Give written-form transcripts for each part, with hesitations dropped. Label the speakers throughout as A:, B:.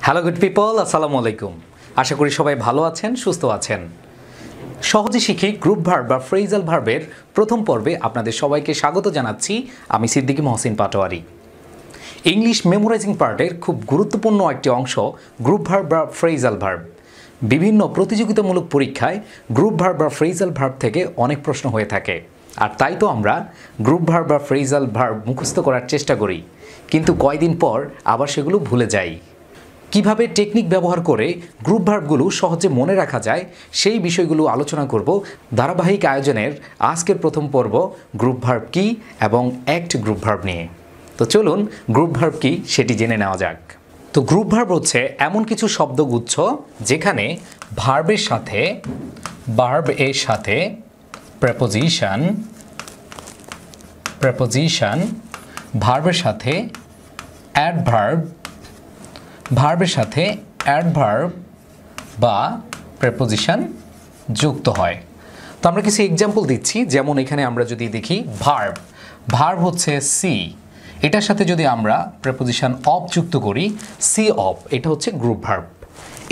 A: Hello good people, আসসালামু আলাইকুম। আশা করি সবাই ভালো আছেন, সুস্থ আছেন। সহজে শিখি গ্রুপ ভার্ব বা ফ্রেজাল ভার্বের প্রথম পর্বে আপনাদের সবাইকে স্বাগত জানাচ্ছি। আমি সিদ্দিকী মহসিন পাটোয়ারি। ইংলিশ মেমোরাইজিং পার্টের খুব গুরুত্বপূর্ণ একটি অংশ গ্রুপ ভার্ব বা ফ্রেজাল ভার্ব। বিভিন্ন প্রতিযোগিতামূলক পরীক্ষায় গ্রুপ ভার্ব বা ফ্রেজাল ভার্ব থেকে অনেক প্রশ্ন হয়ে থাকে, আর তাই তো আমরা গ্রুপ ভার্ব বা ফ্রেজাল ভার্ব মুখস্থ করার চেষ্টা করি, কিন্তু কয়দিন পর আবার সেগুলো ভুলে যাই। কিভাবে টেকনিক ব্যবহার করে গ্রুপ ভার্বগুলো সহজে মনে রাখা যায় সেই বিষয়গুলো আলোচনা করব ধারাবাহিক আয়োজনের আজকের প্রথম পর্ব গ্রুপ ভার্ব কী এবং অ্যাক্ট গ্রুপ ভার্ব নিয়ে। তো চলুন গ্রুপ ভার্ব কী সেটি জেনে নেওয়া যাক। তো গ্রুপ ভার্ব হচ্ছে এমন কিছু শব্দগুচ্ছ যেখানে ভার্বের সাথে প্রেপোজিশন, ভার্বের সাথে অ্যাডভার্ব, ভার্বের সাথে অ্যাডভার্ব বা প্রেপোজিশন যুক্ত হয়। তো আমরা কিছু এক্সাম্পল দিচ্ছি, যেমন এখানে আমরা যদি দেখি ভার্ব হচ্ছে সি, এটার সাথে যদি আমরা প্রেপোজিশন অফ যুক্ত করি সি অফ, এটা হচ্ছে গ্রুপ ভার্ব।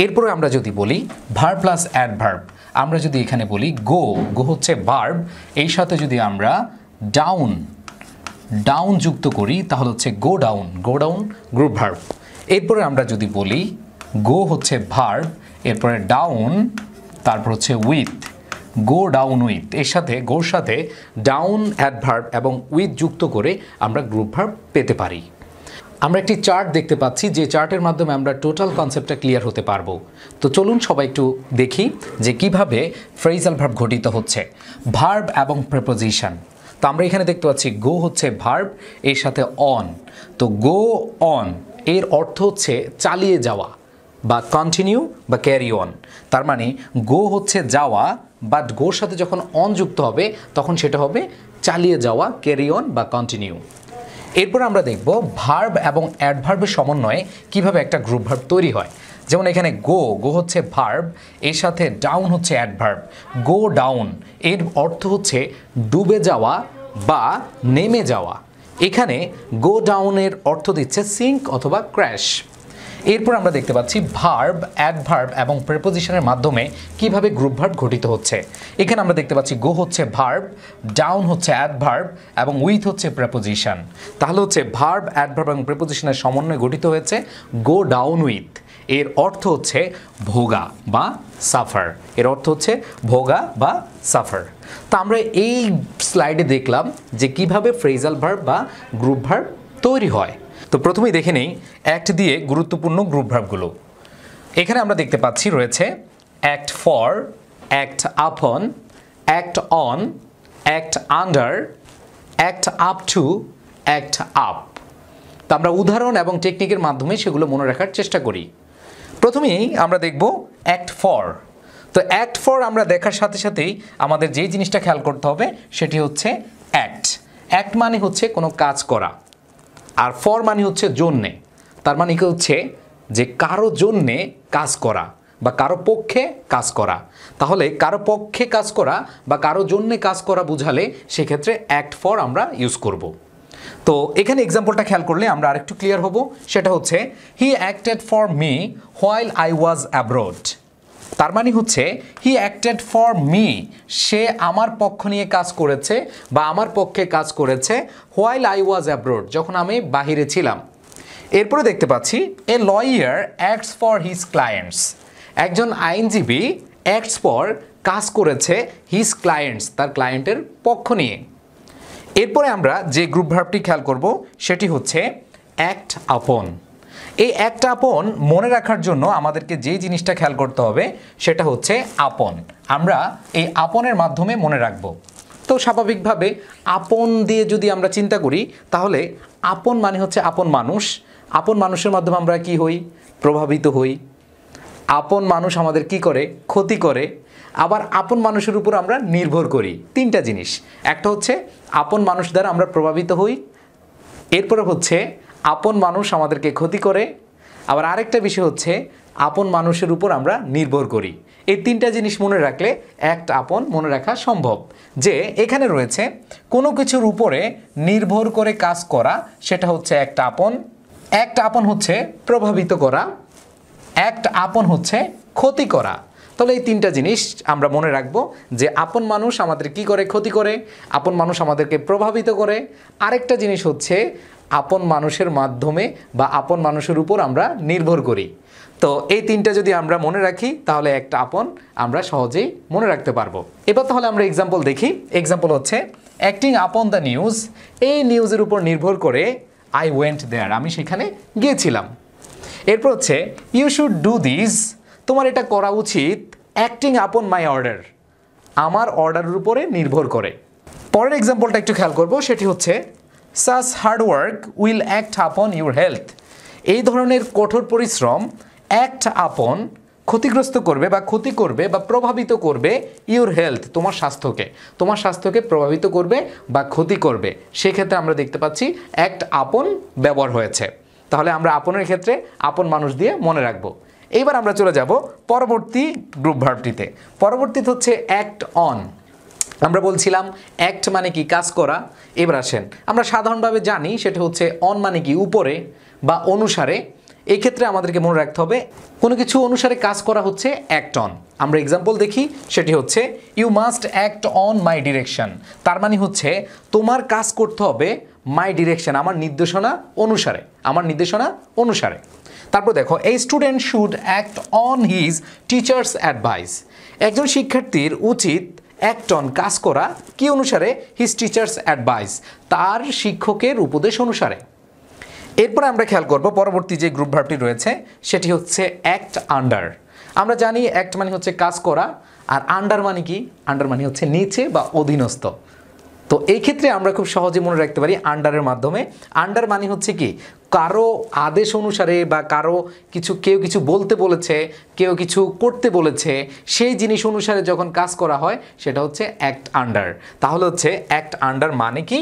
A: এরপরে আমরা যদি বলি ভার্ব প্লাস অ্যাডভার্ব, আমরা যদি এখানে বলি গো হচ্ছে ভার্ব, এই সাথে যদি আমরা ডাউন যুক্ত করি তাহলে হচ্ছে গো ডাউন গ্রুপ ভার্ব। এরপরে আমরা যদি বলি গো হচ্ছে ভার্ব, এরপরে ডাউন, তারপর হচ্ছে উইথ, গো ডাউন উইথ, এর সাথে গোর সাথে ডাউন অ্যাডভার্ব এবং উইথ যুক্ত করে আমরা গ্রুপ ভার্ব পেতে পারি। আমরা একটি চার্ট দেখতে পাচ্ছি, যে চার্টের মাধ্যমে আমরা টোটাল কনসেপ্টটা ক্লিয়ার হতে পারবো। তো চলুন সবাই একটু দেখি যে কিভাবে ফ্রেজাল ভার্ব ঘটিত হচ্ছে, ভার্ব এবং প্রেপোজিশন। তো আমরা এখানে দেখতে পাচ্ছি গো হচ্ছে ভার্ব, এর সাথে অন। তো গো অন এর অর্থ হচ্ছে চালিয়ে যাওয়া বা কন্টিনিউ বা ক্যারি অন। তার মানে গো হচ্ছে যাওয়া, বাট গোর সাথে যখন অন যুক্ত হবে তখন সেটা হবে চালিয়ে যাওয়া, ক্যারি অন বা কন্টিনিউ। এরপর আমরা দেখব ভার্ব এবং অ্যাডভার্বের সমন্বয়ে কিভাবে একটা গ্রুপ ভার্ব তৈরি হয়। যেমন এখানে গো হচ্ছে ভার্ব, এর সাথে ডাউন হচ্ছে অ্যাডভার্ব। গো ডাউন এর অর্থ হচ্ছে ডুবে যাওয়া বা নেমে যাওয়া। এখানে গো ডাউনের অর্থ দিচ্ছে সিঙ্ক অথবা ক্র্যাশ। এরপর আমরা দেখতে পাচ্ছি ভার্ব, অ্যাডভার্ব এবং প্রেপোজিশনের মাধ্যমে কিভাবে গ্রুপ ভার্ব ঘটিত হচ্ছে। এখানে আমরা দেখতে পাচ্ছি গো হচ্ছে ভার্ব, ডাউন হচ্ছে অ্যাডভার্ব এবং উইথ হচ্ছে প্রেপোজিশন। তাহলে হচ্ছে ভার্ব, অ্যাডভার্ব এবং প্রেপোজিশনের সমন্বয়ে গঠিত হয়েছে গো ডাউন উইথ। এর অর্থ হচ্ছে ভোগা বা সাফার, তো আমরা এই স্লাইডে দেখলাম যে কিভাবে ফ্রেজাল ভার্ব বা গ্রুপ ভার্ব তৈরি হয়। তো প্রথমেই দেখে নেই অ্যাক্ট দিয়ে গুরুত্বপূর্ণ গ্রুপ ভার্বগুলো। এখানে আমরা দেখতে পাচ্ছি রয়েছে অ্যাক্ট ফর, অ্যাক্ট আপন, act on, act under, act up to, act up. তো আমরা উদাহরণ এবং টেকনিকের মাধ্যমে সেগুলো মনে রাখার চেষ্টা করি। প্রথমেই আমরা দেখব অ্যাক্ট ফর। তো অ্যাক্ট ফর আমরা দেখার সাথে সাথেই আমাদের যেই জিনিসটা খেয়াল করতে হবে সেটি হচ্ছে অ্যাক্ট মানে হচ্ছে কোনো কাজ করা, আর ফর মানে হচ্ছে জন্যে। তার মানে কি হচ্ছে যে কারো জন্যে কাজ করা বা কারো পক্ষে কাজ করা। তাহলে কারো পক্ষে কাজ করা বা কারো জন্যে কাজ করা বুঝালে সেক্ষেত্রে অ্যাক্ট ফর আমরা ইউজ করব। তো এখানে এক্সাম্পলটা খেয়াল করলে আমরা আরেকটু ক্লিয়ার হব। সেটা হচ্ছে হি acted for me while I was abroad. তার মানে হচ্ছে হি অ্যাক্টেড ফর মি, সে আমার পক্ষ নিয়ে কাজ করেছে বা আমার পক্ষে কাজ করেছে হোয়াইল আই ওয়াজ অ্যাব্রড, যখন আমি বাহিরে ছিলাম। এরপরে দেখতে পাচ্ছি a lawyer acts for his clients. একজন আইনজীবী অ্যাক্টস ফর কাজ করেছে হিজ ক্লায়েন্টস, তার ক্লায়েন্টের পক্ষ নিয়ে। এরপরে আমরা যে গ্রুপ ভার্বটি খেয়াল করব সেটি হচ্ছে অ্যাক্ট আপন। এই অ্যাক্ট আপন মনে রাখার জন্য আমাদেরকে যে জিনিসটা খেয়াল করতে হবে সেটা হচ্ছে আপন। আমরা এই আপনের মাধ্যমে মনে রাখব। তো স্বাভাবিকভাবে আপন দিয়ে যদি আমরা চিন্তা করি তাহলে আপন মানে হচ্ছে আপন মানুষ। আপন মানুষের মাধ্যমে আমরা কি হই? প্রভাবিত হই। আপন মানুষ আমাদের কি করে? ক্ষতি করে। আবার আপন মানুষের উপর আমরা নির্ভর করি। তিনটা জিনিস, একটা হচ্ছে আপন মানুষ দ্বারা আমরা প্রভাবিত হই, এরপরে হচ্ছে আপন মানুষ আমাদেরকে ক্ষতি করে, আবার আরেকটা বিষয় হচ্ছে আপন মানুষের উপর আমরা নির্ভর করি। এই তিনটা জিনিস মনে রাখলে অ্যাক্ট আপন মনে রাখা সম্ভব। যে এখানে রয়েছে কোনো কিছুর উপরে নির্ভর করে কাজ করা, সেটা হচ্ছে অ্যাক্ট আপন। অ্যাক্ট আপন হচ্ছে প্রভাবিত করা, অ্যাক্ট আপন হচ্ছে ক্ষতি করা। তাহলে এই তিনটা জিনিস আমরা মনে রাখবো যে আপন মানুষ আমাদের কি করে, ক্ষতি করে, আপন মানুষ আমাদেরকে প্রভাবিত করে, আরেকটা জিনিস হচ্ছে আপন মানুষের মাধ্যমে বা আপন মানুষের উপর আমরা নির্ভর করি। তো এই তিনটা যদি আমরা মনে রাখি তাহলে একটা আপন আমরা সহজেই মনে রাখতে পারবো। এবার তাহলে আমরা এক্সাম্পল দেখি। এক্সাম্পল হচ্ছে অ্যাক্টিং আপন দ্য নিউজ, এই নিউজের উপর নির্ভর করে আই ওয়েন্ট দেয়ার, আমি সেখানে গিয়েছিলাম। এরপর হচ্ছে ইউ শুড ডু দিস, তোমার এটা করা উচিত, অ্যাক্টিং আপন মাই অর্ডার, আমার অর্ডারের উপরে নির্ভর করে। পরের এক্সাম্পলটা একটু খেয়াল করবো, সেটি হচ্ছে such hard work will act আপন ইউর হেলথ, এই ধরনের কঠোর পরিশ্রম অ্যাক্ট আপন ক্ষতিগ্রস্ত করবে বা ক্ষতি করবে বা প্রভাবিত করবে ইউর হেলথ, তোমার স্বাস্থ্যকে প্রভাবিত করবে বা ক্ষতি করবে। সেক্ষেত্রে আমরা দেখতে পাচ্ছি অ্যাক্ট আপন ব্যবহার হয়েছে। তাহলে আমরা আপনের ক্ষেত্রে আপন মানুষ দিয়ে মনে রাখবো। এইবার আমরা চলে যাব পরবর্তী গ্রুপ ভার্বটিতে। পরবর্তীতে হচ্ছে অ্যাক্ট অন। আমরা বলছিলাম অ্যাক্ট মানে কি, কাজ করা। এবার আসেন, আমরা সাধারণভাবে জানি সেটা হচ্ছে অন মানে কি, উপরে বা অনুসারে। এই ক্ষেত্রে আমাদেরকে মনে রাখতে হবে কোনো কিছু অনুসারে কাজ করা হচ্ছে অ্যাক্ট অন। আমরা এক্সাম্পল দেখি, সেটি হচ্ছে you must act on my direction, তার মানে হচ্ছে তোমার কাজ করতে হবে মাই ডিরেকশন, আমার নির্দেশনা অনুসারে। তারপর দেখো, এই student should act on his teachers advice, একজন শিক্ষার্থীর উচিত অ্যাক্ট অন কাজ করা কি অনুসারে, হিজ টিচার্স অ্যাডভাইস, তার শিক্ষকের উপদেশ অনুসারে। এরপরে আমরা খেয়াল করব পরবর্তী যে গ্রুপ ভার্বটি রয়েছে সেটি হচ্ছে অ্যাক্ট আন্ডার। আমরা জানি অ্যাক্ট মানে হচ্ছে কাজ করা, আর আন্ডার মানে কি, আন্ডার মানে হচ্ছে নিচে বা অধীনস্থ। তো এই ক্ষেত্রে আমরা খুব সহজে মনে রাখতে পারি আন্ডারের মাধ্যমে। আন্ডার মানে হচ্ছে কি, কারো আদেশ অনুসারে বা কেউ কিছু বলতে বলেছে, কেউ কিছু করতে বলেছে, সেই জিনিস অনুসারে যখন কাজ করা হয় সেটা হচ্ছে অ্যাক্ট আন্ডার। তাহলে হচ্ছে অ্যাক্ট আন্ডার মানে কি,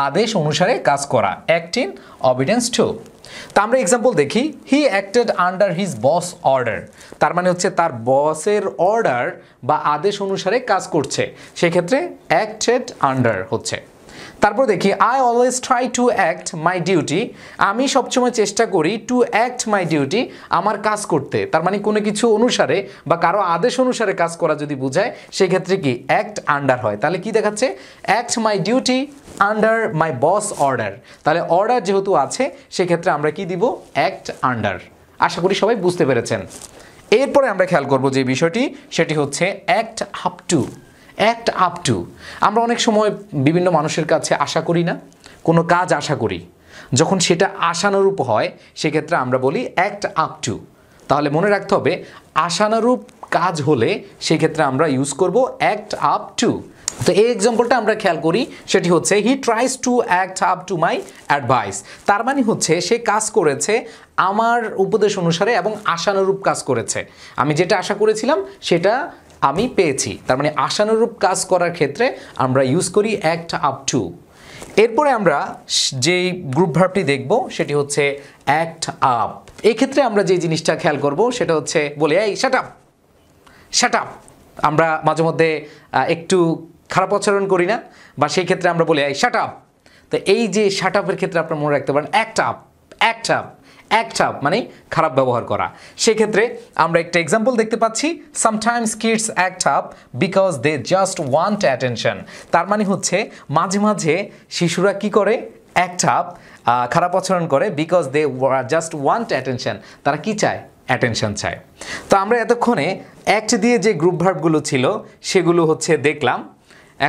A: আদেশ অনুসারে কাজ করা, অ্যাক্ট ইন অবিডেন্স টু। তা আমরা এক্সাম্পল দেখি, হি acted under his boss order, তার মানে হচ্ছে তার বসের অর্ডার বা আদেশ অনুসারে কাজ করছে, সেক্ষেত্রে অ্যাক্টেড আন্ডার হচ্ছে। তারপর দেখি, I always try to act my duty, আমি সবসময় চেষ্টা করি টু অ্যাক্ট মাই ডিউটি, আমার কাজ করতে। তার মানে কোনো কিছু অনুসারে বা কারো আদেশ অনুসারে কাজ করা যদি বোঝায় সেক্ষেত্রে কি অ্যাক্ট আন্ডার হয়। তাহলে কি দেখাচ্ছে, act my duty under my boss order. তাহলে অর্ডার যেহেতু আছে সেক্ষেত্রে আমরা কি দিব, অ্যাক্ট আন্ডার। আশা করি সবাই বুঝতে পেরেছেন। এরপরে আমরা খেয়াল করব যে বিষয়টি, সেটি হচ্ছে act up to. Act up to, আমরা অনেক সময় বিভিন্ন মানুষের কাছে আশা করি না, কোনো কাজ আশা করি, যখন সেটা আশানুরূপ হয় সেক্ষেত্রে আমরা বলি অ্যাক্ট আপ টু। তাহলে মনে রাখতে হবে আশানুরূপ কাজ হলে সেক্ষেত্রে আমরা ইউজ করব অ্যাক্ট আপ টু। তো এই এক্সাম্পলটা আমরা খেয়াল করি, সেটি হচ্ছে হি tries to act up to my advice, তার মানে হচ্ছে সে কাজ করেছে আমার উপদেশ অনুসারে এবং আশানুরূপ কাজ করেছে, আমি যেটা আশা করেছিলাম সেটা আমি পেয়েছি। তার মানে আশানুরূপ কাজ করার ক্ষেত্রে আমরা ইউজ করি অ্যাক্ট আপ টু। এরপরে আমরা যেই গ্রুপ ভার্বটি দেখব সেটি হচ্ছে অ্যাক্ট আপ। এই ক্ষেত্রে আমরা যে জিনিসটা খেয়াল করব সেটা হচ্ছে বলে, এই শাট আপ, শাট আপ। আমরা মাঝে মধ্যে একটু খারাপ আচরণ করি না, বা সেই ক্ষেত্রে আমরা বলি এই শাট আপ। তো এই যে শাট আপের ক্ষেত্রে আপনারা মনে রাখতে পারেন act up, act up, act up মানে খারাপ ব্যবহার করা। সেক্ষেত্রে আমরা একটা এক্সাম্পল দেখতে পাচ্ছি, sometimes kids act up because they just want attention, তার মানে হচ্ছে মাঝে মাঝে শিশুরা কি করে, অ্যাক্ট আপ, খারাপ আচরণ করে, because they just want attention, তারা কি চায়, অ্যাটেনশন চায়। তো আমরা এতক্ষণে অ্যাক্ট দিয়ে যে গ্রুপ ভার্বগুলো ছিল সেগুলো হচ্ছে দেখলাম।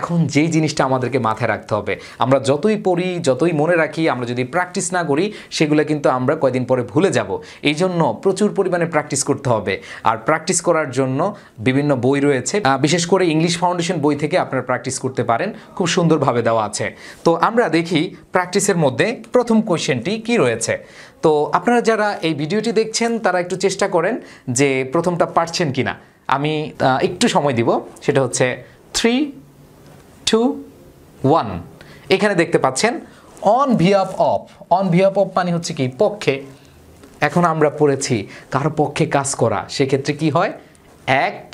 A: এখন যেই জিনিসটা আমাদেরকে মাথায় রাখতে হবে, আমরা যতই পড়ি যতই মনে রাখি, আমরা যদি প্র্যাকটিস না করি সেগুলো কিন্তু আমরা কয়দিন পরে ভুলে যাব। এই জন্য প্রচুর পরিমাণে প্র্যাকটিস করতে হবে। আর প্র্যাকটিস করার জন্য বিভিন্ন বই রয়েছে, বিশেষ করে ইংলিশ ফাউন্ডেশন বই থেকে আপনারা প্র্যাকটিস করতে পারেন, খুব সুন্দরভাবে দেওয়া আছে। তো আমরা দেখি প্র্যাকটিসের মধ্যে প্রথম কোয়েশ্চেনটি কি রয়েছে। তো আপনারা যারা এই ভিডিওটি দেখছেন তারা একটু চেষ্টা করেন যে প্রথমটা পারছেন কিনা। আমি একটু সময় দিব, সেটা হচ্ছে 3, 2, 1। এখানে দেখতে পাচ্ছেন on behalf of. On behalf of মানে হচ্ছে কি, পক্ষে। এখন আমরা পড়েছি কারো পক্ষে কাজ করা, সেক্ষেত্রে কি হয়, অ্যাক্ট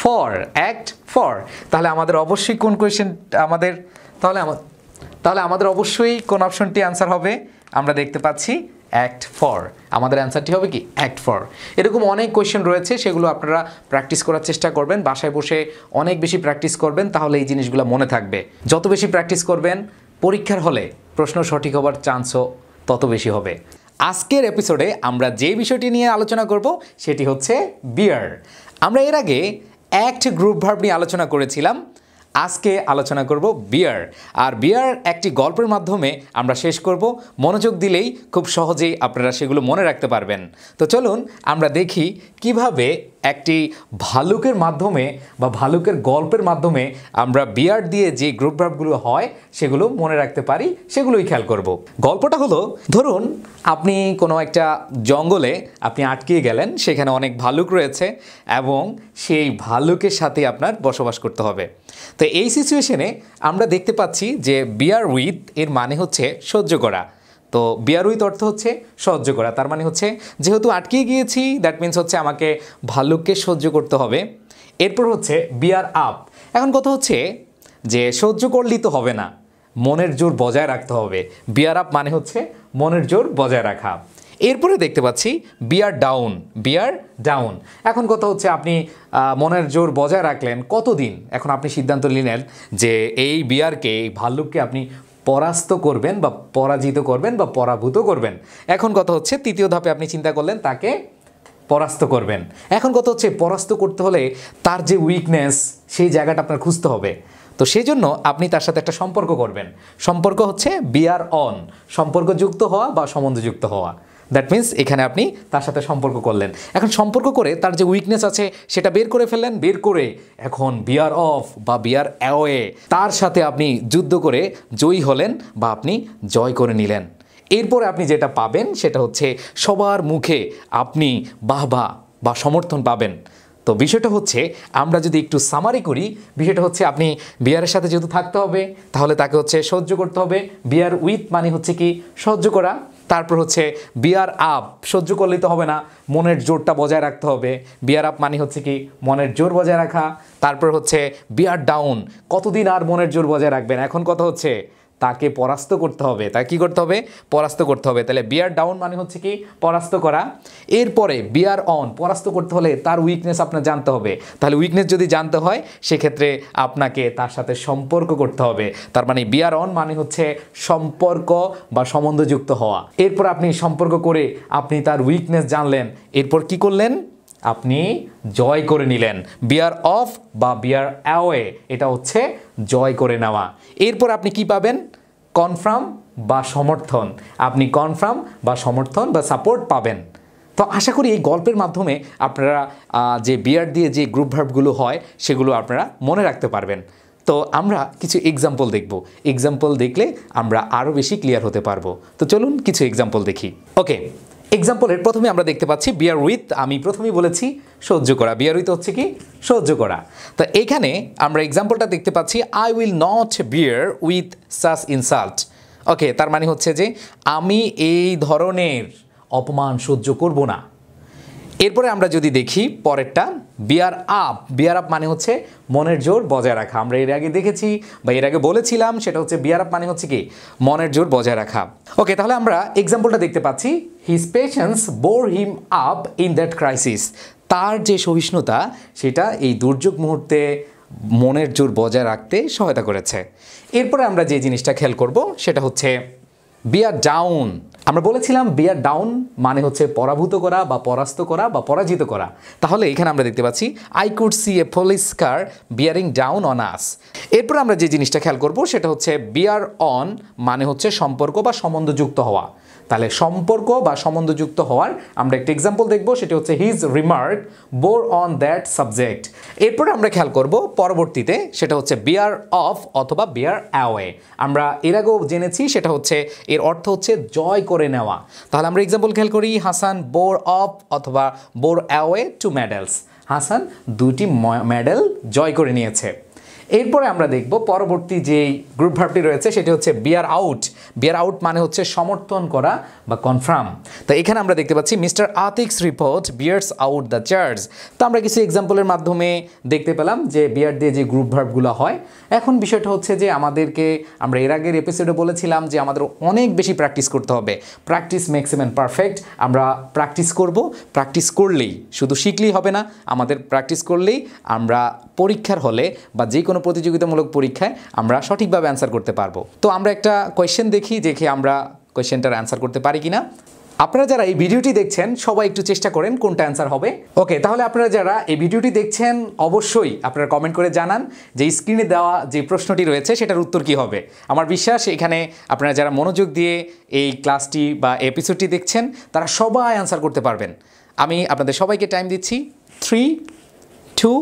A: ফর, অ্যাক্ট ফর। তাহলে আমাদের অবশ্যই কোন কোয়েশ্চেন আমাদের, তাহলে আমাদের অবশ্যই কোন অপশনটি আনসার হবে, আমরা দেখতে পাচ্ছি অ্যাক্ট ফর। আমাদের অ্যান্সারটি হবে কি অ্যাক্ট ফর। এরকম অনেক কোয়েশ্চেন রয়েছে, সেগুলো আপনারা প্র্যাকটিস করার চেষ্টা করবেন, বাসায় বসে অনেক বেশি প্র্যাকটিস করবেন, তাহলে এই জিনিসগুলো মনে থাকবে। যত বেশি প্র্যাকটিস করবেন পরীক্ষার হলে প্রশ্ন সঠিক হবার চান্সও তত বেশি হবে। আজকের এপিসোডে আমরা যে বিষয়টি নিয়ে আলোচনা করব সেটি হচ্ছে বিয়ার। আমরা এর আগে অ্যাক্ট গ্রুপ ভার্ব নিয়ে আলোচনা করেছিলাম, আজকে আলোচনা করব বিয়ার। আর বিয়ার একটি গল্পের মাধ্যমে আমরা শেষ করব। মনোযোগ দিলেই খুব সহজেই আপনারা সেগুলো মনে রাখতে পারবেন। তো চলুন আমরা দেখি কিভাবে একটি ভালুকের মাধ্যমে বা ভালুকের গল্পের মাধ্যমে আমরা বিয়ার দিয়ে যে গ্রুপ ভার্বগুলো হয় সেগুলো মনে রাখতে পারি, সেগুলোই খেয়াল করব। গল্পটা হলো, ধরুন আপনি কোনো একটা জঙ্গলে আপনি আটকে গেলেন, সেখানে অনেক ভালুক রয়েছে এবং সেই ভালুকের সাথে আপনার বসবাস করতে হবে। তো এই সিচুয়েশনে আমরা দেখতে পাচ্ছি যে বিয়ার উইথ এর মানে হচ্ছে সহ্য করা। তো বিয়ার উইথ অর্থ হচ্ছে সহ্য করা, তার মানে হচ্ছে যেহেতু আটকে গিয়েছি দ্যাট মিনস হচ্ছে আমাকে ভালুককে সহ্য করতে হবে। এরপর হচ্ছে বিয়ার আপ। এখন কথা হচ্ছে যে সহ্য করলেই তো হবে না, মনের জোর বজায় রাখতে হবে। বিয়ার আপ মানে হচ্ছে মনের জোর বজায় রাখা। এরপরে দেখতে পাচ্ছি বিয়ার ডাউন। বিয়ার ডাউন, এখন কথা হচ্ছে আপনি মনের জোর বজায় রাখলেন কতদিন, এখন আপনি সিদ্ধান্ত নিলেন যে এই বিয়ারকে, এই ভাল্লুককে আপনি পরাস্ত করবেন বা পরাজিত করবেন বা পরাভূত করবেন। এখন কথা হচ্ছে তৃতীয় ধাপে আপনি চিন্তা করলেন তাকে পরাস্ত করবেন। এখন কথা হচ্ছে পরাস্ত করতে হলে তার যে উইকনেস সেই জায়গাটা আপনার খুঁজতে হবে। তো সেই জন্য আপনি তার সাথে একটা সম্পর্ক করবেন। সম্পর্ক হচ্ছে বিয়ার অন, সম্পর্কযুক্ত হওয়া বা সম্বন্ধযুক্ত হওয়া। দ্যাট মিন্স এখানে আপনি তার সাথে সম্পর্ক করলেন। এখন সম্পর্ক করে তার যে উইকনেস আছে সেটা বের করে ফেললেন, বের করে এখন বিয়ার অফ বা বিয়ার অ্যাওয়ে, তার সাথে আপনি যুদ্ধ করে জয়ী হলেন বা আপনি জয় করে নিলেন। এরপরে আপনি যেটা পাবেন সেটা হচ্ছে সবার মুখে আপনি বাহবা বা সমর্থন পাবেন। তো বিষয়টা হচ্ছে আমরা যদি একটু সামারি করি, বিষয়টা হচ্ছে আপনি বিয়ারের সাথে যেহেতু থাকতে হবে তাহলে তাকে হচ্ছে সহ্য করতে হবে। বিয়ার উইথ মানে হচ্ছে কি সহ্য করা। তারপর হচ্ছে বিয়ার আপ, সহ্য করলেই তো হবে না, মনের জোরটা বজায় রাখতে হবে। বিয়ার আপ মানে হচ্ছে কি মনের জোর বজায় রাখা। তারপর হচ্ছে বিয়ার ডাউন, কতদিন আর মনের জোর বজায় রাখবেন। এখন কথা হচ্ছে তাকে পরাস্ত করতে হবে। তাকে কী করতে হবে? পরাস্ত করতে হবে। তাহলে বিয়ার ডাউন মানে হচ্ছে কি পরাস্ত করা। এরপরে বিয়ার অন, পরাস্ত করতে হলে তার উইকনেস আপনার জানতে হবে। তাহলে উইকনেস যদি জানতে হয় সেক্ষেত্রে আপনাকে তার সাথে সম্পর্ক করতে হবে। তার মানে বিয়ার অন মানে হচ্ছে সম্পর্ক বা সম্বন্ধযুক্ত হওয়া। এরপর আপনি সম্পর্ক করে আপনি তার উইকনেস জানলেন, এরপর কি করলেন? আপনি জয় করে নিলেন। বিয়ার অফ বা বিয়ার অ্যাওয়ে, এটা হচ্ছে জয় করে নেওয়া। এরপর আপনি কি পাবেন? কনফার্ম বা সমর্থন। আপনি কনফার্ম বা সমর্থন বা সাপোর্ট পাবেন। তো আশা করি এই গল্পের মাধ্যমে আপনারা যে বিয়ার দিয়ে যে গ্রুপ ভার্বগুলো হয় সেগুলো আপনারা মনে রাখতে পারবেন। তো আমরা কিছু এক্সাম্পল দেখব। এক্সাম্পল দেখলে আমরা আরও বেশি ক্লিয়ার হতে পারবো। তো চলুন কিছু এক্সাম্পল দেখি। ওকে, এক্সাম্পলের প্রথমে আমরা দেখতে পাচ্ছি বিয়ার উইথ। আমি প্রথমেই বলেছি সহ্য করা। বিয়ার উইথ হচ্ছে কি সহ্য করা। তো এখানে আমরা এক্সাম্পলটা দেখতে পাচ্ছি I will not bear with such insult. Okay, তার মানে হচ্ছে যে আমি এই ধরনের অপমান সহ্য করব না। এরপরে আমরা যদি দেখি পরেরটা বিয়ার আপ। বিয়ার আপ মানে হচ্ছে মনের জোর বজায় রাখা। আমরা এর আগে দেখেছি বা এর আগে বলেছিলাম সেটা হচ্ছে বিয়ার আপ মানে হচ্ছে কি মনের জোর বজায় রাখা। ওকে, তাহলে আমরা এক্সাম্পলটা দেখতে পাচ্ছি his patience bore him up in that crisis. তার যে সহিষ্ণুতা সেটা এই দুর্যোগ মুহূর্তে মনের জোর বজায় রাখতে সহায়তা করেছে। এরপরে আমরা যে জিনিসটা খেয়াল করব সেটা হচ্ছে বিয়ার ডাউন। আমরা বলেছিলাম বিয়ার ডাউন মানে হচ্ছে পরাভূত করা বা পরাস্ত করা বা পরাজিত করা। তাহলে এখানে আমরা দেখতে পাচ্ছি I could see a police car bearing down on us. এরপর আমরা যে জিনিসটা খেয়াল করব সেটা হচ্ছে বিয়ার অন মানে হচ্ছে সম্পর্ক বা সম্বন্ধযুক্ত হওয়া। তাহলে সম্পর্ক বা সম্বন্ধযুক্ত হওয়ার আমরা একটা এক্সাম্পল দেখব, সেটা হচ্ছে his remark bore on that subject. এরপরে আমরা খেয়াল করব পরবর্তীতে সেটা হচ্ছে বিয়ার অফ অথবা বিয়ার অ্যাওয়ে। আমরা এর আগেও জেনেছি সেটা হচ্ছে এর অর্থ হচ্ছে জয় করে নেওয়া। তাহলে আমরা এক্সাম্পল খেয়াল করি হাসান বোর অফ অথবা bore away two medals. Hasan দুটি মেডেল জয় করে নিয়েছে। এরপরে আমরা দেখব পরবর্তী যে গ্রুপ ভার্বটি রয়েছে সেটি হচ্ছে বিয়ার আউট। বিয়ার আউট মানে হচ্ছে সমর্থন করা বা কনফার্ম। তো এখানে আমরা দেখতে পাচ্ছি mister Atiq's report bears out the charge. তো আমরা কিছু এক্সাম্পলের মাধ্যমে দেখতে পেলাম যে বিয়ার দিয়ে যে গ্রুপ ভার্বগুলো হয়। এখন বিষয়টা হচ্ছে যে আমরা এর আগের এপিসোডে বলেছিলাম যে আমাদের অনেক বেশি প্র্যাকটিস করতে হবে। Practice makes a man perfect. আমরা প্র্যাকটিস করব, প্র্যাকটিস করলেই শুধু শিখলেই হবে না, আমাদের প্র্যাকটিস করলেই আমরা পরীক্ষার হলে বা যে কোনো প্রতিযোগিতামূলক পরীক্ষায় আমরা সঠিকভাবে অ্যান্সার করতে পারবো। তো আমরা একটা কোয়েশ্চেন দেখে আমরা কোয়েশ্চেনটার অ্যান্সার করতে পারি কিনা। আপনারা যারা এই ভিডিওটি দেখছেন সবাই একটু চেষ্টা করেন কোনটা অ্যান্সার হবে। ওকে, তাহলে আপনারা যারা এই ভিডিওটি দেখছেন অবশ্যই আপনারা কমেন্ট করে জানান যে স্ক্রিনে দেওয়া যে প্রশ্নটি রয়েছে সেটার উত্তর কী হবে। আমার বিশ্বাস এখানে আপনারা যারা মনোযোগ দিয়ে এই ক্লাসটি বা এপিসোডটি দেখছেন তারা সবাই অ্যান্সার করতে পারবেন। আমি আপনাদের সবাইকে টাইম দিচ্ছি 3, 2,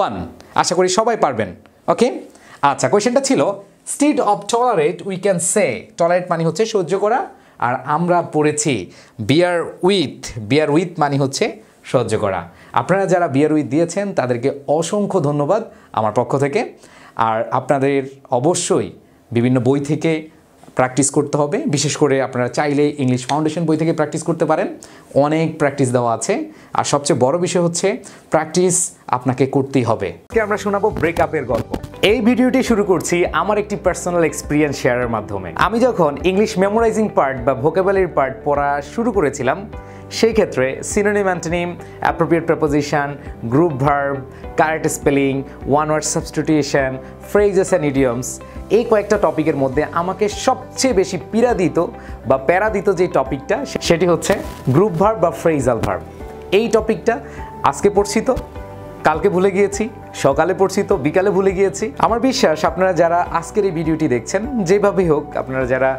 A: 1। আশা করি সবাই পারবেন। ওকে, আচ্ছা, কোয়েশ্চেনটা ছিল instead of tolerate we can say. Tolerate মানে হচ্ছে সহ্য করা, আর আমরা পড়েছি বিয়ার উইথ মানে হচ্ছে সহ্য করা। আপনারা যারা বিয়ার উইথ দিয়েছেন তাদেরকে অসংখ্য ধন্যবাদ আমার পক্ষ থেকে। আর আপনাদের অবশ্যই বিভিন্ন বই থেকে প্র্যাকটিস করতে হবে। বিশেষ করে আপনারা চাইলে ইংলিশ ফাউন্ডেশন বই থেকে প্র্যাকটিস করতে পারেন, অনেক প্র্যাকটিস দেওয়া আছে। আর সবচেয়ে বড় বিষয় হচ্ছে প্র্যাকটিস আপনাকে করতেই হবে। আমরা শোনাবো ব্রেকআপের গল্প। এই ভিডিওটি শুরু করছি আমার একটি পার্সোনাল এক্সপিরিয়েন্স শেয়ারের মাধ্যমে। আমি যখন ইংলিশ মেমোরাইজিং পার্ট বা ভোকাবুলারি পার্ট পড়া শুরু করেছিলাম সেই ক্ষেত্রে synonym antonym, appropriate preposition, group verb, correct spelling, one word substitution, phrases and idioms, এই কয়েকটা টপিকের মধ্যে আমাকে সবচেয়ে বেশি প্যারা দিত যে টপিকটা সেটি হচ্ছে গ্রুপ ভার্ব বা ফ্রেজাল ভার্ব। এই টপিকটা আজকে পড়ছি তো কালকে ভুলে গিয়েছি, সকালে পড়ছি তো বিকালে ভুলে গিয়েছি। আমার বিশ্বাস আপনারা যারা আজকের এই ভিডিওটি দেখছেন, যেভাবেই হোক আপনারা যারা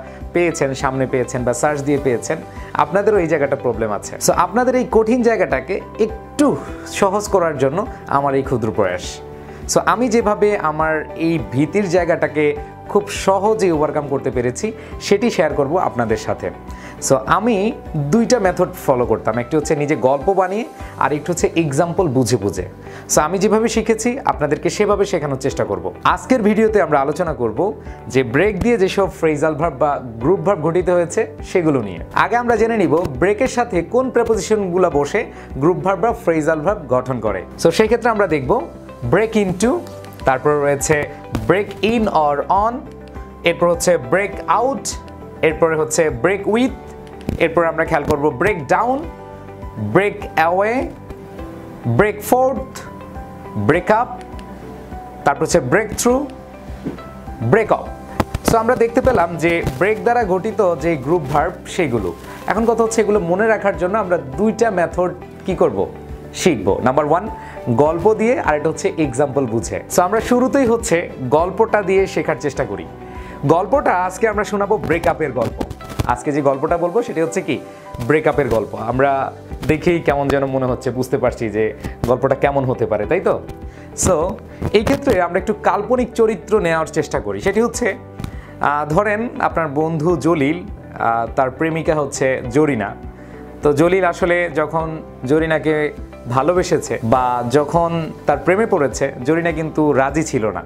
A: সামনে পেয়েছেন বা সার্চ দিয়ে পেয়েছেন, আপনাদেরও এই জায়গাটা প্রবলেম আছে। সো আপনাদের এই কঠিন জায়গাটাকে একটু সহজ করার জন্য আমার এই ক্ষুদ্র প্রয়াস। সো আমি যেভাবে আমার এই ভীতির জায়গাটাকে খুব সহজে ওভারকাম করতে পেরেছি সেটি শেয়ার করব আপনাদের সাথে। সো আমি দুইটা মেথড ফলো করতাম, একটি হচ্ছে নিজে গল্প বানিয়ে আর একটু হচ্ছে এক্সাম্পল বুঝে। সো আমি যেভাবে শিখেছি আপনাদেরকে সেভাবে শেখানোর চেষ্টা করব। আজকের ভিডিওতে আমরা আলোচনা করব যে ব্রেক দিয়ে যেসব ফ্রেজাল ভার্ব বা গ্রুপ ভার্ব গঠিত হয়েছে সেগুলো নিয়ে। আগে আমরা জেনে নিব ব্রেকের সাথে কোন প্রিপোজিশনগুলো বসে গ্রুপ ভার্ব বা ফ্রেজাল ভার্ব গঠন করে। সো সেই ক্ষেত্রে আমরা দেখব ব্রেক ইনটু, তারপর রয়েছে ব্রেক ইন অর অন, এরপর হচ্ছে ব্রেক আউট, এরপরে হচ্ছে ব্রেক উইথ, এরপর আমরা খেয়াল করব break down, break away, break forth, break up, তারপর হচ্ছে break through, break off. So আমরা দেখতে পেলাম যে ব্রেক দ্বারা গঠিত যে গ্রুপ ভার্ব সেইগুলো। এখন কথা হচ্ছে এগুলো মনে রাখার জন্য আমরা দুইটা মেথড কি করব, শিখব। নাম্বার 1 গল্প দিয়ে, আর এটা হচ্ছে এক্সাম্পল বুঝে। সো আমরা শুরুতেই হচ্ছে গল্পটা দিয়ে শেখার চেষ্টা করি। গল্পটা আজকে আমরা শোনাবো ব্রেকআপের গল্প। আজকে যে গল্পটা বলবো সেটা হচ্ছে কি ব্রেকআপের গল্প। আমরা দেখেই কেমন যেন মনে হচ্ছে, বুঝতে পারছি যে গল্পটা কেমন হতে পারে, তাই তো? সো এই ক্ষেত্রে আমরা একটু কাল্পনিক চরিত্র নেওয়ার চেষ্টা করি। সেটি হচ্ছে ধরেন আপনার বন্ধু জলিল, তার প্রেমিকা হচ্ছে জরিনা। তো জলিল আসলে যখন জরিনাকে ভালোবেসেছে বা যখন তার প্রেমে পড়েছে, জরিনা কিন্তু রাজি ছিল না।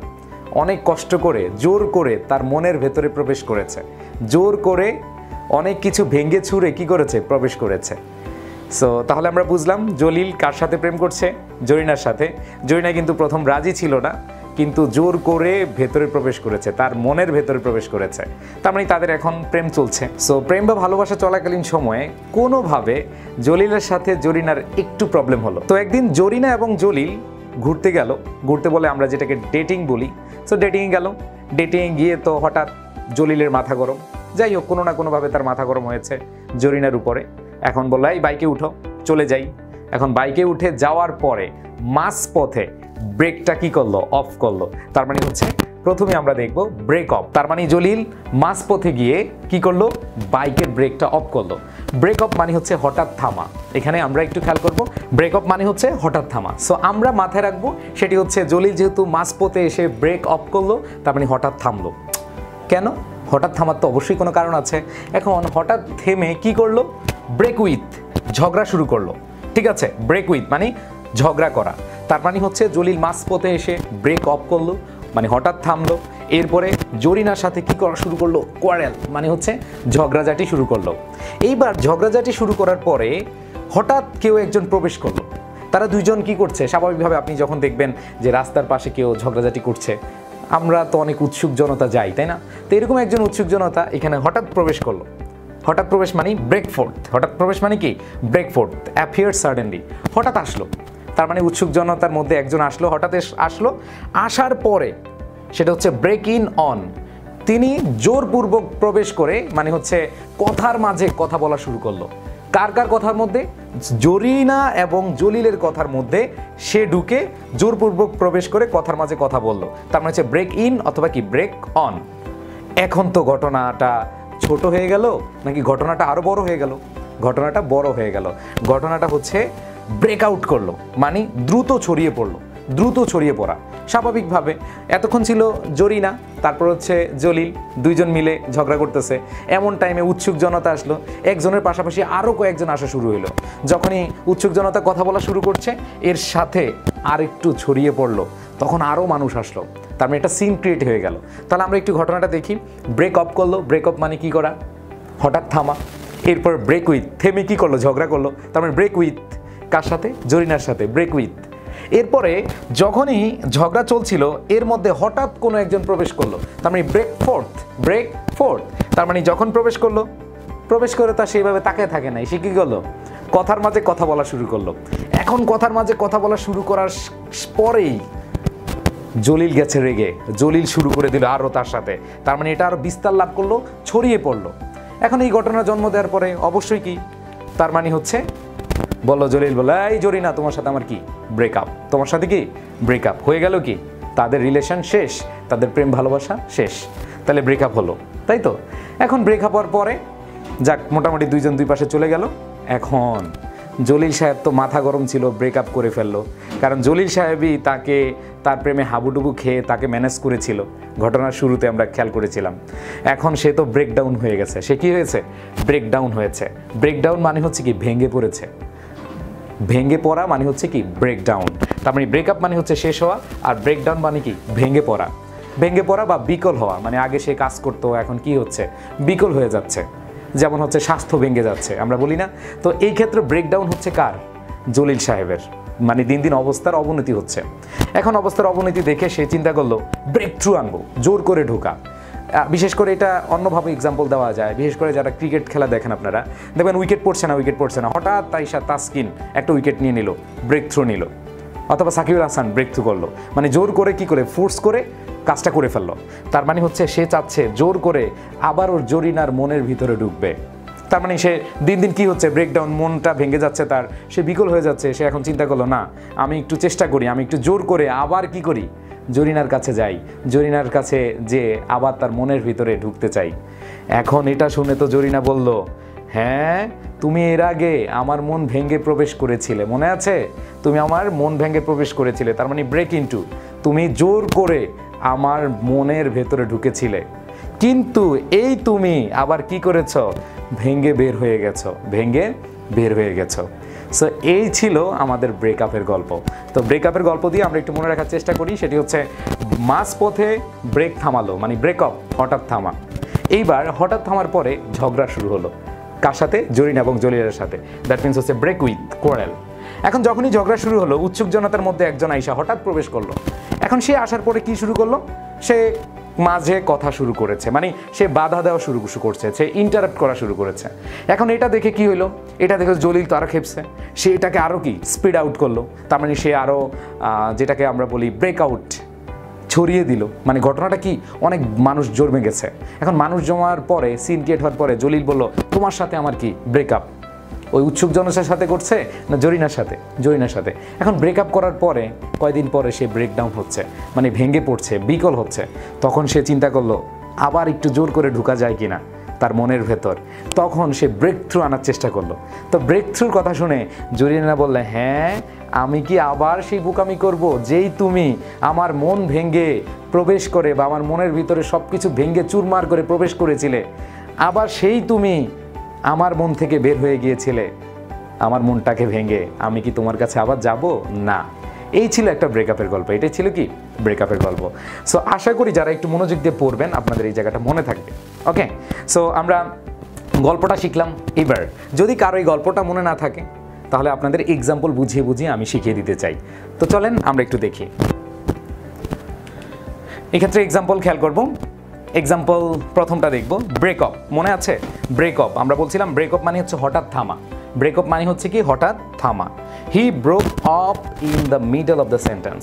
A: অনেক কষ্ট করে জোর করে তার মনের ভেতরে প্রবেশ করেছে, জোর করে অনেক কিছু ভেঙে ছুঁড়ে কি করেছে, প্রবেশ করেছে। সো তাহলে আমরা বুঝলাম জলিল কার সাথে প্রেম করছে, জরিনার সাথে। জরিনা কিন্তু প্রথম রাজি ছিল না, কিন্তু জোর করে ভেতরে প্রবেশ করেছে, তার মনের ভেতরে প্রবেশ করেছে। তার মানে তাদের এখন প্রেম চলছে। সো প্রেম বা ভালোবাসা চলাকালীন সময়ে কোনোভাবে জলিলের সাথে জরিনার একটু প্রবলেম হলো। তো একদিন জরিনা এবং জলিল ঘুরতে গেল, ঘুরতে বলে আমরা যেটাকে ডেটিং বলি। সো ডেটিংয়ে গেল, ডেটিংয়ে গিয়ে তো হঠাৎ জলিলের মাথা গরম। যাই হোক, কোনো না কোনোভাবে তার মাথা গরম হয়েছে জরিনার উপরে। এখন বলল এই বাইকে উঠো, চলে যাই। এখন বাইকে উঠে যাওয়ার পরে মাঝ পথে ব্রেকটা কি করলো, অফ করলো। তার মানে হচ্ছে প্রথমে আমরা দেখব ব্রেক অফ। তার মানে জলিল মাঝ পথে গিয়ে কি করলো, বাইকের ব্রেকটা অফ করলো। ব্রেক অফ মানে হচ্ছে হঠাৎ থামা। এখানে আমরা একটু খেয়াল করব, ব্রেক অফ মানে হচ্ছে হঠাৎ থামা। সো আমরা মাথায় রাখবো সেটি হচ্ছে জলিল যেহেতু মাঝ পথে এসে ব্রেক অফ করলো, তার মানে হঠাৎ থামলো। কেন হঠাৎ থামার তো অবশ্যই কোনো কারণ আছে। এখন হঠাৎ থেমে কি করলো, ব্রেক উইথ, ঝগড়া শুরু করলো। ঠিক আছে, ব্রেক উইথ মানে ঝগড়া করা। তার মানে হচ্ছে জলিল মাঝপথে এসে ব্রেক অফ করলো, মানে হঠাৎ থামলো। এরপরে জরিনার সাথে কি করা শুরু করলো, কোয়ারেল মানে হচ্ছে ঝগড়াঝাটি শুরু করলো। এইবার ঝগড়াঝাটি শুরু করার পরে হঠাৎ কেউ একজন প্রবেশ করলো। তারা দুইজন কি করছে, স্বাভাবিকভাবে আপনি যখন দেখবেন যে রাস্তার পাশে কেউ ঝগড়াঝাটি করছে, আমরা তো অনেক উৎসুক জনতা যাই, তাই না? তো এরকম একজন উৎসুক জনতা এখানে হঠাৎ প্রবেশ করলো। হঠাৎ প্রবেশ মানে ব্রেক ফোর্থ, হঠাৎ প্রবেশ মানে কি ব্রেক ফোর্থ, অ্যাপিয়ার সাডেনলি, হঠাৎ আসলো। তার মানে উৎসুক জনতার মধ্যে একজন আসলো, হঠাৎ আসলো। আসার পরে সেটা হচ্ছে ব্রেক ইন অন, তিনি জোরপূর্বক প্রবেশ করে মানে হচ্ছে কথার মাঝে কথা বলা শুরু করলো। কার কার কথার মধ্যে? জরিনা এবং জলিলের কথার মধ্যে সে ঢুকে জোরপূর্বক প্রবেশ করে কথার মাঝে কথা বললো। তার মানে হচ্ছে ব্রেক ইন অথবা কি ব্রেক অন। এখন তো ঘটনাটা ছোট হয়ে গেল নাকি ঘটনাটা আরো বড় হয়ে গেল? ঘটনাটা বড় হয়ে গেল। ঘটনাটা হচ্ছে ব্রেকআউট করলো, মানে দ্রুত ছড়িয়ে পড়লো। দ্রুত ছড়িয়ে পড়া স্বাভাবিকভাবে। এতক্ষণ ছিল জরিনা, তারপর হচ্ছে জলিল, দুইজন মিলে ঝগড়া করতেছে। এমন টাইমে উৎসুক জনতা আসলো, একজনের পাশাপাশি আরও কয়েকজন আসা শুরু হলো। যখনই উৎসুক জনতা কথা বলা শুরু করছে, এর সাথে আরেকটু ছড়িয়ে পড়লো, তখন আরও মানুষ আসলো। তার মানে একটা সিন ক্রিয়েট হয়ে গেল। তাহলে আমরা একটু ঘটনাটা দেখি। ব্রেক আপ করলো, ব্রেক আপ মানে কি করা, হঠাৎ থামা। এরপর ব্রেক উইথ, থেমে কি করলো, ঝগড়া করলো। তার মানে ব্রেক উইথ কার সাথে? জরিনার সাথে, ব্রেক উইথ। এরপরে যখনই ঝগড়া চলছিল এর মধ্যে হঠাৎ কোনো একজন প্রবেশ করলো, তার মানে ব্রেক ফোর্থ, ব্রেক ফোর্থ। তার মানে যখন প্রবেশ করলো, প্রবেশ করে তা সেইভাবে তাকিয়ে থাকে নাই, সে কি করলো, কথার মাঝে কথা বলা শুরু করলো। এখন কথার মাঝে কথা বলা শুরু করার পরেই জলিল গেছে রেগে, জলিল শুরু করে দিল আরও তার সাথে। তার মানে এটা আরও বিস্তার লাভ করলো, ছড়িয়ে পড়লো। এখন এই ঘটনা জন্ম দেওয়ার পরে অবশ্যই কি, তার মানে হচ্ছে বললো জলিল, বললো এই জরিনা তোমার সাথে আমার কি ব্রেকআপ, তোমার সাথে কি ব্রেকআপ হয়ে গেল, কি তাদের রিলেশন শেষ, তাদের প্রেম ভালোবাসা শেষ, তাহলে ব্রেকআপ হলো, তাই তো? এখন ব্রেকআপ হওয়ার পরে যাক মোটামুটি দুইজন দুই পাশে চলে গেল। এখন জলিল সাহেব তো মাথা গরম ছিল, ব্রেকআপ করে ফেললো। কারণ জলিল সাহেবই তাকে তার প্রেমে হাবুডুবু খেয়ে তাকে ম্যানেজ করেছিল, ঘটনার শুরুতে আমরা খেয়াল করেছিলাম। এখন সে তো ব্রেকডাউন হয়ে গেছে। সে কি হয়েছে? ব্রেকডাউন হয়েছে। ব্রেকডাউন মানে হচ্ছে কি ভেঙে পড়েছে। ভেঙে পড়া মানে হচ্ছে কি ব্রেকডাউন। তার মানে ব্রেকআপ মানে হচ্ছে শেষ হওয়া, আর ব্রেকডাউন মানে কি ভেঙে পড়া। ভেঙে পড়া বা বিকল হওয়া, মানে আগে সে কাজ করতো এখন কি হচ্ছে, বিকল হয়ে যাচ্ছে। যেমন হচ্ছে স্বাস্থ্য ভেঙে যাচ্ছে, আমরা বলি না? তো এই ক্ষেত্রে ব্রেকডাউন হচ্ছে কার? জলিল সাহেবের। মানে দিন দিন অবস্থার অবনতি হচ্ছে। এখন অবস্থার অবনতি দেখে সে চিন্তা করলো ব্রেক থ্রু আনবো, জোর করে ঢোকা। বিশেষ করে এটা অন্যভাবে এক্সাম্পল দেওয়া যায়, বিশেষ করে যারা ক্রিকেট খেলা দেখেন আপনারা দেখবেন উইকেট পড়ছে না, উইকেট পড়ছে না, হঠাৎ তাইশা তাসকিন একটা উইকেট নিয়ে নিল, ব্রেক থ্রু নিল, অথবা সাকিবুল হাসান ব্রেক থ্রু করলো, মানে জোর করে কি করে ফোর্স করে কাজটা করে ফেললো। তার মানে হচ্ছে সে চাচ্ছে জোর করে আবার ওর জরিনার মনের ভিতরে ঢুকবে। তার মানে সে দিন দিন কি হচ্ছে, ব্রেকডাউন, মনটা ভেঙে যাচ্ছে তার, সে বিকল হয়ে যাচ্ছে। সে এখন চিন্তা করলো না, আমি একটু চেষ্টা করি, আমি একটু জোর করে আবার কি করি, জরিনার কাছে যাই, জরিনার কাছে যে আবার তার মনের ভিতরে ঢুকতে চাই। এখন এটা শুনে তো জরিনা বলল, হ্যাঁ তুমি এর আগে আমার মন ভেঙে প্রবেশ করেছিলে, মনে আছে? তুমি আমার মন ভেঙে প্রবেশ করেছিলে, তার মানে ব্রেক ইনটু, তুমি জোর করে আমার মনের ভেতরে ঢুকেছিলে, কিন্তু এই তুমি আবার কি করেছ, ভেঙে বের হয়ে গেছো, ভেঙে বের হয়ে গেছো। সো এই ছিল আমাদের ব্রেকআপের গল্প। তো ব্রেকআপের গল্প দিয়ে আমরা একটু মনে রাখার চেষ্টা করি, সেটি হচ্ছে মাঝপথে ব্রেক থামালো, মানে ব্রেকআপ, হঠাৎ থামা। এইবার হঠাৎ থামার পরে ঝগড়া শুরু হলো, কার সাথে? জরিনা এবং জলিলের সাথে। দ্যাট মিনস হচ্ছে ব্রেক উইথ, কোয়ারেল। এখন যখনই ঝগড়া শুরু হলো, উৎসুক জনতার মধ্যে একজন আইসা হঠাৎ প্রবেশ করলো। এখন সে আসার পরে কি শুরু করলো, সে মাঝে কথা শুরু করেছে, মানে সে বাধা দেওয়া শুরু করছে, সে ইন্টারাপ্ট করা শুরু করেছে। এখন এটা দেখে কি হলো, এটা দেখে জলিল তো আরও খেপছে, সে এটাকে আরও কি স্পিড আউট করলো। তার মানে সে আরও যেটাকে আমরা বলি ব্রেকআউট, ছড়িয়ে দিল। মানে ঘটনাটা কি, অনেক মানুষ জমে গেছে। এখন মানুষ জমার পরে, সিন ক্রিয়েট হওয়ার পরে জলিল বলল, তোমার সাথে আমার কি ব্রেকআপ। ওই উৎসুক জনতার সাথে করছে না জরিনার সাথে? জরিনার সাথে। এখন ব্রেকআপ করার পরে কয়দিন পরে সে ব্রেকডাউন হচ্ছে, মানে ভেঙে পড়ছে, বিকল হচ্ছে। তখন সে চিন্তা করলো আবার একটু জোর করে ঢুকা যায় কিনা তার মনের ভেতর। তখন সে ব্রেক থ্রু আনার চেষ্টা করলো। তো ব্রেক থ্রুর কথা শুনে জরিনা বললে, হ্যাঁ আমি কি আবার সেই বোকামি করব, যেই তুমি আমার মন ভেঙে প্রবেশ করে বা আমার মনের ভিতরে সব কিছু ভেঙে চুরমার করে প্রবেশ করেছিলে, আবার সেই তুমি আমার মন থেকে বের হয়ে গিয়েছিলে, আমার মনটাকে ভেঙে আমি কি তোমার কাছে আবার যাব? না, এই ছিল একটা ব্রেকআপের গল্প, এটাই ছিল কি ব্রেকআপের গল্প। সো আশা করি যারা একটু মনোযোগ দিয়ে পড়বেন আপনাদের এই জায়গাটা মনে থাকবে। ওকে, সো আমরা গল্পটা শিখলাম। এবার যদি কারো এই গল্পটা মনে না থাকে তাহলে আপনাদের এক্সাম্পল বুঝিয়ে বুঝিয়ে আমি শিখিয়ে দিতে চাই। তো চলেন আমরা একটু দেখি। এক্ষেত্রে এক্সাম্পল খেয়াল করব। এক্সাম্পল প্রথমটা দেখব, ব্রেকআপ। মনে আছে ব্রেকআপ আমরা বলছিলাম ব্রেকআপ মানে হচ্ছে হঠাৎ থামা। ব্রেকআপ মানে হচ্ছে কি হঠাৎ থামা। হি broke up in the middle of the sentence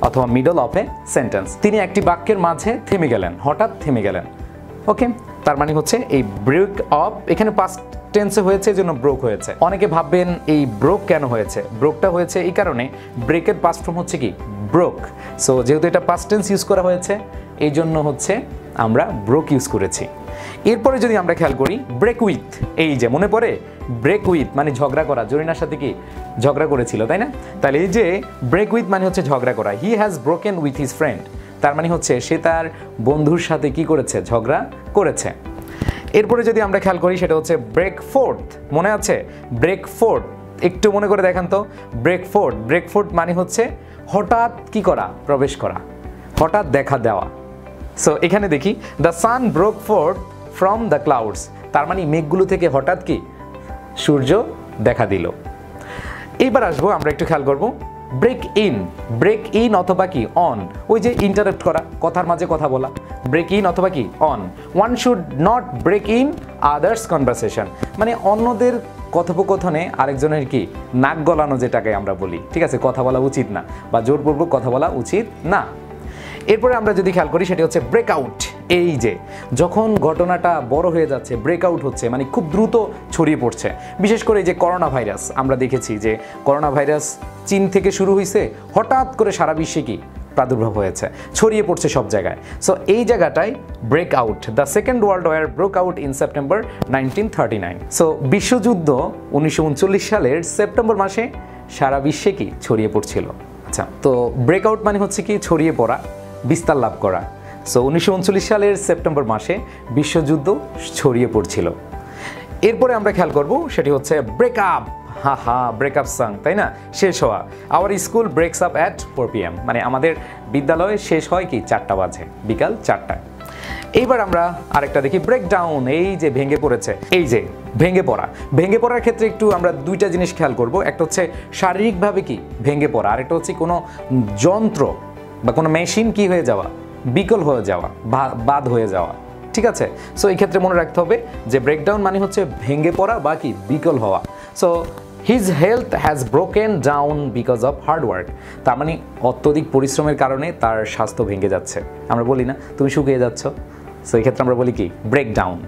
A: অথবা মিডল অফ এ সেন্টেন্স। তিনি একটি বাক্যের মাঝে থেমে গেলেন, হঠাৎ থেমে গেলেন। ওকে, তার মানে হচ্ছে এই ব্রেক আপ এখানে পাস্ট টেন্সে হয়েছে জন্য ব্রোক হয়েছে। অনেকে ভাববেন এই ব্রোক কেন হয়েছে। ব্রোকটা হয়েছে এই কারণে ব্রেকের পাস্ট ফর্ম হচ্ছে কি ব্রোক। সো যেহেতু এটা পাস্ট টেন্স ইউজ করা হয়েছে এই জন্য হচ্ছে আমরা ব্রোক ইউজ করেছি। এরপরে যদি আমরা খেয়াল করি ব্রেক উইথ, এই যে মনে পড়ে ব্রেক উইথ মানে ঝগড়া করা। জরিনার সাথে কি ঝগড়া করেছিল, তাই না? তাহলে এই যে ব্রেক উইথ মানে হচ্ছে ঝগড়া করা। He has broken with his friend, তার মানে হচ্ছে সে তার বন্ধুর সাথে কি করেছে, ঝগড়া করেছে। এরপরে যদি আমরা খেয়াল করি সেটা হচ্ছে ব্রেক ফোর্থ। মনে আছে ব্রেক ফোর্থ? একটু মনে করে দেখেন তো ব্রেক ফোর্থ। ব্রেক ফোর্থ মানে হচ্ছে হঠাৎ কি করা, প্রবেশ করা, হঠাৎ দেখা দেওয়া। সো এখানে দেখি the sun broke fourth from the clouds, তার মানে মেঘগুলো থেকে হঠাৎ কি সূর্য দেখা দিল। এইবার আসবো আমরা একটু খেয়াল করব ব্রেক ইন। ব্রেক ইন অথবা কি অন, ওই যে ইন্টারাপ্ট করা, কথার মাঝে কথা বলা। ব্রেক ইন অথবা কি on. One should not break in others conversation, মানে অন্যদের কথোপকথনে আরেকজনের কি নাক গলানো, যেটাকে আমরা বলি, ঠিক আছে, কথা বলা উচিত না বা জোরপূর্বক কথা বলা উচিত না। এরপরে আমরা যদি খেয়াল করি সেটি হচ্ছে ব্রেকআউট। এই যে যখন ঘটনাটা বড় হয়ে যাচ্ছে, ব্রেকআউট হচ্ছে মানে খুব দ্রুত ছড়িয়ে পড়ছে। বিশেষ করে এই যে করোনা ভাইরাস, আমরা দেখেছি যে করোনা ভাইরাস চীন থেকে শুরু হয়েছে, হঠাৎ করে সারা বিশ্বে কি প্রাদুর্ভাব হয়েছে, ছড়িয়ে পড়ছে সব জায়গায়। সো এই জায়গাটায় breakout. The second world war broke out in September 1939। So বিশ্বযুদ্ধ 1939 সালের সেপ্টেম্বর মাসে সারা বিশ্বে কি ছড়িয়ে পড়ছিল। আচ্ছা, তো ব্রেকআউট মানে হচ্ছে কি ছড়িয়ে পড়া, বিস্তার লাভ করা। সো 1939 সালের সেপ্টেম্বর মাসে বিশ্বযুদ্ধ ছড়িয়ে পড়ছিল। এরপরে আমরা খেয়াল করব সেটি হচ্ছে ব্রেকআপ। ব্রেকআপ সং, তাই না, শেষ হওয়া। Our school ব্রেকস up at 4 PM, মানে আমাদের বিদ্যালয়ে শেষ হয় কি 4টা বাজে, বিকাল 4টায়। এইবার আমরা আরেকটা দেখি ব্রেকডাউন। এই যে ভেঙে পড়েছে, এই যে ভেঙে পড়া। ভেঙে পড়ার ক্ষেত্রে একটু আমরা দুইটা জিনিস খেয়াল করব। একটা হচ্ছে শারীরিকভাবে কি ভেঙে পড়া, আর একটা হচ্ছে কোনো যন্ত্র বা কোনো মেশিন কি হয়ে যাওয়া, বিকল হয়ে যাওয়া, বাদ হয়ে যাওয়া, ঠিক আছে। সো এই ক্ষেত্রে মনে রাখতে হবে যে ব্রেকডাউন মানে হচ্ছে ভেঙে পড়া বা কি বিকল হওয়া। So his health has broken down because of hard work, তার মানে অত্যধিক পরিশ্রমের কারণে তার স্বাস্থ্য ভেঙে যাচ্ছে। আমরা বলি না তুমি শুকিয়ে যাচ্ছ, সো এই ক্ষেত্রে আমরা বলি কি ব্রেকডাউন।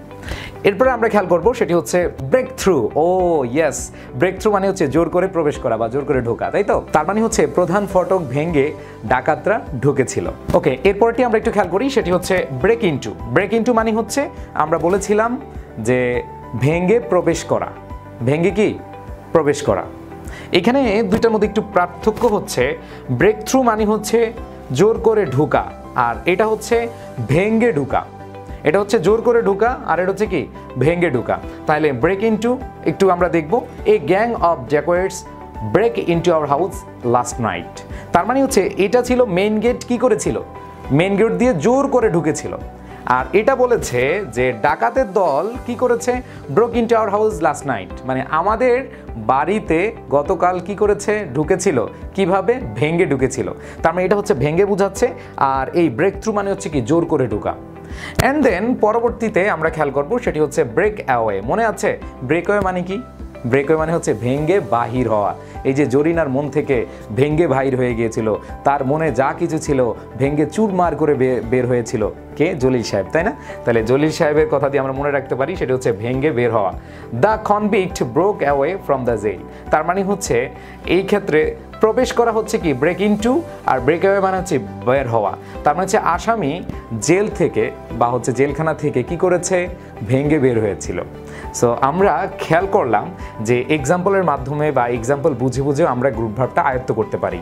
A: এরপরে আমরা খেয়াল করব সেটি হচ্ছে ব্রেক থ্রু। ও ইয়েস, ব্রেক থ্রু মানে হচ্ছে জোর করে প্রবেশ করা বা জোর করে ঢোকা, তাই তো? তার মানে হচ্ছে প্রধান ফটক ভেঙে ডাকাতরা ঢুকেছিল। ওকে, এরপরটি আমরা একটু খেয়াল করি সেটি হচ্ছে ব্রেক ইনটু। ব্রেক ইনটু মানে হচ্ছে আমরা বলেছিলাম যে ভেঙে প্রবেশ করা, ভেঙে কি প্রবেশ করা। এখানে দুইটার মধ্যে একটু পার্থক্য হচ্ছে ব্রেক থ্রু মানে হচ্ছে জোর করে ঢোকা, আর এটা হচ্ছে ভেঙে ঢোকা। এটা হচ্ছে জোর করে ঢোকা আর এটা হচ্ছে কি ভেঙে ঢোকা। তাহলে ব্রেক ইনটু একটু আমরা দেখব, a gang of dacoits break into our house last night. তার মানে হচ্ছে এটা ছিল মেইন গেট, কি করেছিল মেইন গেট দিয়ে জোর করে ঢুকেছিল। আর এটা বলেছে যে ডাকাতের দল কি করেছে, broke into our house last night, মানে আমাদের বাড়িতে গতকাল কি করেছে, ঢুকেছিল। কিভাবে? ভেঙে ঢুকেছিল। তার মানে এটা হচ্ছে ভেঙে বোঝাচ্ছে, আর এই ব্রেক থ্রু মানে হচ্ছে কি জোর করে ঢোকা। অ্যান্ড দেন পরবর্তীতে আমরা খেয়াল করব সেটি হচ্ছে ব্রেক অ্যাওয়ে। মনে আছে ব্রেক অ্যাওয়ে মানে কি? ব্রেক অ্যাওয়ে মানে হচ্ছে ভেঙে বাহির হওয়া। এই যে জরিনার মন থেকে ভেঙে বাহির হয়ে গিয়েছিল, তার মনে যা কিছু ছিল ভেঙে চুরমার করে বের হয়েছিল। কে? জলিল সাহেব, তাই না? তাহলে জলিল সাহেবের কথা দিয়ে আমরা মনে রাখতে পারি সেটা হচ্ছে ভেঙে বের হওয়া। The convict broke away from the jail. তার মানে হচ্ছে এই ক্ষেত্রে প্রবেশ করা হচ্ছে কি ব্রেক ইনটু, আর ব্রেক অ্যাওয়ে মানে হচ্ছে বের হওয়া। তার মানে হচ্ছে আসামি জেল থেকে বা হচ্ছে জেলখানা থেকে কি করেছে, ভেঙে বের হয়েছিল। সো আমরা খেয়াল করলাম যে এক্সাম্পলের মাধ্যমে বা এক্সাম্পল বুঝে বুঝেও আমরা গ্রুপ ভার্বটা আয়ত্ত করতে পারি।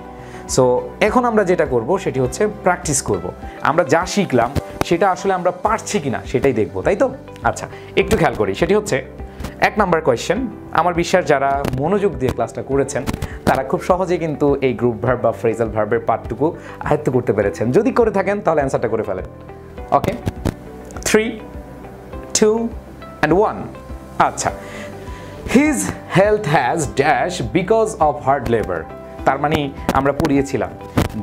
A: সো এখন আমরা যেটা করব সেটি হচ্ছে প্র্যাকটিস করব। আমরা যা শিখলাম সেটা আসলে আমরা পারছি কিনা সেটাই দেখব, তাই তো? আচ্ছা, একটু খেয়াল করি সেটি হচ্ছে 1 নাম্বার কোয়েশ্চেন, আমার বিশ্বাস যারা মনোযোগ দিয়ে ক্লাসটা করেছেন তারা খুব সহজেই কিন্তু এই গ্রুপ ভার্ব বা ফ্রেজাল ভার্বের পার্টটুকু আয়ত্ত করতে পেরেছেন। যদি করে থাকেন তাহলে অ্যান্সারটা করে ফেলেন। ওকে, 3, 2 and 1। আচ্ছা, his health has dash because of hard labour. তার মানে আমরা পড়িয়েছিলাম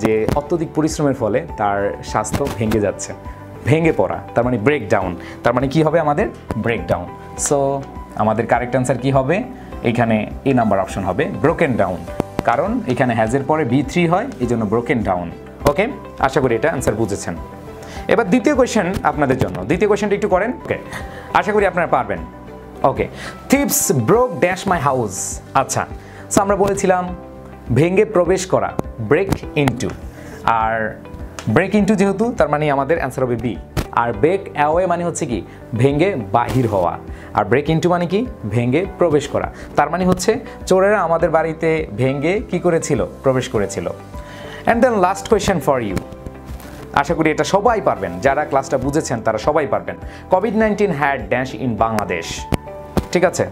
A: যে অত্যধিক পরিশ্রমের ফলে তার স্বাস্থ্য ভেঙে যাচ্ছে। ভেঙে পড়া তার মানে ব্রেক ডাউন, তার মানে কি হবে আমাদের ব্রেক ডাউন। সো আমাদের কারেক্ট অ্যান্সার কি হবে? এখানে এ নাম্বার অপশন হবে ব্রোকেন ডাউন, কারণ এখানে হ্যাজের পরে B3 হয়, এই জন্য ব্রোকেন ডাউন। ওকে, আশা করি এটা অ্যান্সার বুঝেছেন। এবার দ্বিতীয় কোয়েশ্চেন আপনাদের জন্য, দ্বিতীয় কোয়েশ্চেনটা একটু করেন। ওকে, আশা করি আপনারা পারবেন। Okay, thieves broke dash my house. আচ্ছা, সো আমরা বলেছিলাম ভেঙে প্রবেশ করা, ব্রেক ইনটু, আর ব্রেক ইনটু যেহেতু তার মানে আমাদের অ্যান্সার হবে বি। আর ব্রেক অ্যাওয়ে মানে হচ্ছে কি ভেঙে বাহির হওয়া, আর ব্রেক ইনটু মানে কি ভেঙে প্রবেশ করা। তার মানে হচ্ছে চোরেরা আমাদের বাড়িতে ভেঙে কি করেছিল? প্রবেশ করেছিল। And then last question for you, আশা করি এটা সবাই পারবেন, যারা ক্লাসটা বুঝেছেন তারা সবাই পারবেন। COVID-19 had dash in Bangladesh. ঠিক আছে,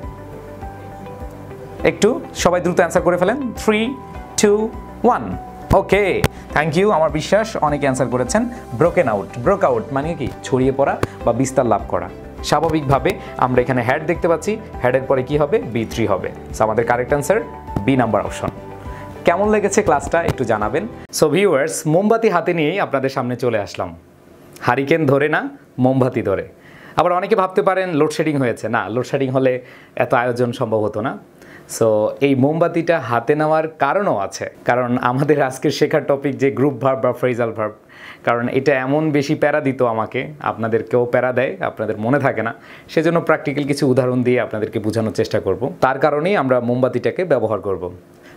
A: একটু সবাই দ্রুত অ্যান্সার করে ফেলেন। 3, 2, 1। ওকে, থ্যাংক ইউ। আমার বিশ্বাস অনেকে অ্যান্সার করেছেন ব্রোকেন আউট। ব্রোক আউট মানে কি ছড়িয়ে পড়া বা বিস্তার লাভ করা। স্বাভাবিকভাবে আমরা এখানে হ্যাড দেখতে পাচ্ছি, হ্যাডের পরে কি হবে? B3 হবে। সো আমাদের correct answer B number option. কেমন লেগেছে ক্লাসটা একটু জানাবেন। সো ভিউয়ার্স, মোমবাতি হাতে নিয়েই আপনাদের সামনে চলে আসলাম। হারিকেন ধরে না, মোমবাতি ধরে। আবার অনেকে ভাবতে পারেন লোডশেডিং হয়েছে। না, লোডশেডিং হলে এত আয়োজন সম্ভব হতো না। সো এই মোমবাতিটা হাতে নেওয়ার কারণও আছে, কারণ আমাদের আজকের শেখার টপিক যে গ্রুপ ভার্ব বা ফ্রেজাল ভার্ব, কারণ এটা এমন বেশি প্যারা দিত আমাকে, আপনাদেরকেও প্যারা দেয়, আপনাদের মনে থাকে না, সেজন্য প্র্যাকটিক্যাল কিছু উদাহরণ দিয়ে আপনাদেরকে বোঝানোর চেষ্টা করব। তার কারণেই আমরা মোমবাতিটাকে ব্যবহার করব।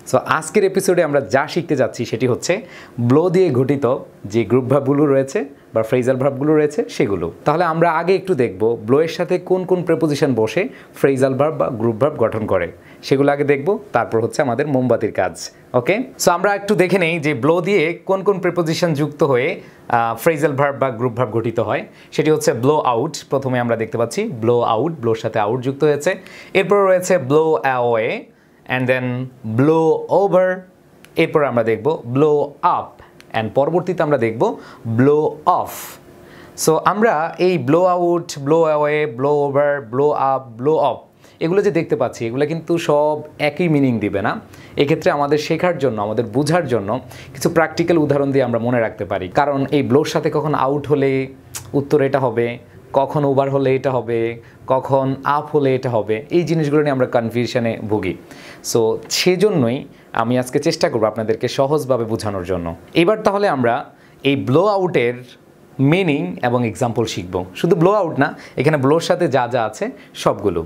A: সো আজকের এপিসোডে আমরা যা শিখতে যাচ্ছি সেটি হচ্ছে ব্লো দিয়ে গঠিত যে গ্রুপ ভার্বগুলো রয়েছে বা ফ্রেজাল ভার্বগুলো রয়েছে সেগুলো। তাহলে আমরা আগে একটু দেখব ব্লো এর সাথে কোন কোন প্রেপোজিশন বসে ফ্রেজাল ভার্ব বা গ্রুপ ভার্ব গঠন করে, সেগুলো আগে দেখব, তারপর হচ্ছে আমাদের মোমবাতির কাজ। ওকে, সো আমরা একটু দেখে নেই যে ব্লো দিয়ে কোন কোন প্রেপোজিশন যুক্ত হয়ে ফ্রেজাল ভার্ব বা গ্রুপ ভার্ব গঠিত হয়। সেটি হচ্ছে ব্লো আউট। প্রথমে আমরা দেখতে পাচ্ছি ব্লো আউট, ব্লোর সাথে আউট যুক্ত হয়েছে। এরপর রয়েছে blow away, and then blow over. এরপর আমরা দেখব ব্লো আপ, অ্যান্ড পরবর্তীতে আমরা দেখব ব্লো অফ। সো আমরা এই blow out, blow away, blow over, blow up, blow off এগুলো যে দেখতে পাচ্ছি, এগুলো কিন্তু সব একই মিনিং দিবে না। এক্ষেত্রে আমাদের শেখার জন্য, আমাদের বোঝার জন্য কিছু প্র্যাকটিক্যাল উদাহরণ দিয়ে আমরা মনে রাখতে পারি। কারণ এই ব্লোর সাথে কখন আউট হলে উত্তর এটা হবে, কখন ওভার হলে এটা হবে, কখন আপ হলে এটা হবে, এই জিনিসগুলো নিয়ে আমরা কনফিউশনে ভুগি। সো সেজন্যই আমি আজকে চেষ্টা করব আপনাদেরকে সহজভাবে বোঝানোর জন্য। এবার তাহলে আমরা এই ব্লো আউটের মিনিং এবং এক্সাম্পল শিখব। শুধু ব্লো আউট না, এখানে ব্লোর সাথে যা যা আছে সবগুলো।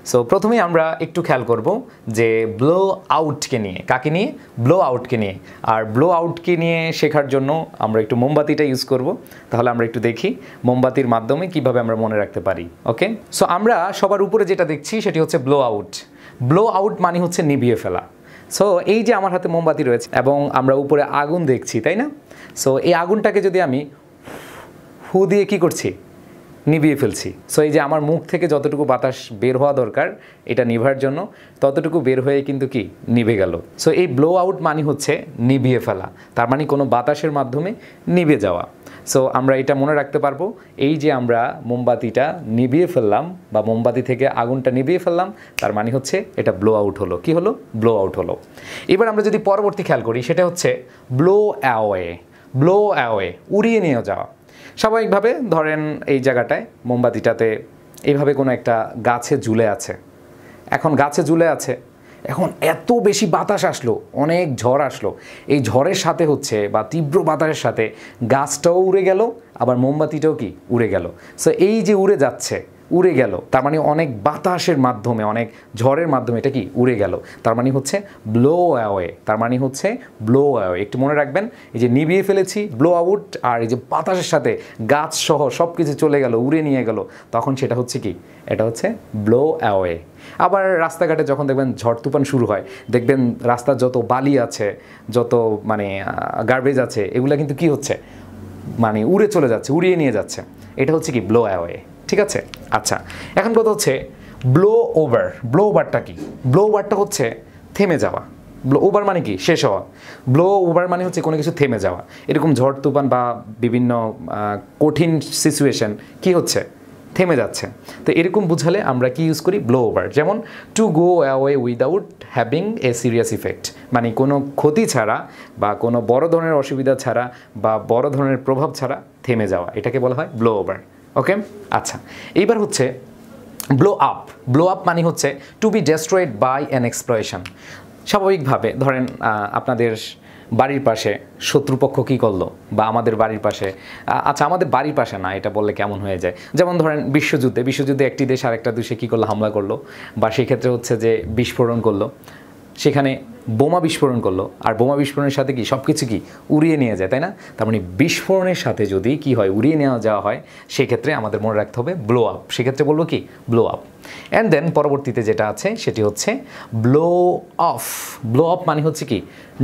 A: সো প্রথমেই আমরা একটু খেয়াল করব যে ব্লো আউটকে নিয়ে, কাকে নিয়ে? ব্লো আউটকে নিয়ে। আর ব্লো আউটকে নিয়ে শেখার জন্য আমরা একটু মোমবাতিটা ইউজ করব। তাহলে আমরা একটু দেখি মোমবাতির মাধ্যমে কিভাবে আমরা মনে রাখতে পারি। ওকে, সো আমরা সবার উপরে যেটা দেখছি সেটি হচ্ছে ব্লো আউট। ব্লো আউট মানে হচ্ছে নিভিয়ে ফেলা। সো এই যে আমার হাতে মোমবাতি রয়েছে এবং আমরা উপরে আগুন দেখছি, তাই না? সো এই আগুনটাকে যদি আমি হু দিয়ে কি করছি? নিভিয়ে ফেলছি। সো এই যে আমার মুখ থেকে যতটুকু বাতাস বের হওয়া দরকার এটা নিভার জন্য, ততটুকু বের হয়ে কিন্তু কি নিভে গেল। সো এই ব্লো আউট মানে হচ্ছে নিভিয়ে ফেলা, তার মানে কোনো বাতাসের মাধ্যমে নিভে যাওয়া। সো আমরা এটা মনে রাখতে পারবো, এই যে আমরা মোমবাতিটা নিভিয়ে ফেললাম বা মোমবাতি থেকে আগুনটা নিভিয়ে ফেললাম, তার মানে হচ্ছে এটা ব্লো আউট হলো। কি হলো? ব্লো আউট হলো। এবার আমরা যদি পরবর্তী খেয়াল করি, সেটা হচ্ছে ব্লো অ্যাওয়ে। ব্লো অ্যাওয়ে উড়িয়ে নিয়ে যাওয়া। স্বাভাবিকভাবে ধরেন এই জায়গাটায় মোমবাতিটাতে এইভাবে কোনো একটা গাছে ঝুলে আছে। এখন গাছে ঝুলে আছে, এখন এত বেশি বাতাস আসলো, অনেক ঝড় আসলো, এই ঝড়ের সাথে হচ্ছে বা তীব্র বাতাসের সাথে গাছটাও উড়ে গেল, আবার মোমবাতিটাও কি উড়ে গেল। সো এই যে উড়ে যাচ্ছে, উড়ে গেল, তার মানে অনেক বাতাসের মাধ্যমে, অনেক ঝড়ের মাধ্যমে এটা কি উড়ে গেল, তার মানে হচ্ছে ব্লো অ্যাওয়ে। তার মানে হচ্ছে ব্লো অ্যাওয়ে। একটু মনে রাখবেন, এই যে নিভিয়ে ফেলেছি ব্লো আউট, আর এই যে বাতাসের সাথে গাছ সহ সব কিছু চলে গেল, উড়ে নিয়ে গেল, তখন সেটা হচ্ছে কি? এটা হচ্ছে ব্লো অ্যাওয়ে। আবার রাস্তাঘাটে যখন দেখবেন ঝড় তুফান শুরু হয়, দেখবেন রাস্তার যত বালি আছে, যত মানে গার্বেজ আছে, এগুলো কিন্তু কি হচ্ছে? মানে উড়ে চলে যাচ্ছে, উড়িয়ে নিয়ে যাচ্ছে। এটা হচ্ছে কি? Blow away. ঠিক আছে? আচ্ছা, এখন কথা হচ্ছে ব্লো ওভার, ব্লো ওভারটা কি? ব্লো ওভারটা হচ্ছে থেমে যাওয়া। ব্লো ওভার মানে কি? শেষ হওয়া। ব্লো ওভার মানে হচ্ছে কোনো কিছু থেমে যাওয়া। এরকম ঝড় তুফান বা বিভিন্ন কঠিন সিচুয়েশন কি হচ্ছে? থেমে যাচ্ছে। তো এরকম বুঝালে আমরা কি ইউজ করি? Blow over. যেমন to go away without having a serious effect, মানে কোনো ক্ষতি ছাড়া বা কোনো বড় ধরনের অসুবিধা ছাড়া বা বড় ধরনের প্রভাব ছাড়া থেমে যাওয়া, এটাকে বলা হয় ব্লো ওভার। ওকে, আচ্ছা, এইবার হচ্ছে ব্লো আপ। ব্লো আপ মানে হচ্ছে to be destroyed by an explosion. স্বাভাবিকভাবে ধরেন আপনাদের বাড়ির পাশে শত্রুপক্ষ কী করলো, বা আমাদের বাড়ির পাশে, আচ্ছা আমাদের বাড়ির পাশে না, এটা বললে কেমন হয়ে যায়, যেমন ধরেন বিশ্বযুদ্ধে একটি দেশ আরেকটা দেশে কী করলো? হামলা করলো, বা সেক্ষেত্রে হচ্ছে যে বিস্ফোরণ করলো, সেখানে বোমা বিস্ফোরণ করলো, আর বোমা বিস্ফোরণের সাথে কি সব কিছু কি উড়িয়ে নিয়ে যায়, তাই না? তার মানে বিস্ফোরণের সাথে যদি কি হয়, উড়িয়ে নেওয়া যাওয়া হয়, সেক্ষেত্রে আমাদের মনে রাখতে হবে ব্লো আপ। সেক্ষেত্রে বলবো কি? Blow up. অ্যান্ড দেন পরবর্তীতে যেটা আছে সেটি হচ্ছে ব্লো অফ। ব্লো অফ মানে হচ্ছে কি?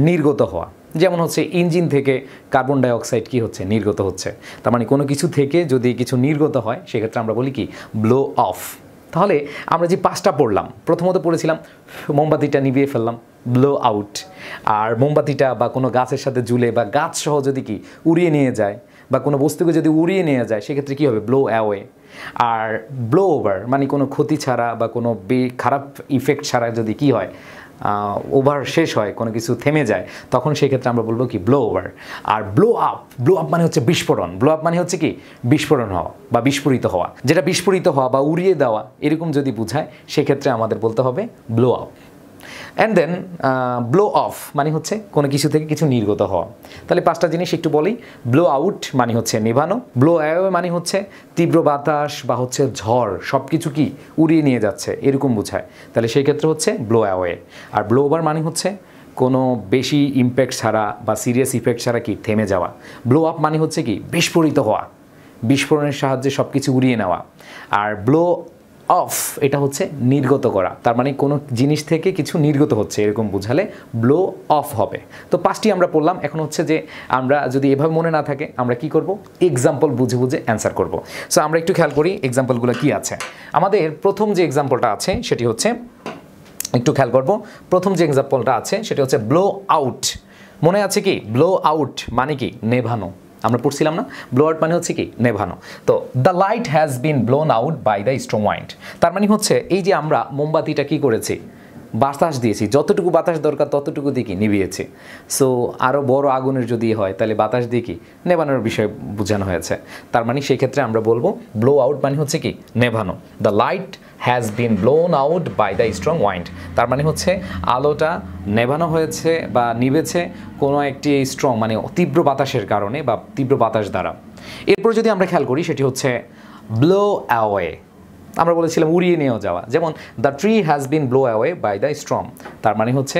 A: নির্গত হওয়া। যেমন হচ্ছে ইঞ্জিন থেকে কার্বন ডাইঅক্সাইড কি হচ্ছে? নির্গত হচ্ছে। তার মানে কোনো কিছু থেকে যদি কিছু নির্গত হয় সেক্ষেত্রে আমরা বলি কি? Blow off. তাহলে আমরা যে পাঁচটা পড়লাম, প্রথমত পড়েছিলাম মোমবাতিটা নিভিয়ে ফেললাম, ব্লো আউট। আর মোমবাতিটা বা কোনো গাছের সাথে ঝুলে বা গাছ সহ যদি কি উড়িয়ে নিয়ে যায়, বা কোনো বস্তুকে যদি উড়িয়ে নিয়ে যায়, সেক্ষেত্রে কী হবে? Blow away. আর ব্লো ওভার মানে কোনো ক্ষতি ছাড়া বা কোনো খারাপ ইফেক্ট ছাড়া যদি কি হয়, ওভার শেষ হয়, কোনো কিছু থেমে যায়, তখন সেক্ষেত্রে আমরা বলবো কি? Blow over. আর ব্লো আপ, ব্লো আপ মানে হচ্ছে বিস্ফোরণ। ব্লো আপ মানে হচ্ছে কি? বিস্ফোরণ হওয়া বা বিস্ফোরিত হওয়া। যেটা বিস্ফোরিত হওয়া বা উড়িয়ে দেওয়া এরকম যদি বোঝায়, সেক্ষেত্রে আমাদের বলতে হবে blow up. And then blow off মানে হচ্ছে কোনো কিছু থেকে কিছু নির্গত হওয়া। তাহলে পাঁচটা জিনিস একটু বলি। ব্লো আউট মানে হচ্ছে নেভানো। ব্লো অ্যাওয়ে মানে হচ্ছে তীব্র বাতাস বা হচ্ছে ঝড় সব কিছু কি উড়িয়ে নিয়ে যাচ্ছে, এরকম বোঝায়। তাহলে সেই ক্ষেত্রে হচ্ছে ব্লো অ্যাওয়ে। আর ব্লো ওভার মানে হচ্ছে কোনো বেশি ইম্প্যাক্ট ছাড়া বা সিরিয়াস ইফেক্ট ছাড়া কি থেমে যাওয়া। ব্লো আপ মানে হচ্ছে কি? বিস্ফোরিত হওয়া, বিস্ফোরণের সাহায্যে সব কিছু উড়িয়ে নেওয়া। আর ব্লো অফ এটা হচ্ছে নির্গত করা। তার মানে কোনো জিনিস থেকে কিছু নির্গত হচ্ছে, এরকম বোঝালে ব্লো অফ হবে। তো পাঁচটি আমরা পড়লাম। এখন হচ্ছে যে আমরা যদি এভাবে মনে না থাকে, আমরা কি করব? এক্সাম্পল বুঝে বুঝে অ্যান্সার করব। সো আমরা একটু খেয়াল করি এক্সাম্পলগুলো কি আছে। আমাদের প্রথম যে এক্সাম্পলটা আছে সেটি হচ্ছে, একটু খেয়াল করব, প্রথম যে এক্সাম্পলটা আছে সেটা হচ্ছে ব্লো আউট। মনে আছে কি? ব্লো আউট মানে কি? নেভানো। আমরা পড়ছিলাম না? ব্লো আউট মানে হচ্ছে কি? নেভানো। তো the light has been blown out by the strong wind. তার মানে হচ্ছে এই যে আমরা মোমবাতিটা কি করেছি? বাতাস দিয়েছি, যতটুকু বাতাস দরকার ততটুকু দিয়ে কি নিভিয়েছি। সো আরও বড় আগুনের যদি হয় তাহলে বাতাস দিয়ে কি নেভানোর বিষয় বোঝানো হয়েছে। তার মানে সেই ক্ষেত্রে আমরা বলবো ব্লো আউট মানে হচ্ছে কি? নেভানো। The light has been blown out by the strong wind. তার মানে হচ্ছে আলোটা নেভানো হয়েছে বা নিভেছে কোনো একটি স্ট্রং মানে তীব্র বাতাসের কারণে বা তীব্র বাতাস দ্বারা। এরপর যদি আমরা খেয়াল করি সেটি হচ্ছে ব্লো অ্যাওয়ে। আমরা বলেছিলাম উড়িয়ে নিয়ে যাওয়া। যেমন the tree has been blow away by the storm. তার মানে হচ্ছে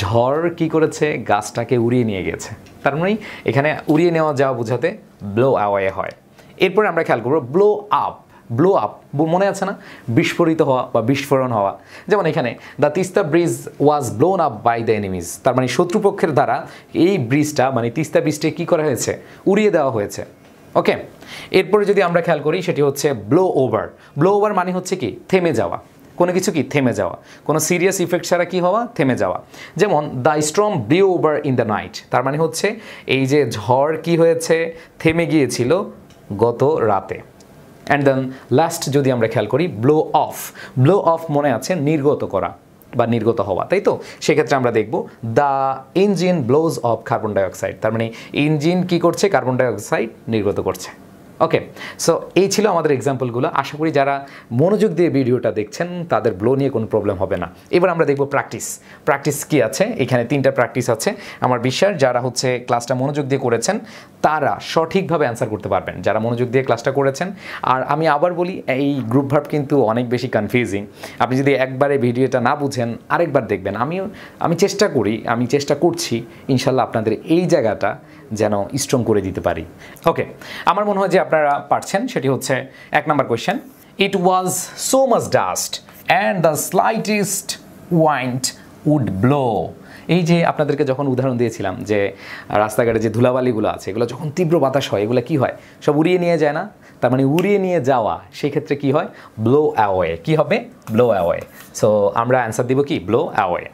A: ঝড় কি করেছে? গাছটাকে উড়িয়ে নিয়ে গেছে। তার মানে এখানে উড়িয়ে নেওয়া যাওয়া বোঝাতে ব্লো অ্যাওয়ে হয়। এরপরে আমরা খেয়াল করবো ব্লো আপ। ব্লো আপ মনে আছে না? বিস্ফোরিত হওয়া বা বিস্ফোরণ হওয়া। যেমন এখানে the Teesta bridge was blown up by the enemies. তার মানে শত্রুপক্ষের দ্বারা এই ব্রিজটা মানে তিস্তা ব্রিজটাকে কী করা হয়েছে? উড়িয়ে দেওয়া হয়েছে। ওকে, এরপরে যদি আমরা খেয়াল করি সেটি হচ্ছে ব্লো ওভার। ব্লো ওভার মানে হচ্ছে কি? থেমে যাওয়া। কোনো কিছু কি? থেমে যাওয়া, কোনো সিরিয়াস ইফেক্ট ছাড়া কি হওয়া? থেমে যাওয়া। যেমন the storm blew over in the night. তার মানে হচ্ছে এই যে ঝড় কি হয়েছে? থেমে গিয়েছিল গত রাতে। অ্যান্ড দেন লাস্ট যদি আমরা খেয়াল করি ব্লো অফ। ব্লো অফ মনে আছে নির্গত করা বা নির্গত হওয়া, তাই তো? সেক্ষেত্রে আমরা দেখব the engine blows of carbon dioxide. তার মানে ইঞ্জিন কি করছে? কার্বন ডাইঅক্সাইড নির্গত করছে। ওকে, সো এই ছিল আমাদের এক্সাম্পলগুলো। আশা করি যারা মনোযোগ দিয়ে ভিডিওটা দেখছেন তাদের ব্লো নিয়ে কোনো প্রবলেম হবে না। এবার আমরা দেখব প্র্যাকটিস। প্র্যাকটিস কি আছে? এখানে 3টা প্র্যাকটিস আছে। আমার বিশ্বাস যারা হচ্ছে ক্লাসটা মনোযোগ দিয়ে করেছেন তারা সঠিকভাবে অ্যান্সার করতে পারবেন, যারা মনোযোগ দিয়ে ক্লাসটা করেছেন। আর আমি আবার বলি, এই গ্রুপ ভার্ব কিন্তু অনেক বেশি কনফিউজিং। আপনি যদি একবারে ভিডিওটা না বুঝেন আরেকবার দেখবেন। আমি চেষ্টা করছি ইনশাল্লাহ আপনাদের এই জায়গাটা যেন স্ট্রং করে দিতে পারি। ওকে, আমার মনে হয় যে আপনারা পারছেন। সেটি হচ্ছে 1 নম্বর question. It was so much dust and the slightest wind would blow. এই যে আপনাদেরকে যখন উদাহরণ দিয়েছিলাম যে রাস্তাঘাটে যে ধুলাবালিগুলো আছে এগুলো যখন তীব্র বাতাস হয় এগুলো কি হয়, সব উড়িয়ে নিয়ে যায় না? তার মানে উড়িয়ে নিয়ে যাওয়া, সেই ক্ষেত্রে কি হয়? Blow away. কি হবে? Blow away. সো আমরা অ্যান্সার দিব কি? Blow away.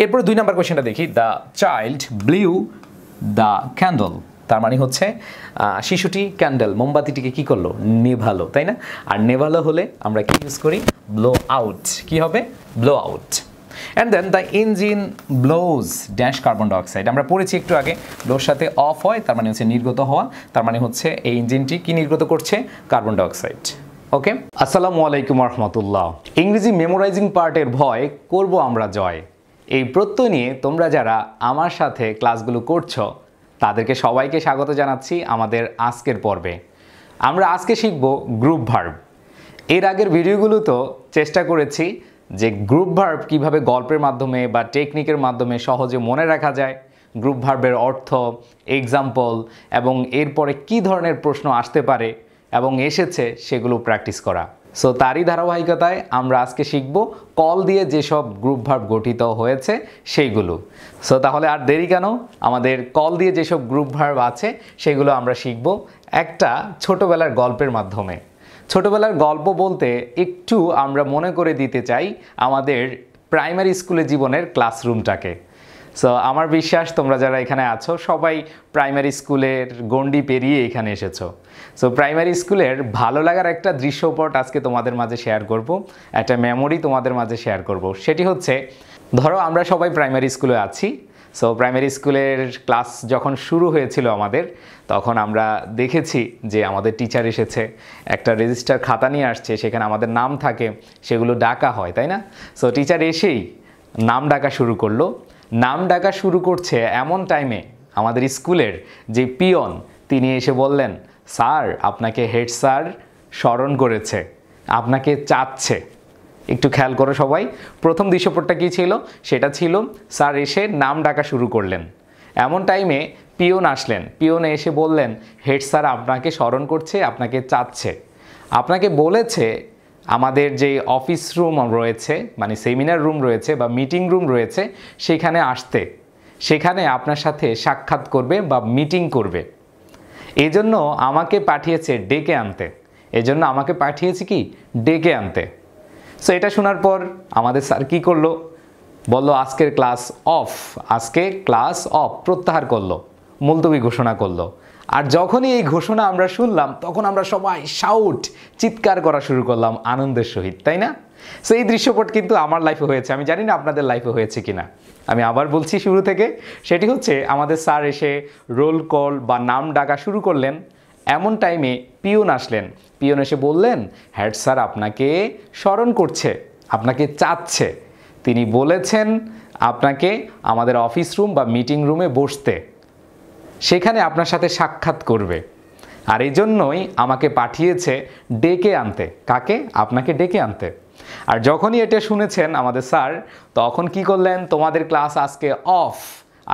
A: এরপর 2 নম্বর কোয়েশ্চেনটা দেখি। The child blew the candle. তার মানে হচ্ছে শিশুটি ক্যান্ডেল, মোমবাতিটিকে কি করলো? নেভালো, তাই না? আর নেভালো হলে আমরা কি ইউজ করি? Blow out. কি হবে? Blow out. And then the engine blows dash carbon dioxide. আমরা পড়েছি একটু আগে, ব্লোর সাথে অফ হয়, তার মানে হচ্ছে নির্গত হওয়া, তার মানে হচ্ছে এই ইঞ্জিনটি কি নির্গত করছে? Carbon dioxide. ওকে, আসসালামু আলাইকুম রহমতুল্লাহ। ইংরেজি মেমোরাইজিং পার্টের ভয়, করব আমরা জয়, এই প্রত্যয় নিয়ে তোমরা যারা আমার সাথে ক্লাসগুলো করছো তাদেরকে সবাইকে স্বাগত জানাচ্ছি আমাদের আজকের পর্বে। আমরা আজকে শিখব গ্রুপ ভার্ব। এর আগের ভিডিওগুলো তো চেষ্টা করেছি যে গ্রুপ ভার্ব কিভাবে গল্পের মাধ্যমে বা টেকনিকের মাধ্যমে সহজে মনে রাখা যায়, গ্রুপ ভার্বের অর্থ, এক্সাম্পল এবং এরপরে কি ধরনের প্রশ্ন আসতে পারে এবং এসেছে সেগুলো প্র্যাকটিস করা। সো তারই ধারাবাহিকতায় আমরা আজকে শিখব কল দিয়ে যেসব গ্রুপ ভার্ব গঠিত হয়েছে সেইগুলো। সো তাহলে আর দেরি কেন, আমাদের কল দিয়ে যেসব গ্রুপ ভার্ব আছে সেগুলো আমরা শিখব একটা ছোটবেলার গল্পের মাধ্যমে। ছোটবেলার গল্প বলতে একটু আমরা মনে করে দিতে চাই আমাদের প্রাইমারি স্কুলের জীবনের ক্লাসরুমটাকে। সো আমার বিশ্বাস তোমরা যারা এখানে আছো সবাই প্রাইমারি স্কুলের গণ্ডি পেরিয়ে এখানে এসেছো। সো প্রাইমারি স্কুলের ভালো লাগার একটা দৃশ্যপট আজকে তোমাদের মাঝে শেয়ার করব, একটা মেমোরি তোমাদের মাঝে শেয়ার করব। সেটি হচ্ছে, ধরো আমরা সবাই প্রাইমারি স্কুলে আছি। সো প্রাইমারি স্কুলের ক্লাস যখন শুরু হয়েছিল আমাদের, তখন আমরা দেখেছি যে আমাদের টিচার এসেছে, একটা রেজিস্টার খাতা নিয়ে আসছে, সেখানে আমাদের নাম থাকে, সেগুলো ডাকা হয়, তাই না? সো টিচার এসেই নাম ডাকা শুরু করলো। নাম ডাকা শুরু করছে এমন টাইমে আমাদের স্কুলের যে পিয়ন তিনি এসে বললেন, স্যার আপনাকে হেড স্যার স্মরণ করেছে, আপনাকে চাচ্ছে। একটু খেয়াল করো সবাই, প্রথম দৃশ্যপটটা কী ছিল? সেটা ছিল স্যার এসে নাম ডাকা শুরু করলেন। এমন টাইমে পিয়ন আসলেন, পিয়নে এসে বললেন হেড স্যার আপনাকে স্মরণ করছে, আপনাকে চাচ্ছে, আপনাকে বলেছে আমাদের যে অফিস রুম রয়েছে, মানে সেমিনার রুম রয়েছে বা মিটিং রুম রয়েছে, সেখানে আসতে, সেখানে আপনার সাথে সাক্ষাৎ করবে বা মিটিং করবে। এজন্য আমাকে পাঠিয়েছে ডেকে আনতে, এজন্য আমাকে পাঠিয়েছে কি? ডেকে আনতে। সো এটা শোনার পর আমাদের স্যার কী করলো? বললো আজকের ক্লাস অফ, আজকে ক্লাস অফ প্রত্যাহার করলো, মুলতবি ঘোষণা করলো। আর যখনই এই ঘোষণা আমরা শুনলাম তখন আমরা সবাই শাউট, চিৎকার করা শুরু করলাম আনন্দের সহিত, তাই না? সো এই দৃশ্যপট কিন্তু আমার লাইফে হয়েছে, আমি জানি না আপনাদের লাইফে হয়েছে কিনা। আমি আবার বলছি শুরু থেকে, সেটি হচ্ছে আমাদের স্যার এসে রোল কল বা নাম ডাকা শুরু করলেন। এমন টাইমে পিয়ন আসলেন, পিয়ন এসে বললেন হেড স্যার আপনাকে স্মরণ করছে, আপনাকে চাচ্ছে, তিনি বলেছেন আপনাকে আমাদের অফিস রুম বা মিটিং রুমে বসতে, সেখানে আপনার সাথে সাক্ষাৎ করবে, আর এই জন্যই আমাকে পাঠিয়েছে ডেকে আনতে। কাকে? আপনাকে ডেকে আনতে। আর যখনই এটা শুনেছেন আমাদের স্যার, তখন কি করলেন? তোমাদের ক্লাস আজকে অফ,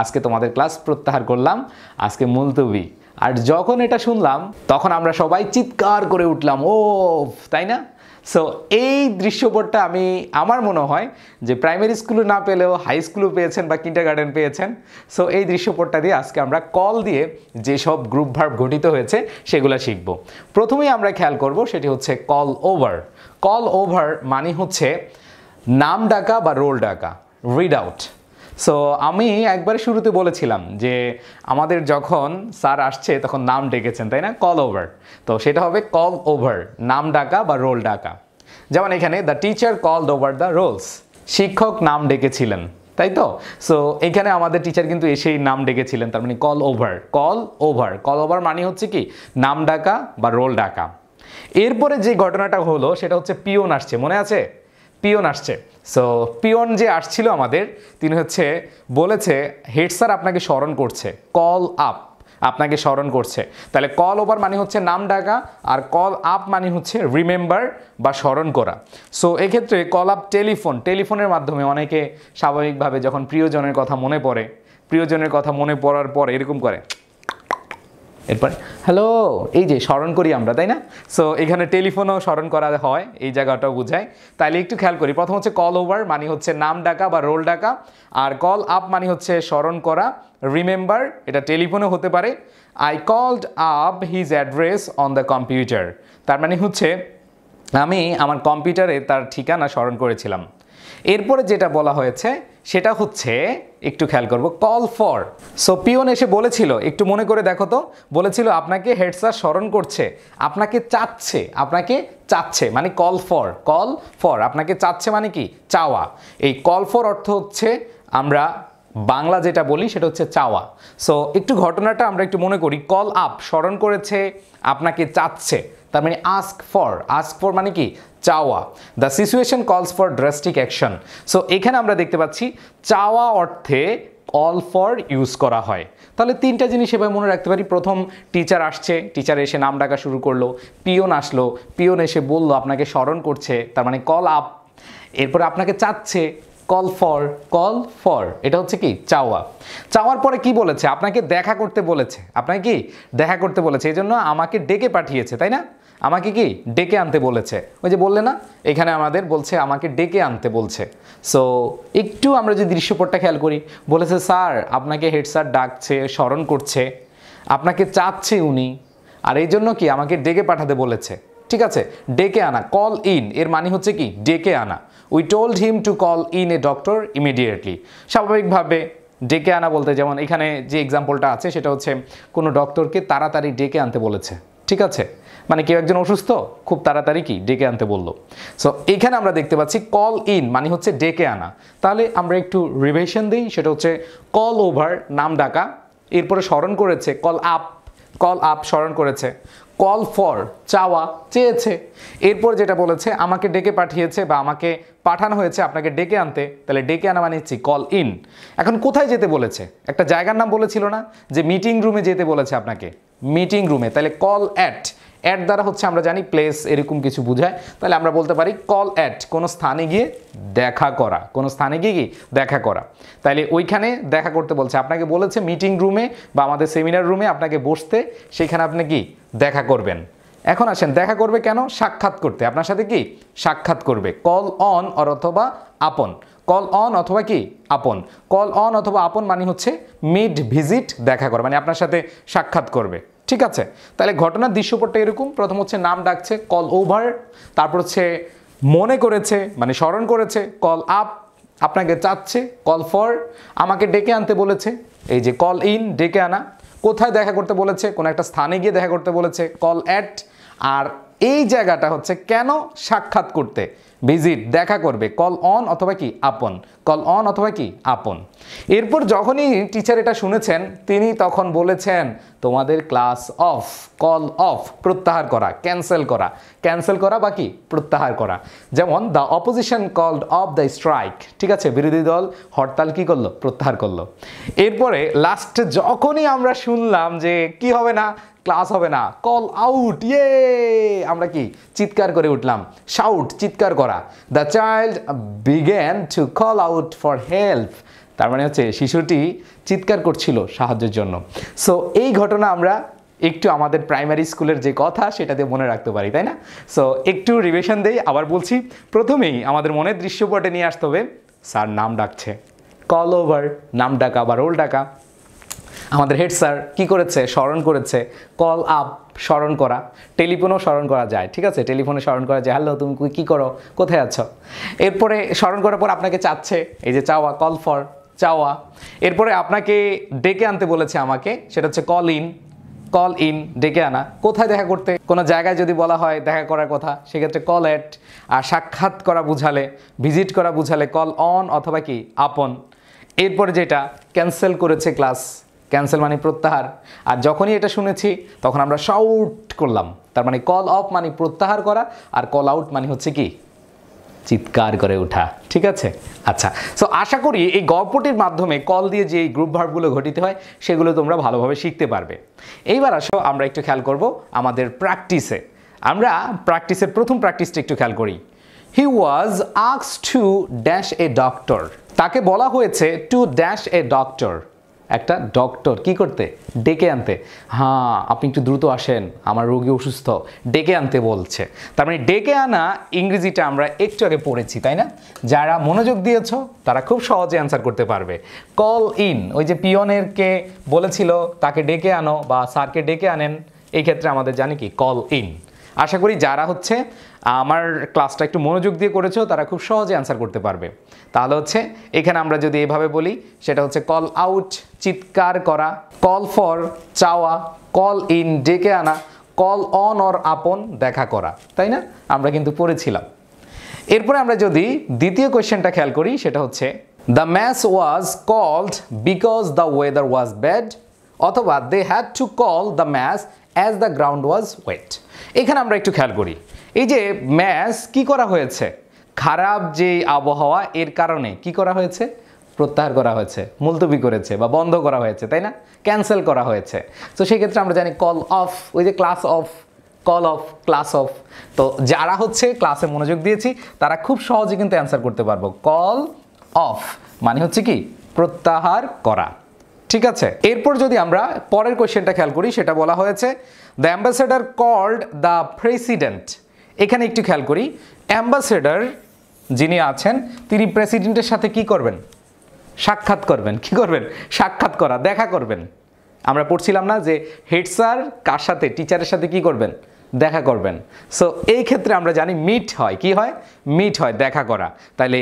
A: আজকে তোমাদের ক্লাস প্রত্যাহার করলাম, আজকে মুলতবি। আর যখন এটা শুনলাম তখন আমরা সবাই চিৎকার করে উঠলাম ও, তাই না? সো এই দৃশ্যপটটা আমার মনে হয় যে প্রাইমারি স্কুলে না পেলেও হাই স্কুলে পেয়েছেন বা কিন্ডারগার্টেন পেয়েছেন। সো এই দৃশ্যপটটা দিয়ে আজকে আমরা কল দিয়ে যেসব গ্রুপ ভার্ব গঠিত হয়েছে সেগুলো শিখব। প্রথমেই আমরা খেয়াল করব সেটি হচ্ছে কল ওভার। কল ওভার মানে হচ্ছে নাম ডাকা বা রোল ডাকা, রিড আউট। সো আমি একবার শুরুতে বলেছিলাম যে আমাদের যখন স্যার আসছে তখন নাম ডেকেছেন, তাই না? Call over. তো সেটা হবে কল ওভার, নাম ডাকা বা রোল ডাকা। যেমন এখানে the teacher called over the rolls, শিক্ষক নাম ডেকেছিলেন, তাই তো? সো এখানে আমাদের টিচার কিন্তু এসেই নাম ডেকেছিলেন, তার মানে call over. Call over, call over মানে হচ্ছে কি? নাম ডাকা বা রোল ডাকা। এরপরে যে ঘটনাটা হলো সেটা হচ্ছে পিয়ন আসছে, মনে আছে? পিয়ন আসছে। সো পিয়ন যে আসছিল আমাদের, তিনি বলেছে হেড স্যার আপনাকে স্মরণ করছে, কল আপ, আপনাকে স্মরণ করছে। তাহলে কল ওভার মানে হচ্ছে নাম ডাকা, আর কল আপ মানে হচ্ছে রিমেম্বার বা স্মরণ করা। সো এক্ষেত্রে কল আপ টেলিফোন, টেলিফোনের মাধ্যমে অনেকে স্বাভাবিকভাবে যখন প্রিয়জনের কথা মনে পড়ে, প্রিয়জনের কথা মনে পড়ার পর এরকম করে, এরপর হ্যালো, এই যে স্মরণ করি আমরা, তাই না? সো এখানে টেলিফোনও স্মরণ করা হয়, এই জায়গাটাও বোঝায়। তাইলে একটু খেয়াল করি, প্রথম হচ্ছে কল ওভার মানে হচ্ছে নাম ডাকা বা রোল ডাকা, আর কল আপ মানে হচ্ছে স্মরণ করা। রিমেম্বার এটা টেলিফোনও হতে পারে। I called up his address on the computer, তার মানে হচ্ছে আমি আমার কম্পিউটারে তার ঠিকানা স্মরণ করেছিলাম। এরপরে যেটা বলা হয়েছে সেটা হচ্ছে, একটু খেয়াল করব, কল ফর। সো পিয়ন এসে বলেছিল, একটু মনে করে দেখো তো, বলেছিল আপনাকে হেড স্যার স্মরণ করছে, আপনাকে চাচ্ছে, আপনাকে চাচ্ছে মানে কল ফর। কল ফর আপনাকে চাচ্ছে মানে কি? চাওয়া। এই কল ফর অর্থ হচ্ছে আমরা বাংলা যেটা বলি সেটা হচ্ছে চাওয়া। সো একটু ঘটনাটা আমরা একটু মনে করি, কল আপ স্মরণ করেছে, আপনাকে চাচ্ছে, তার মানে আস্ক ফর। আস্ক ফর মানে কি? চাওয়া। দ্য সিচুয়েশন কলস ফর ড্রাস্টিক অ্যাকশন। সো এখানে আমরা দেখতে পাচ্ছি চাওয়া অর্থে কল ফর ইউজ করা হয়। তাহলে তিনটা জিনিস এভাবে মনে রাখতে পারি। প্রথম, টিচার আসছে, টিচার এসে নাম ডাকা শুরু করলো। পিয়ন আসলো, পিয়ন এসে বলল আপনাকে স্মরণ করছে, তার মানে কল আপ। এরপরে আপনাকে চাচ্ছে, কল ফর। কল ফর এটা হচ্ছে কি? চাওয়া। চাওয়ার পরে কি বলেছে? আপনাকে দেখা করতে বলেছে, আপনাকে কি? দেখা করতে বলেছে, এই জন্য আমাকে ডেকে পাঠিয়েছে, তাই না? আমাকে কি? ডেকে আনতে বলেছে। ওই যে বললে না, এখানে আমাদের বলছে আমাকে ডেকে আনতে বলছে। সো একটু আমরা যদি দৃশ্যপটটা খেয়াল করি, বলেছে স্যার আপনাকে হেড স্যার ডাকছে, স্মরণ করছে, আপনাকে চাচ্ছে উনি, আর এই জন্য কি আমাকে ডেকে পাঠাতে বলেছে। ঠিক আছে, ডেকে আনা, কল ইন এর মানে হচ্ছে কি? ডেকে আনা। We told him to call in a doctor immediately. স্বাভাবিকভাবে ডেকে আনা বলতে, যেমন এখানে যে এক্সাম্পলটা আছে সেটা হচ্ছে কোনো ডক্টরকে তাড়াতাড়ি ডেকে আনতে বলেছে। ঠিক আছে, মানে কেউ একজন অসুস্থ, খুব তাড়াতাড়ি কি ডেকে আনতে বললো। সো এইখানে আমরা দেখতে পাচ্ছি কল ইন মানে হচ্ছে ডেকে আনা। তাহলে আমরা একটু রিভিশন দিই, সেটা হচ্ছে কল ওভার নাম ডাকা, এরপরে স্মরণ করেছে কল আপ, কল আপ স্মরণ করেছে, কল ফর চাওয়া, চেয়েছে, এরপর যেটা বলেছে আমাকে ডেকে পাঠিয়েছে বা আমাকে পাঠানো হয়েছে আপনাকে ডেকে আনতে, তাহলে ডেকে আনা মানে হচ্ছে কল ইন। এখন কোথায় যেতে বলেছে? একটা জায়গার নাম বলেছিল না যে মিটিং রুমে যেতে বলেছে আপনাকে, মিটিং রুমে, তাহলে কল অ্যাট। অ্যাট দ্বারা হচ্ছে আমরা জানি প্লেস এরকম কিছু বোঝায়, তাহলে আমরা বলতে পারি কল অ্যাট, কোনো স্থানে গিয়ে দেখা করা, কোনো স্থানে গিয়ে কি দেখা করা। তাইলে ওইখানে দেখা করতে বলছে, আপনাকে বলেছে মিটিং রুমে বা আমাদের সেমিনার রুমে আপনাকে বসতে, সেখানে আপনি কি দেখা করবেন। এখন আসেন, দেখা করবে কেন? সাক্ষাৎ করতে, আপনার সাথে কি সাক্ষাৎ করবে। কল অন অথবা আপন, কল অন অথবা কি আপন। কল অন অথবা আপন মানে হচ্ছে মিট, ভিজিট, দেখা করা, মানে আপনার সাথে সাক্ষাৎ করবে। ঠিক আছে, তাহলে ঘটনার দৃশ্যপটটা এরকম, প্রথম হচ্ছে নাম ডাকছে কল ওভার, তারপর হচ্ছে মনে করেছে মানে স্মরণ করেছে কল আপ, আপনাকে চাচ্ছে কল ফর, আমাকে ডেকে আনতে বলেছে এই যে কল ইন, ডেকে আনা, কোথায় দেখা করতে বলেছে? কোনো একটা স্থানে গিয়ে দেখা করতে বলেছে, কল অ্যাট, আর এই জায়গাটা হচ্ছে কেন? সাক্ষাৎ করতে, ভিজিট, দেখা করবে, কল অন অথবা কি আপন, কল অন অথবা কি আপন। এরপর যখনই টিচার এটা শুনেছেন তিনি তখন বলেছেন তোমাদের ক্লাস অফ। কল অফ প্রত্যাহার করা, ক্যান্সেল করা, ক্যান্সেল করা বা কি প্রত্যাহার করা। যেমন the opposition called of the strike, ঠিক আছে, বিরোধী দল হরতাল কি করলো? প্রত্যাহার করলো। এরপরে লাস্ট যখনই আমরা শুনলাম যে কি হবে না, ক্লাস হবে না, কল আউট, ইয়ে, আমরা কি চিৎকার করে উঠলাম, শাউট, চিৎকার করা। The child began to call out for help, তার মানে হচ্ছে শিশুটি চিৎকার করছিল সাহায্যের জন্য। সো এই ঘটনা আমরা একটু আমাদের প্রাইমারি স্কুলের যে কথা সেটাতে মনে রাখতে পারি, তাই না? সো একটু রিভিশন দেই, আবার বলছি, প্রথমেই আমাদের মনের দৃশ্যপটে নিয়ে আসতে হবে স্যার নাম ডাকছে, কল ওভার নাম ডাকা বা রোল ডাকা। আমাদের হেড স্যার কি করেছে? স্মরণ করেছে, কল আপ স্মরণ করা, টেলিফোনও স্মরণ করা যায়। ঠিক আছে, টেলিফোনে স্মরণ করা যায়, হ্যালো তুমি কি করো, কোথায় আছো। এরপরে স্মরণ করার পর আপনাকে চাচ্ছে, এই যে চাওয়া, কল ফর চাওয়া। এরপরে আপনাকে ডেকে আনতে বলেছে আমাকে, সেটা হচ্ছে কল ইন, কল ইন ডেকে আনা। কোথায় দেখা করতে? কোনো জায়গায় যদি বলা হয় দেখা করার কথা সেক্ষেত্রে কল অ্যাট, আর সাক্ষাৎ করা বুঝালে, ভিজিট করা বুঝালে কল অন অথবা কি আপন। এরপরে যেটা ক্যান্সেল করেছে ক্লাস, ক্যান্সেল মানে প্রত্যাহার, আর যখনই এটা শুনেছি তখন আমরা শাউট করলাম, তার মানে কল অফ মানে প্রত্যাহার করা, আর কল আউট মানে হচ্ছে কি চিৎকার করে ওঠা। ঠিক আছে, আচ্ছা, সো আশা করি এই গল্পটির মাধ্যমে কল দিয়ে যে গ্রুপ ভার্বগুলো ঘটিত হয় সেগুলো তোমরা ভালোভাবে শিখতে পারবে। এইবার আসো আমরা একটু খেয়াল করব আমাদের প্র্যাকটিসে। আমরা প্র্যাকটিসের প্রথম প্র্যাকটিসটা একটু খেয়াল করি। He was asked to dash a doctor, তাকে বলা হয়েছে টু ড্যাশ এ ডক্টর, একটা ডক্টর কি করতে? ডেকে আনতে। হ্যাঁ, আপনি একটু দ্রুত আসেন, আমার রোগী অসুস্থ, ডেকে আনতে বলছে। তার মানে ডেকে আনা ইংরেজিটা আমরা একটু আগে পড়েছি, তাই না? যারা মনোযোগ দিয়েছো তারা খুব সহজে অ্যান্সার করতে পারবে। কল ইন, ওই যে পিয়নেরকে বলেছিল তাকে ডেকে আনো বা স্যারকে ডেকে আনেন, এই ক্ষেত্রে আমাদের জানি কি কল ইন। আশা করি যারা হচ্ছে আমার ক্লাসটা একটু মনোযোগ দিয়ে করেছো তারা খুব সহজে অ্যান্সার করতে পারবে। তাহলে হচ্ছে এখানে আমরা যদি এভাবে বলি সেটা হচ্ছে কল আউট, চিৎকার করা, কল ফর, চাওয়া, কল ইন, ডেকে আনা, কল অন অর আপন, দেখা করা, তাই না? আমরা কিন্তু পড়েছিলাম। এরপরে আমরা যদি দ্বিতীয় কোয়েশ্চেনটা খেয়াল করি সেটা হচ্ছে the match was called because the weather was bad, অথবা they had to call the match as the ground was wet. এখানে আমরা একটু খেয়াল করি, এই যে ম্যাচ কি করা হয়েছে, খারাপ যে আবহাওয়া এর কারণে কি করা হয়েছে? প্রত্যাহার করা হয়েছে, মুলতবি করেছে বা বন্ধ করা হয়েছে, তাই না? ক্যান্সেল করা হয়েছে। তো সেই ক্ষেত্রে আমরা জানি কল অফ, ওই যে class of, call of, class of. তো যারা হচ্ছে ক্লাসে মনোযোগ দিয়েছি তারা খুব সহজে কিন্তু অ্যান্সার করতে পারবো। কল অফ মানে হচ্ছে কি? প্রত্যাহার করা। ঠিক আছে, এরপর যদি আমরা পরের কোয়েশ্চেনটা খেয়াল করি সেটা বলা হয়েছে the ambassador called the president. এখানে একটু খেয়াল করি, অ্যাম্বাসেডার যিনি আছেন তিনি প্রেসিডেন্টের সাথে কি করবেন? সাক্ষাৎ করবেন। কি করবেন? সাক্ষাৎ করা, দেখা করবেন। আমরা পড়ছিলাম না যে হেড স্যার কার সাথে? টিচারের সাথে কি করবেন? দেখা করবেন। সো এই ক্ষেত্রে আমরা জানি মিট হয়, কি হয়? মিট হয়, দেখা করা। তাহলে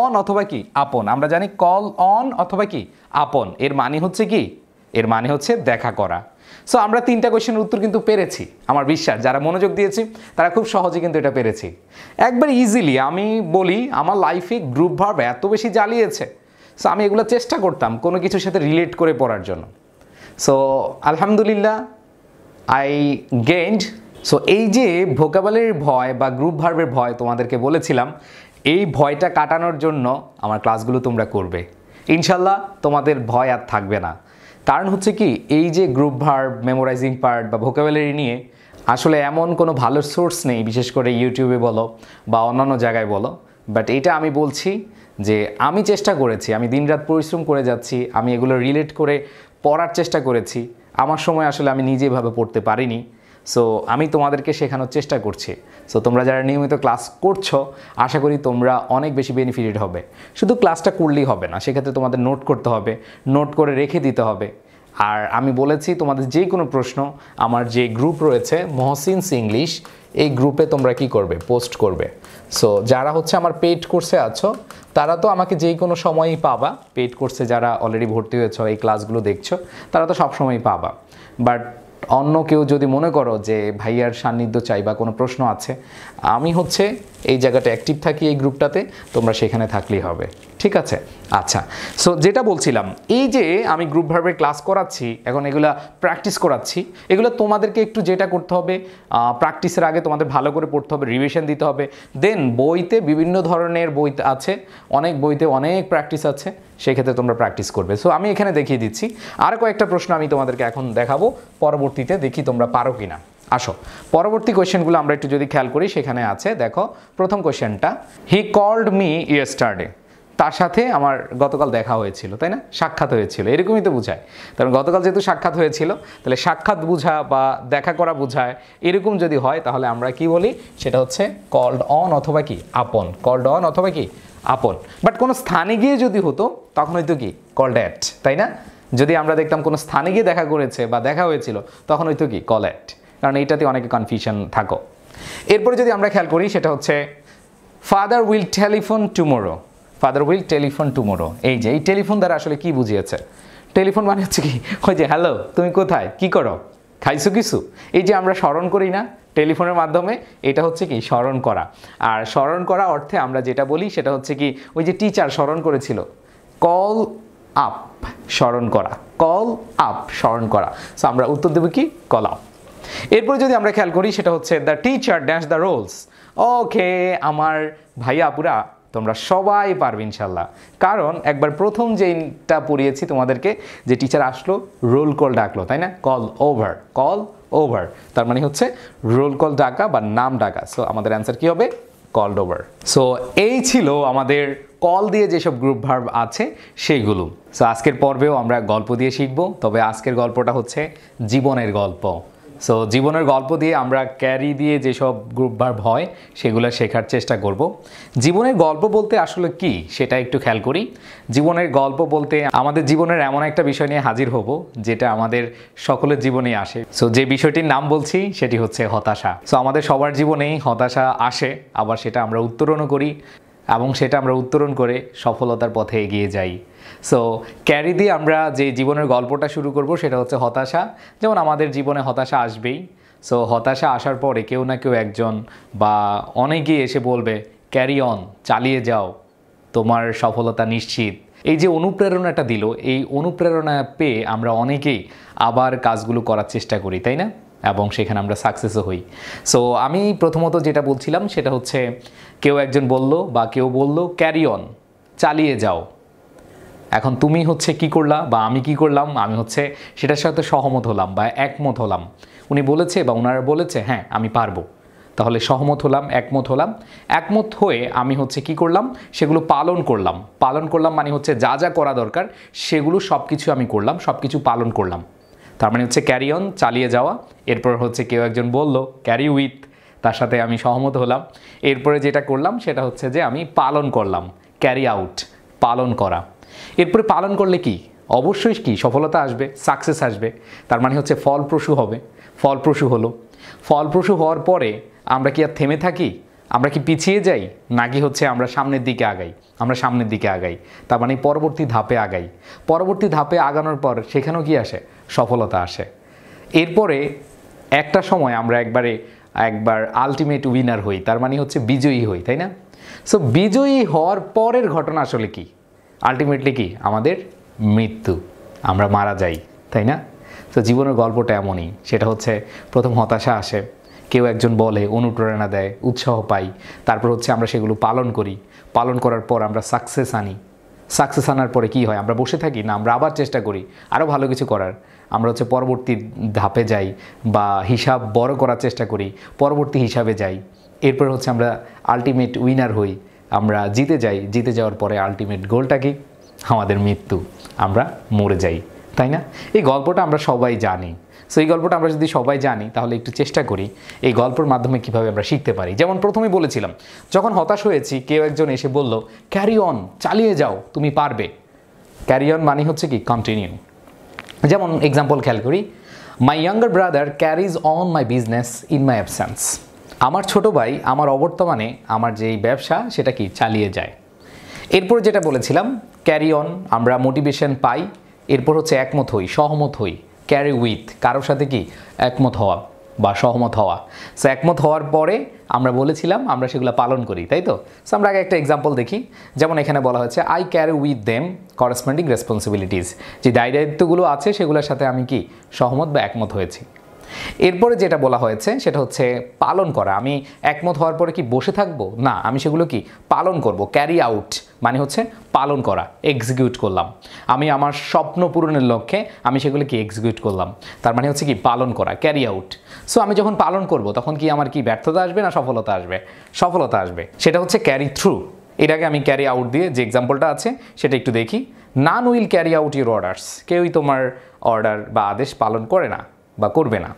A: অন অথবা কি? আপন। আমরা জানি কল অন অথবা কি? আপন। এর মানে হচ্ছে কি? এর মানে হচ্ছে দেখা করা। সো আমরা তিনটা কোয়েশ্চেনের উত্তর কিন্তু পেরেছি। আমার বিশ্বাস যারা মনোযোগ দিয়েছি তারা খুব সহজে কিন্তু এটা পেরেছি একবার ইজিলি। আমি বলি আমার লাইফে গ্রুপ ভার্ব এত বেশি জ্বালিয়েছে, সো আমি এগুলো চেষ্টা করতাম কোনো কিছুর সাথে রিলেট করে পড়ার জন্য। সো আলহামদুলিল্লাহ আই গেইনড। সো এই যে ভোকাবুলারির ভয় বা গ্রুপ ভার্বের ভয় তোমাদেরকে বলেছিলাম, এই ভয়টা কাটানোর জন্য আমার ক্লাসগুলো তোমরা করবে ইনশাল্লাহ। তোমাদের ভয় আর থাকবে না। কারণ হচ্ছে কি, এই যে গ্রুপ ভার্ব, মেমোরাইজিং পার্ট বা ভোকাবুলারি নিয়ে আসলে এমন কোনো ভালো সোর্স নেই, বিশেষ করে ইউটিউবে বলো বা অন্যান্য জায়গায় বলো। বাট এটা আমি বলছি যে আমি চেষ্টা করেছি, আমি দিনরাত পরিশ্রম করে যাচ্ছি, আমি এগুলো রিলেট করে পড়ার চেষ্টা করেছি। আমার সময় আসলে আমি নিজেভাবে পড়তে পারিনি। সো আমি তোমাদেরকে শেখানোর চেষ্টা করছি। সো তোমরা যারা নিয়মিত ক্লাস করছো আশা করি তোমরা অনেক বেশি বেনিফিটেড হবে। শুধু ক্লাসটা করলেই হবে না, সেক্ষেত্রে তোমাদের নোট করতে হবে, নোট করে রেখে দিতে হবে। আর আমি বলেছি তোমাদের যে কোনো প্রশ্ন আমার যে গ্রুপ রয়েছে মহসিনস ইংলিশ, এই গ্রুপে তোমরা কি করবে? পোস্ট করবে। সো যারা হচ্ছে আমার পেইড কোর্সে আছো তারা তো আমাকে যেই কোনো সময়ই পাবা। পেইড কোর্সে যারা অলরেডি ভর্তি হয়েছো, এই ক্লাসগুলো দেখছো, তারা তো সবসময়ই পাবা। বাট অন্য কেউ যদি মনে করো যে ভাইয়ার সান্নিধ্য চাই বা কোনো প্রশ্ন আছে, আমি হচ্ছে এই জায়গাটা অ্যাক্টিভ থাকি এই গ্রুপটাতে, তোমরা সেখানে থাকলেই হবে। ঠিক আছে? আচ্ছা, সো যেটা বলছিলাম, এই যে আমি গ্রুপ ভার্বের ক্লাস করাচ্ছি, এখন এগুলা প্র্যাকটিস করাচ্ছি, এগুলো তোমাদেরকে একটু যেটা করতে হবে, প্র্যাকটিসের আগে তোমাদের ভালো করে পড়তে হবে, রিভিশন দিতে হবে। দেন বইতে বিভিন্ন ধরনের বই আছে, অনেক বইতে অনেক প্র্যাকটিস আছে, সেক্ষেত্রে তোমরা প্র্যাকটিস করবে। সো আমি এখানে দেখিয়ে দিচ্ছি। আর কয়েকটা প্রশ্ন আমি তোমাদেরকে এখন দেখাবো, পরবর্তীতে দেখি তোমরা পারো কিনা। আসো পরবর্তী কোয়েশ্চেনগুলো আমরা একটু যদি খেয়াল করি, সেখানে আছে দেখো প্রথম কোয়েশ্চেনটা, হি কল্ড মি ইয়েস্টারডে। তার সাথে আমার গতকাল দেখা হয়েছিল, তাই না? সাক্ষাৎ হয়েছিল, এরকমই তো বোঝায়। কারণ গতকাল যেহেতু সাক্ষাৎ হয়েছিল, তাহলে সাক্ষাৎ বোঝা বা দেখা করা বোঝায়, এরকম যদি হয় তাহলে আমরা কি বলি? সেটা হচ্ছে কল্ড অন অথবা কি? আপন। কল্ড অন অথবা কি? আপন। বাট কোনো স্থানে গিয়ে যদি হতো তখন হয়তো কি? কল্ড অ্যাট, তাই না? যদি আমরা দেখতাম কোনো স্থানে গিয়ে দেখা করেছে বা দেখা হয়েছিল তখন হয়তো কি? Call at. কারণ এইটাতে অনেকে কনফিউশন থাকো। এরপরে যদি আমরা খেয়াল করি সেটা হচ্ছে father will telephone tomorrow. Father will telephone tomorrow, এই যে এই টেলিফোন দ্বারা আসলে কি বুঝিয়েছে? টেলিফোন মানে হচ্ছে কি? ওই যে হ্যালো, তুমি কোথায়, কি করো, খাইছো কিছু? এই যে আমরা স্মরণ করি না টেলিফোনের মাধ্যমে, এটা হচ্ছে কি? স্মরণ করা। আর স্মরণ করা অর্থে আমরা যেটা বলি সেটা হচ্ছে কি, ওই যে টিচার স্মরণ করেছিল, কল আপ, স্মরণ করা, কল আপ, স্মরণ করা। সো আমরা উত্তর দেবো কি? Call up. এরপর যদি আমরা খেয়াল করি সেটা হচ্ছে the teacher dash the rolls. Okay আমার ভাইয়া আপুরা তোমরা সবাই পারবে ইনশাল্লাহ, কারণ একবার প্রথম যেটা পড়িয়েছি তোমাদেরকে, যে টিচার আসলো, রোল কল ডাকলো, তাই না? কল ওভার, কল ওভার, তার মানে হচ্ছে রোল কল ডাকা বা নাম ডাকা। সো আমাদের অ্যান্সার কি হবে? Called over. সো এই ছিল আমাদের কল দিয়ে যেসব গ্রুপ ভার্ব আছে সেইগুলো। সো আজকের পর্বেও আমরা গল্প দিয়ে শিখব, তবে আজকের গল্পটা হচ্ছে জীবনের গল্প। সো জীবনের গল্প দিয়ে আমরা ক্যারি দিয়ে যেসব গ্রুপ ভার্ব হয় সেগুলো শেখার চেষ্টা করব। জীবনের গল্প বলতে আসলে কি সেটা একটু খেয়াল করি। জীবনের গল্প বলতে আমাদের জীবনের এমন একটা বিষয় নিয়ে হাজির হব যেটা আমাদের সকলের জীবনে আসে। সো যে বিষয়টির নাম বলছি সেটি হচ্ছে হতাশা। সো আমাদের সবার জীবনেই হতাশা আসে, আবার সেটা আমরা উত্তরণও করি এবং সেটা আমরা উত্তরণ করে সফলতার পথে এগিয়ে যাই। সো ক্যারি দিয়ে আমরা যে জীবনের গল্পটা শুরু করব সেটা হচ্ছে হতাশা। যেমন আমাদের জীবনে হতাশা আসবেই। সো হতাশা আসার পরে কেউ না কেউ একজন বা অনেকেই এসে বলবে ক্যারি অন, চালিয়ে যাও, তোমার সফলতা নিশ্চিত। এই যে অনুপ্রেরণাটা দিল, এই অনুপ্রেরণা পেয়ে আমরা অনেকেই আবার কাজগুলো করার চেষ্টা করি, তাই না? এবং সেখানে আমরা সাকসেসও হই। সো আমি প্রথমত যেটা বলছিলাম সেটা হচ্ছে কেউ একজন বলল বা কেউ বলল ক্যারি অন, চালিয়ে যাও। এখন তুমি হচ্ছে কি করলা বা আমি কি করলাম, আমি হচ্ছে সেটার সাথে সহমত হলাম বা একমত হলাম। উনি বলেছে বা ওনারা বলেছে হ্যাঁ আমি পারবো, তাহলে সহমত হলাম, একমত হলাম। একমত হয়ে আমি হচ্ছে কি করলাম, সেগুলো পালন করলাম। পালন করলাম মানে হচ্ছে যা যা করা দরকার সেগুলো সব কিছু আমি করলাম, সব কিছু পালন করলাম। তার মানে হচ্ছে ক্যারি অন, চালিয়ে যাওয়া। এরপর হচ্ছে কেউ একজন বলল ক্যারি উইথ, তার সাথে আমি সহমত হলাম। এরপরে যেটা করলাম সেটা হচ্ছে যে আমি পালন করলাম, ক্যারি আউট, পালন করা। এরপরে পালন করলে কি অবশ্যই কি সফলতা আসবে, সাকসেস আসবে। তার মানে হচ্ছে ফলপ্রসূ হবে। ফলপ্রসূ হলো। ফলপ্রসূ হওয়ার পরে আমরা কি আর থেমে থাকি? আমরা কি পিছিয়ে যাই? নাকি হচ্ছে আমরা সামনের দিকে আগাই? আমরা সামনের দিকে আগাই, তার মানে পরবর্তী ধাপে আগাই। পরবর্তী ধাপে আগানোর পর সেখানেও কি আসে? সফলতা আসে। এরপরে একটা সময় আমরা একবার আলটিমেট উইনার হই, তার মানে হচ্ছে বিজয়ী হই, তাই না? সো বিজয়ী হওয়ার পরের ঘটনা আসলে কি? আলটিমেটলি কি? আমাদের মৃত্যু, আমরা মারা যাই, তাই না? তো জীবনের গল্পটা এমনই। সেটা হচ্ছে প্রথম হতাশা আসে, কেউ একজন বলে, অনুপ্রেরণা দেয়, উৎসাহ পাই। তারপর হচ্ছে আমরা সেগুলো পালন করি। পালন করার পর আমরা সাকসেস আনি। সাকসেস আনার পরে কি হয়? আমরা বসে থাকি না, আমরা আবার চেষ্টা করি আরও ভালো কিছু করার। আমরা হচ্ছে পরবর্তী ধাপে যাই বা হিসাব বড় করার চেষ্টা করি, পরবর্তী হিসাবে যাই। এরপর হচ্ছে আমরা আলটিমেট উইনার হই, আমরা জিতে যাই। জিতে যাওয়ার পরে আলটিমেট গোলটা কি? আমাদের মৃত্যু, আমরা মরে যাই, তাই না? এই গল্পটা আমরা সবাই জানি। সো এই গল্পটা আমরা যদি সবাই জানি তাহলে একটু চেষ্টা করি এই গল্পের মাধ্যমে কীভাবে আমরা শিখতে পারি। যেমন প্রথমেই বলেছিলাম, যখন হতাশ হয়েছি কেউ একজন এসে বলল ক্যারি অন, চালিয়ে যাও, তুমি পারবে। ক্যারি অন মানে হচ্ছে কি? কন্টিনিউ। যেমন এক্সাম্পল খেয়াল করি, my younger brother carries on my business in my absence. আমার ছোট ভাই আমার অবর্তমানে আমার যেই ব্যবসা সেটা কি? চালিয়ে যায়। এরপর যেটা বলেছিলাম ক্যারি অন, আমরা মোটিভেশন পাই। এরপর হচ্ছে একমত হই, সহমত হই, ক্যারি উইথ, কারোর সাথে কি? একমত হওয়া বা সহমত হওয়া। সো একমত হওয়ার পরে আমরা বলেছিলাম আমরা সেগুলো পালন করি, তাই তো? সো আমরা আগে একটা এক্সাম্পল দেখি। যেমন এখানে বলা হয়েছে I carry with them corresponding responsibilities, যে দায় দায়িত্বগুলো আছে সেগুলোর সাথে আমি কি? সহমত বা একমত হয়েছি। এরপরে যেটা বলা হয়েছে সেটা হচ্ছে পালন করা। আমি একমত হওয়ার পরে কি বসে থাকবো? না, আমি সেগুলো কি? পালন করব। ক্যারি আউট মানে হচ্ছে পালন করা, এক্সিকিউট করলাম। আমি আমার স্বপ্ন পূরণের লক্ষ্যে আমি সেগুলো কি? এক্সিকিউট করলাম। তার মানে হচ্ছে কি? পালন করা, ক্যারি আউট। সো আমি যখন পালন করব তখন কি আমার কি ব্যর্থতা আসবে না সফলতা আসবে? সফলতা আসবে। সেটা হচ্ছে ক্যারি থ্রু। এর আগে আমি ক্যারি আউট দিয়ে যে এক্সাম্পলটা আছে সেটা একটু দেখি। None will carry out your orders, কেউই তোমার অর্ডার বা আদেশ পালন করে না বা করবে না।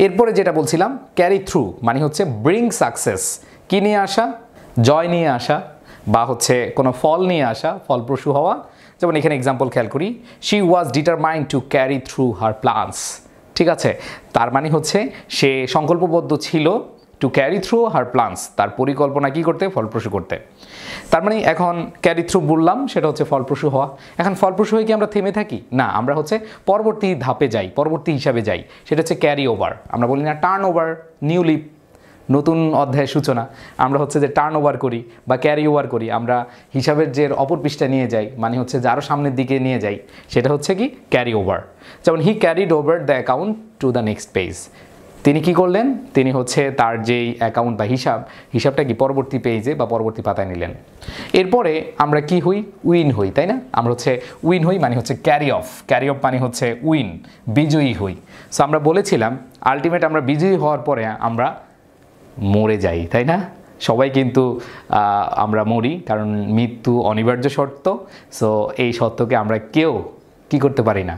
A: এরপরে যেটা বলছিলাম ক্যারি থ্রু মানে হচ্ছে ব্রিং সাকসেস, কি নিয়ে আসা? জয় নিয়ে আসা বা হচ্ছে কোনো ফল নিয়ে আসা, ফলপ্রসূ হওয়া। যেমন এখানে এক্সাম্পল খেয়াল করি, she was determined to carry through her plans. ঠিক আছে, তার মানে হচ্ছে সে সংকল্পবদ্ধ ছিল to carry through her plans, তার পরিকল্পনা কি করতে? ফলপ্রসূ করতে। তার মানে এখন ক্যারি থ্রু বললাম সেটা হচ্ছে ফলপ্রসূ হওয়া। এখন ফলপ্রসূ হয়ে কি আমরা থেমে থাকি? না, আমরা হচ্ছে পরবর্তী ধাপে যাই, পরবর্তী হিসাবে যাই। সেটা হচ্ছে ক্যারি ওভার। আমরা বলি না টার্ন ওভার, নিউ লিপ, নতুন অধ্যায়ের সূচনা। আমরা হচ্ছে যে টার্ন ওভার করি বা ক্যারি ওভার করি, আমরা হিসাবের যে অপর পৃষ্ঠা নিয়ে যাই, মানে হচ্ছে যে আরও সামনের দিকে নিয়ে যাই, সেটা হচ্ছে কি? Carry over. যেমন he carried over the account to the next page. তিনি কি করলেন? তিনি হচ্ছে তার যেই অ্যাকাউন্ট বা হিসাবটা কি পরবর্তী পেজে বা পরবর্তী পাতায় নিলেন। এরপরে আমরা কি হই? উইন হই, তাই না? আমরা হচ্ছে উইন হই মানে হচ্ছে ক্যারি অফ। ক্যারি অফ মানে হচ্ছে উইন, বিজয়ী হই। সো আমরা বলেছিলাম আলটিমেট আমরা বিজয়ী হওয়ার পরে আমরা মরে যাই, তাই না? সবাই কিন্তু আমরা মরি, কারণ মৃত্যু অনিবার্য সত্য। সো এই সত্যকে আমরা কেউ কি করতে পারি না,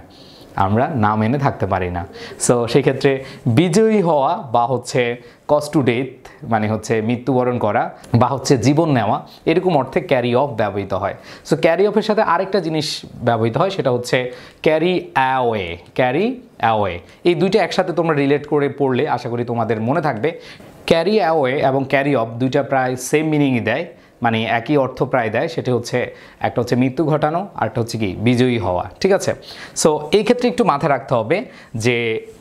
A: আমরা না মেনে থাকতে পারি না। সো সেক্ষেত্রে বিজয়ী হওয়া বা হচ্ছে কজ টু ডেথ মানে হচ্ছে মৃত্যুবরণ করা বা হচ্ছে জীবন নেওয়া, এরকম অর্থে ক্যারি অফ ব্যবহৃত হয়। সো ক্যারি অফের সাথে আরেকটা জিনিস ব্যবহৃত হয়, সেটা হচ্ছে ক্যারি অ্যাওয়ে। ক্যারি অ্যাওয়ে এই দুইটা একসাথে তোমরা রিলেট করে পড়লে আশা করি তোমাদের মনে থাকবে। ক্যারি অ্যাওয়ে এবং ক্যারি অফ দুইটা প্রায় সেম মিনিংই দেয়, মানে একই অর্থ প্রায় দেয়। সেটা হচ্ছে একটা হচ্ছে মৃত্যু ঘটানো, আর একটা হচ্ছে কি বিজয়ী হওয়া। ঠিক আছে, সো এই ক্ষেত্রে একটু মাথায় রাখতে হবে যে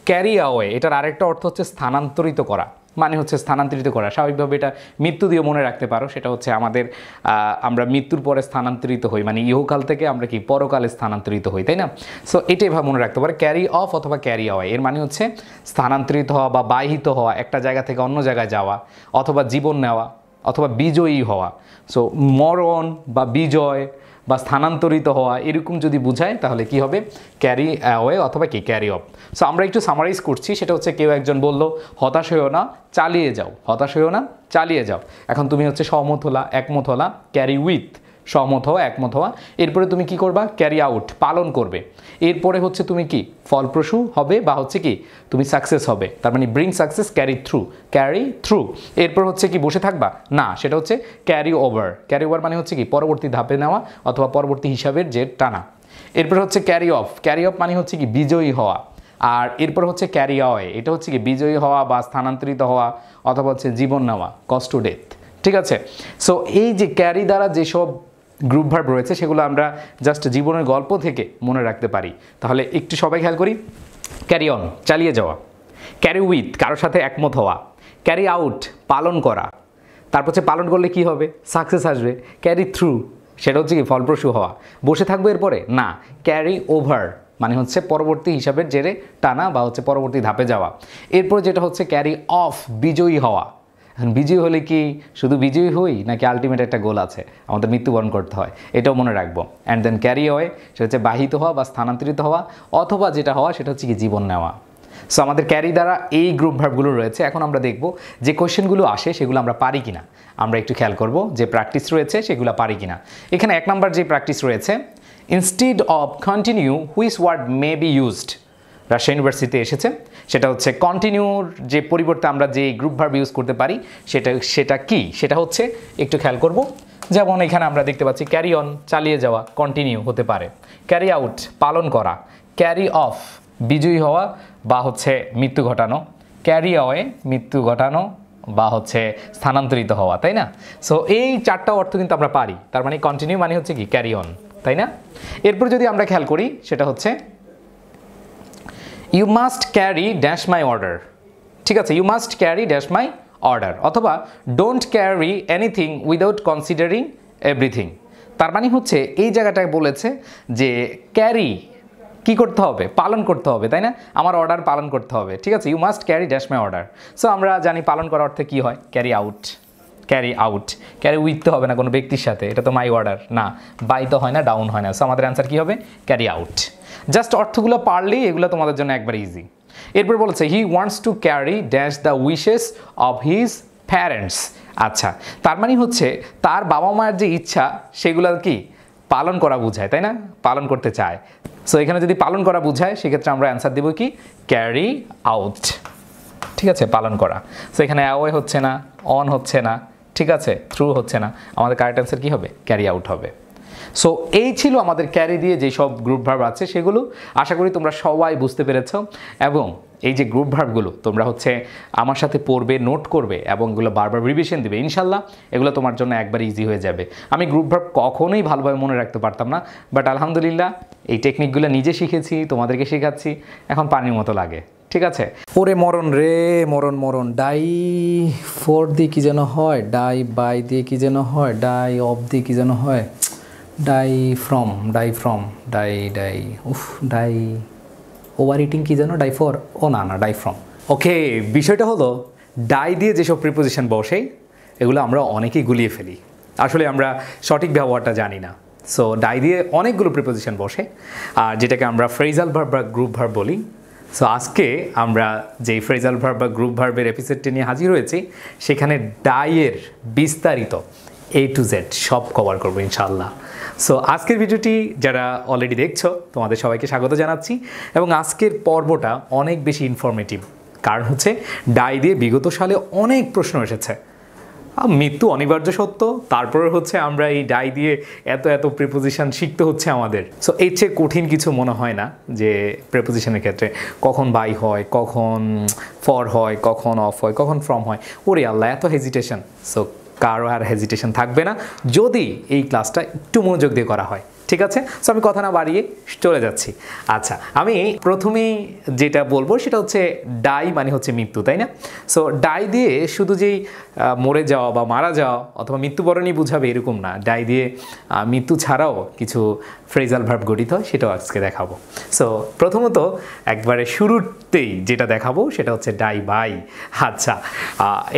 A: ক্যারি অ্যাওয়ে এটার আরেকটা অর্থ হচ্ছে স্থানান্তরিত করা, মানে হচ্ছে স্থানান্তরিত করা। স্বাভাবিকভাবে এটা মৃত্যু দিয়ে মনে রাখতে পারো, সেটা হচ্ছে আমরা মৃত্যুর পরে স্থানান্তরিত হই, মানে ইহকাল থেকে আমরা কি পরকালে স্থানান্তরিত হই, তাই না? সো এটাই এভাবে মনে রাখতে পারে, ক্যারি অফ অথবা ক্যারি অ্যাওয়ে। এর মানে হচ্ছে স্থানান্তরিত হওয়া বা বাহিত হওয়া, একটা জায়গা থেকে অন্য জায়গায় যাওয়া, অথবা জীবন নেওয়া, অথবা বিজয়ী হওয়া। সো মরণ বা বিজয় বা স্থানান্তরিত হওয়া এরকম যদি বোঝায় তাহলে কি হবে, ক্যারি অ্যাওয়ে অথবা কি ক্যারি অফ। সো আমরা একটু সামারাইজ করছি, সেটা হচ্ছে কেউ একজন বলল হতাশ হয়েও না, চালিয়ে যাও। হতাশ হয়েও না, চালিয়ে যাও। এখন তুমি হচ্ছে সহমত হলা, একমত হলা, ক্যারি উইথ, সহমত হওয়া, একমত হওয়া। এরপরে তুমি কি করবা, ক্যারি আউট, পালন করবে। এরপরে হচ্ছে তুমি কি ফলপ্রসূ হবে বা হচ্ছে কি তুমি সাকসেস হবে, তার মানে bring success, carry through, carry through. এরপর হচ্ছে কি বসে থাকবা না, সেটা হচ্ছে ক্যারি ওভার। ক্যারি ওভার মানে হচ্ছে কি পরবর্তী ধাপে নেওয়া অথবা পরবর্তী হিসাবের যে টানা। এরপর হচ্ছে ক্যারি অফ। ক্যারি অফ মানে হচ্ছে কি বিজয়ী হওয়া। আর এরপর হচ্ছে ক্যারি অ্যাওয়ে, এটা হচ্ছে কি বিজয়ী হওয়া বা স্থানান্তরিত হওয়া অথবা হচ্ছে জীবন নেওয়া, কজ টু ডেথ। ঠিক আছে, সো এই যে ক্যারি দ্বারা যেসব গ্রুপ ভার্ব রয়েছে সেগুলো আমরা জাস্ট জীবনের গল্প থেকে মনে রাখতে পারি। তাহলে একটু সবাই খেয়াল করি, ক্যারি অন, চালিয়ে যাওয়া। ক্যারি উইথ, কারোর সাথে একমত হওয়া। ক্যারি আউট, পালন করা। তারপর হচ্ছে পালন করলে কি হবে, সাকসেস আসবে। ক্যারি থ্রু, সেটা হচ্ছে কি ফলপ্রসূ হওয়া। বসে থাকবে এরপরে না, ক্যারি ওভার মানে হচ্ছে পরবর্তী হিসাবের জেরে টানা বা হচ্ছে পরবর্তী ধাপে যাওয়া। এরপর যেটা হচ্ছে ক্যারি অফ, বিজয়ী হওয়া। এখন বিজয়ী হলে কি শুধু বিজয়ী হই, নাকি আলটিমেট একটা গোল আছে, আমাদের মৃত্যুবরণ করতে হয়, এটাও মনে রাখবো। অ্যান্ড দেন ক্যারি অ্যাওয়ে, সেটা হচ্ছে বাহিত হওয়া বা স্থানান্তরিত হওয়া, অথবা যেটা হওয়া সেটা হচ্ছে কি জীবন নেওয়া। সো আমাদের ক্যারি দ্বারা এই গ্রুপ ভার্বগুলো রয়েছে। এখন আমরা দেখব যে কোয়েশ্চেনগুলো আসে সেগুলো আমরা পারি কিনা। আমরা একটু খেয়াল করব যে প্র্যাকটিস রয়েছে সেগুলো পারি কিনা। এখানে 1 নম্বর যে প্র্যাকটিস রয়েছে, instead of continue which word may be used, Rajshahi ইউনিভার্সিটিতে এসেছে। সেটা হচ্ছে কন্টিনিউর যে পরিবর্তে আমরা যে গ্রুপ ভার্ব ইউজ করতে পারি সেটা কি, সেটা হচ্ছে একটু খেয়াল করব। যেমন এখানে আমরা দেখতে পাচ্ছি ক্যারি অন, চালিয়ে যাওয়া, কন্টিনিউ হতে পারে। ক্যারি আউট, পালন করা। ক্যারি অফ, বিজয়ী হওয়া বা হচ্ছে মৃত্যু ঘটানো। ক্যারি অ্যাওয়ে, মৃত্যু ঘটানো বা হচ্ছে স্থানান্তরিত হওয়া, তাই না? সো এই 4টা অর্থ কিন্তু আমরা পারি। তার মানে কন্টিনিউ মানে হচ্ছে কি ক্যারি অন, তাই না? এরপর যদি আমরা খেয়াল করি সেটা হচ্ছে you must carry dash my order. ঠিক আছে, you must carry dash my order, অথবা don't carry anything without considering everything. তার মানে হচ্ছে এই জায়গাটায় বলেছে যে ক্যারি কি করতে হবে, পালন করতে হবে, তাই না? আমার অর্ডার পালন করতে হবে। ঠিক আছে, you must carry dash my order. So আমরা জানি পালন করার অর্থে কি হয়, carry out. Carry out, carry with তো হবে না কোনো ব্যক্তির সাথে, এটা তো মাই অর্ডার না, বাই তো হয় না, ডাউন হয় না। সো আমাদের অ্যান্সার কি হবে, ক্যারি আউট। জাস্ট অর্থগুলো পারলেই এগুলো তোমাদের জন্য একবার ইজি। এরপর বলেছে he wants to carry dash the wishes of his parents. আচ্ছা, তার মানে হচ্ছে তার বাবা মায়ের যে ইচ্ছা সেগুলো কি পালন করা বোঝায়, তাই না? পালন করতে চায়। সো এখানে যদি পালন করা বোঝায় সেক্ষেত্রে আমরা অ্যান্সার দেবো কি, ক্যারি আউট। ঠিক আছে, পালন করা। সো এখানে অ্যাওয়ে হচ্ছে না, অন হচ্ছে না, ঠিক আছে, থ্রু হচ্ছে না, আমাদের কারেক্ট অ্যান্সার কী হবে, ক্যারি আউট হবে। সো এই ছিল আমাদের ক্যারি দিয়ে যেসব গ্রুপ ভার্ব আছে সেগুলো। আশা করি তোমরা সবাই বুঝতে পেরেছ, এবং এই যে গ্রুপ ভার্বগুলো তোমরা হচ্ছে আমার সাথে পড়বে, নোট করবে এবং এগুলো বারবার রিভিশন দিবে। ইনশাল্লাহ এগুলো তোমার জন্য একবার ইজি হয়ে যাবে। আমি গ্রুপ ভার্ব কখনোই ভালোভাবে মনে রাখতে পারতাম না, বাট আলহামদুলিল্লাহ এই টেকনিকগুলো নিজে শিখেছি, তোমাদেরকে শেখাচ্ছি, এখন পানির মতো লাগে। ঠিক আছে, ওরে মরণ রে, মরণ মরণ। ডাই ফর দিয়ে কী যেন হয়, ডাই বাই দিয়ে কী যেন হয়, ডাই অফ দিয়ে কী যেন হয়, die from, die from, die die উফ, ডাই ওভার ইটিং কী যেন, ডাই ফর, ও না না, ডাই ফ্রম। ওকে, বিষয়টা হলো ডাই দিয়ে যেসব প্রিপোজিশন বসে এগুলো আমরা অনেকেই গুলিয়ে ফেলি, আসলে আমরা সঠিক ব্যবহারটা জানি না। সো ডাই দিয়ে অনেকগুলো প্রিপোজিশন বসে, আর যেটাকে আমরা ফ্রেজাল ভার্ব বা গ্রুপ ভার্ব বলি। সো আজকে আমরা যে ফ্রেজাল ভার্ব বা গ্রুপ ভার্বের এপিসোডটি নিয়ে হাজির হয়েছি সেখানে ডাইয়ের বিস্তারিত A to Z সব কভার করবো ইনশাআল্লাহ। সো আজকের ভিডিওটি যারা অলরেডি দেখছো তোমাদের সবাইকে স্বাগত জানাচ্ছি এবং আজকের পর্বটা অনেক বেশি ইনফরমেটিভ, কারণ হচ্ছে ডাই দিয়ে বিগত সালে অনেক প্রশ্ন এসেছে। মৃত্যু অনিবার্য সত্য, তারপরে হচ্ছে আমরা এই ডাই দিয়ে এত প্রিপোজিশন শিখতে হচ্ছে আমাদের। সো এর চেয়ে কঠিন কিছু মনে হয় না যে প্রিপোজিশনের ক্ষেত্রে কখন বাই হয়, কখন ফর হয়, কখন অফ হয়, কখন ফ্রম হয়। ওরে আল্লাহ, এত হেজিটেশন। সো কারো আর হেজিটেশন থাকবে না যদি এই ক্লাসটা একটু মনোযোগ দিয়ে করা হয়, ঠিক আছে? সো আমি কথা না বাড়িয়ে চলে যাচ্ছি। আচ্ছা, আমি প্রথমেই যেটা বলবো সেটা হচ্ছে ডাই মানে হচ্ছে মৃত্যু, তাই না? সো ডাই দিয়ে শুধু যেই মরে যাওয়া বা মারা যাওয়া অথবা মৃত্যুবরণই বুঝাবে এরকম না, ডাই দিয়ে মৃত্যু ছাড়াও কিছু ফ্রেজাল ভার্ব গঠিত হয়, সেটাও আজকে দেখাবো। সো প্রথমত একবারে শুরুতেই যেটা দেখাবো সেটা হচ্ছে ডাই বাই। আচ্ছা,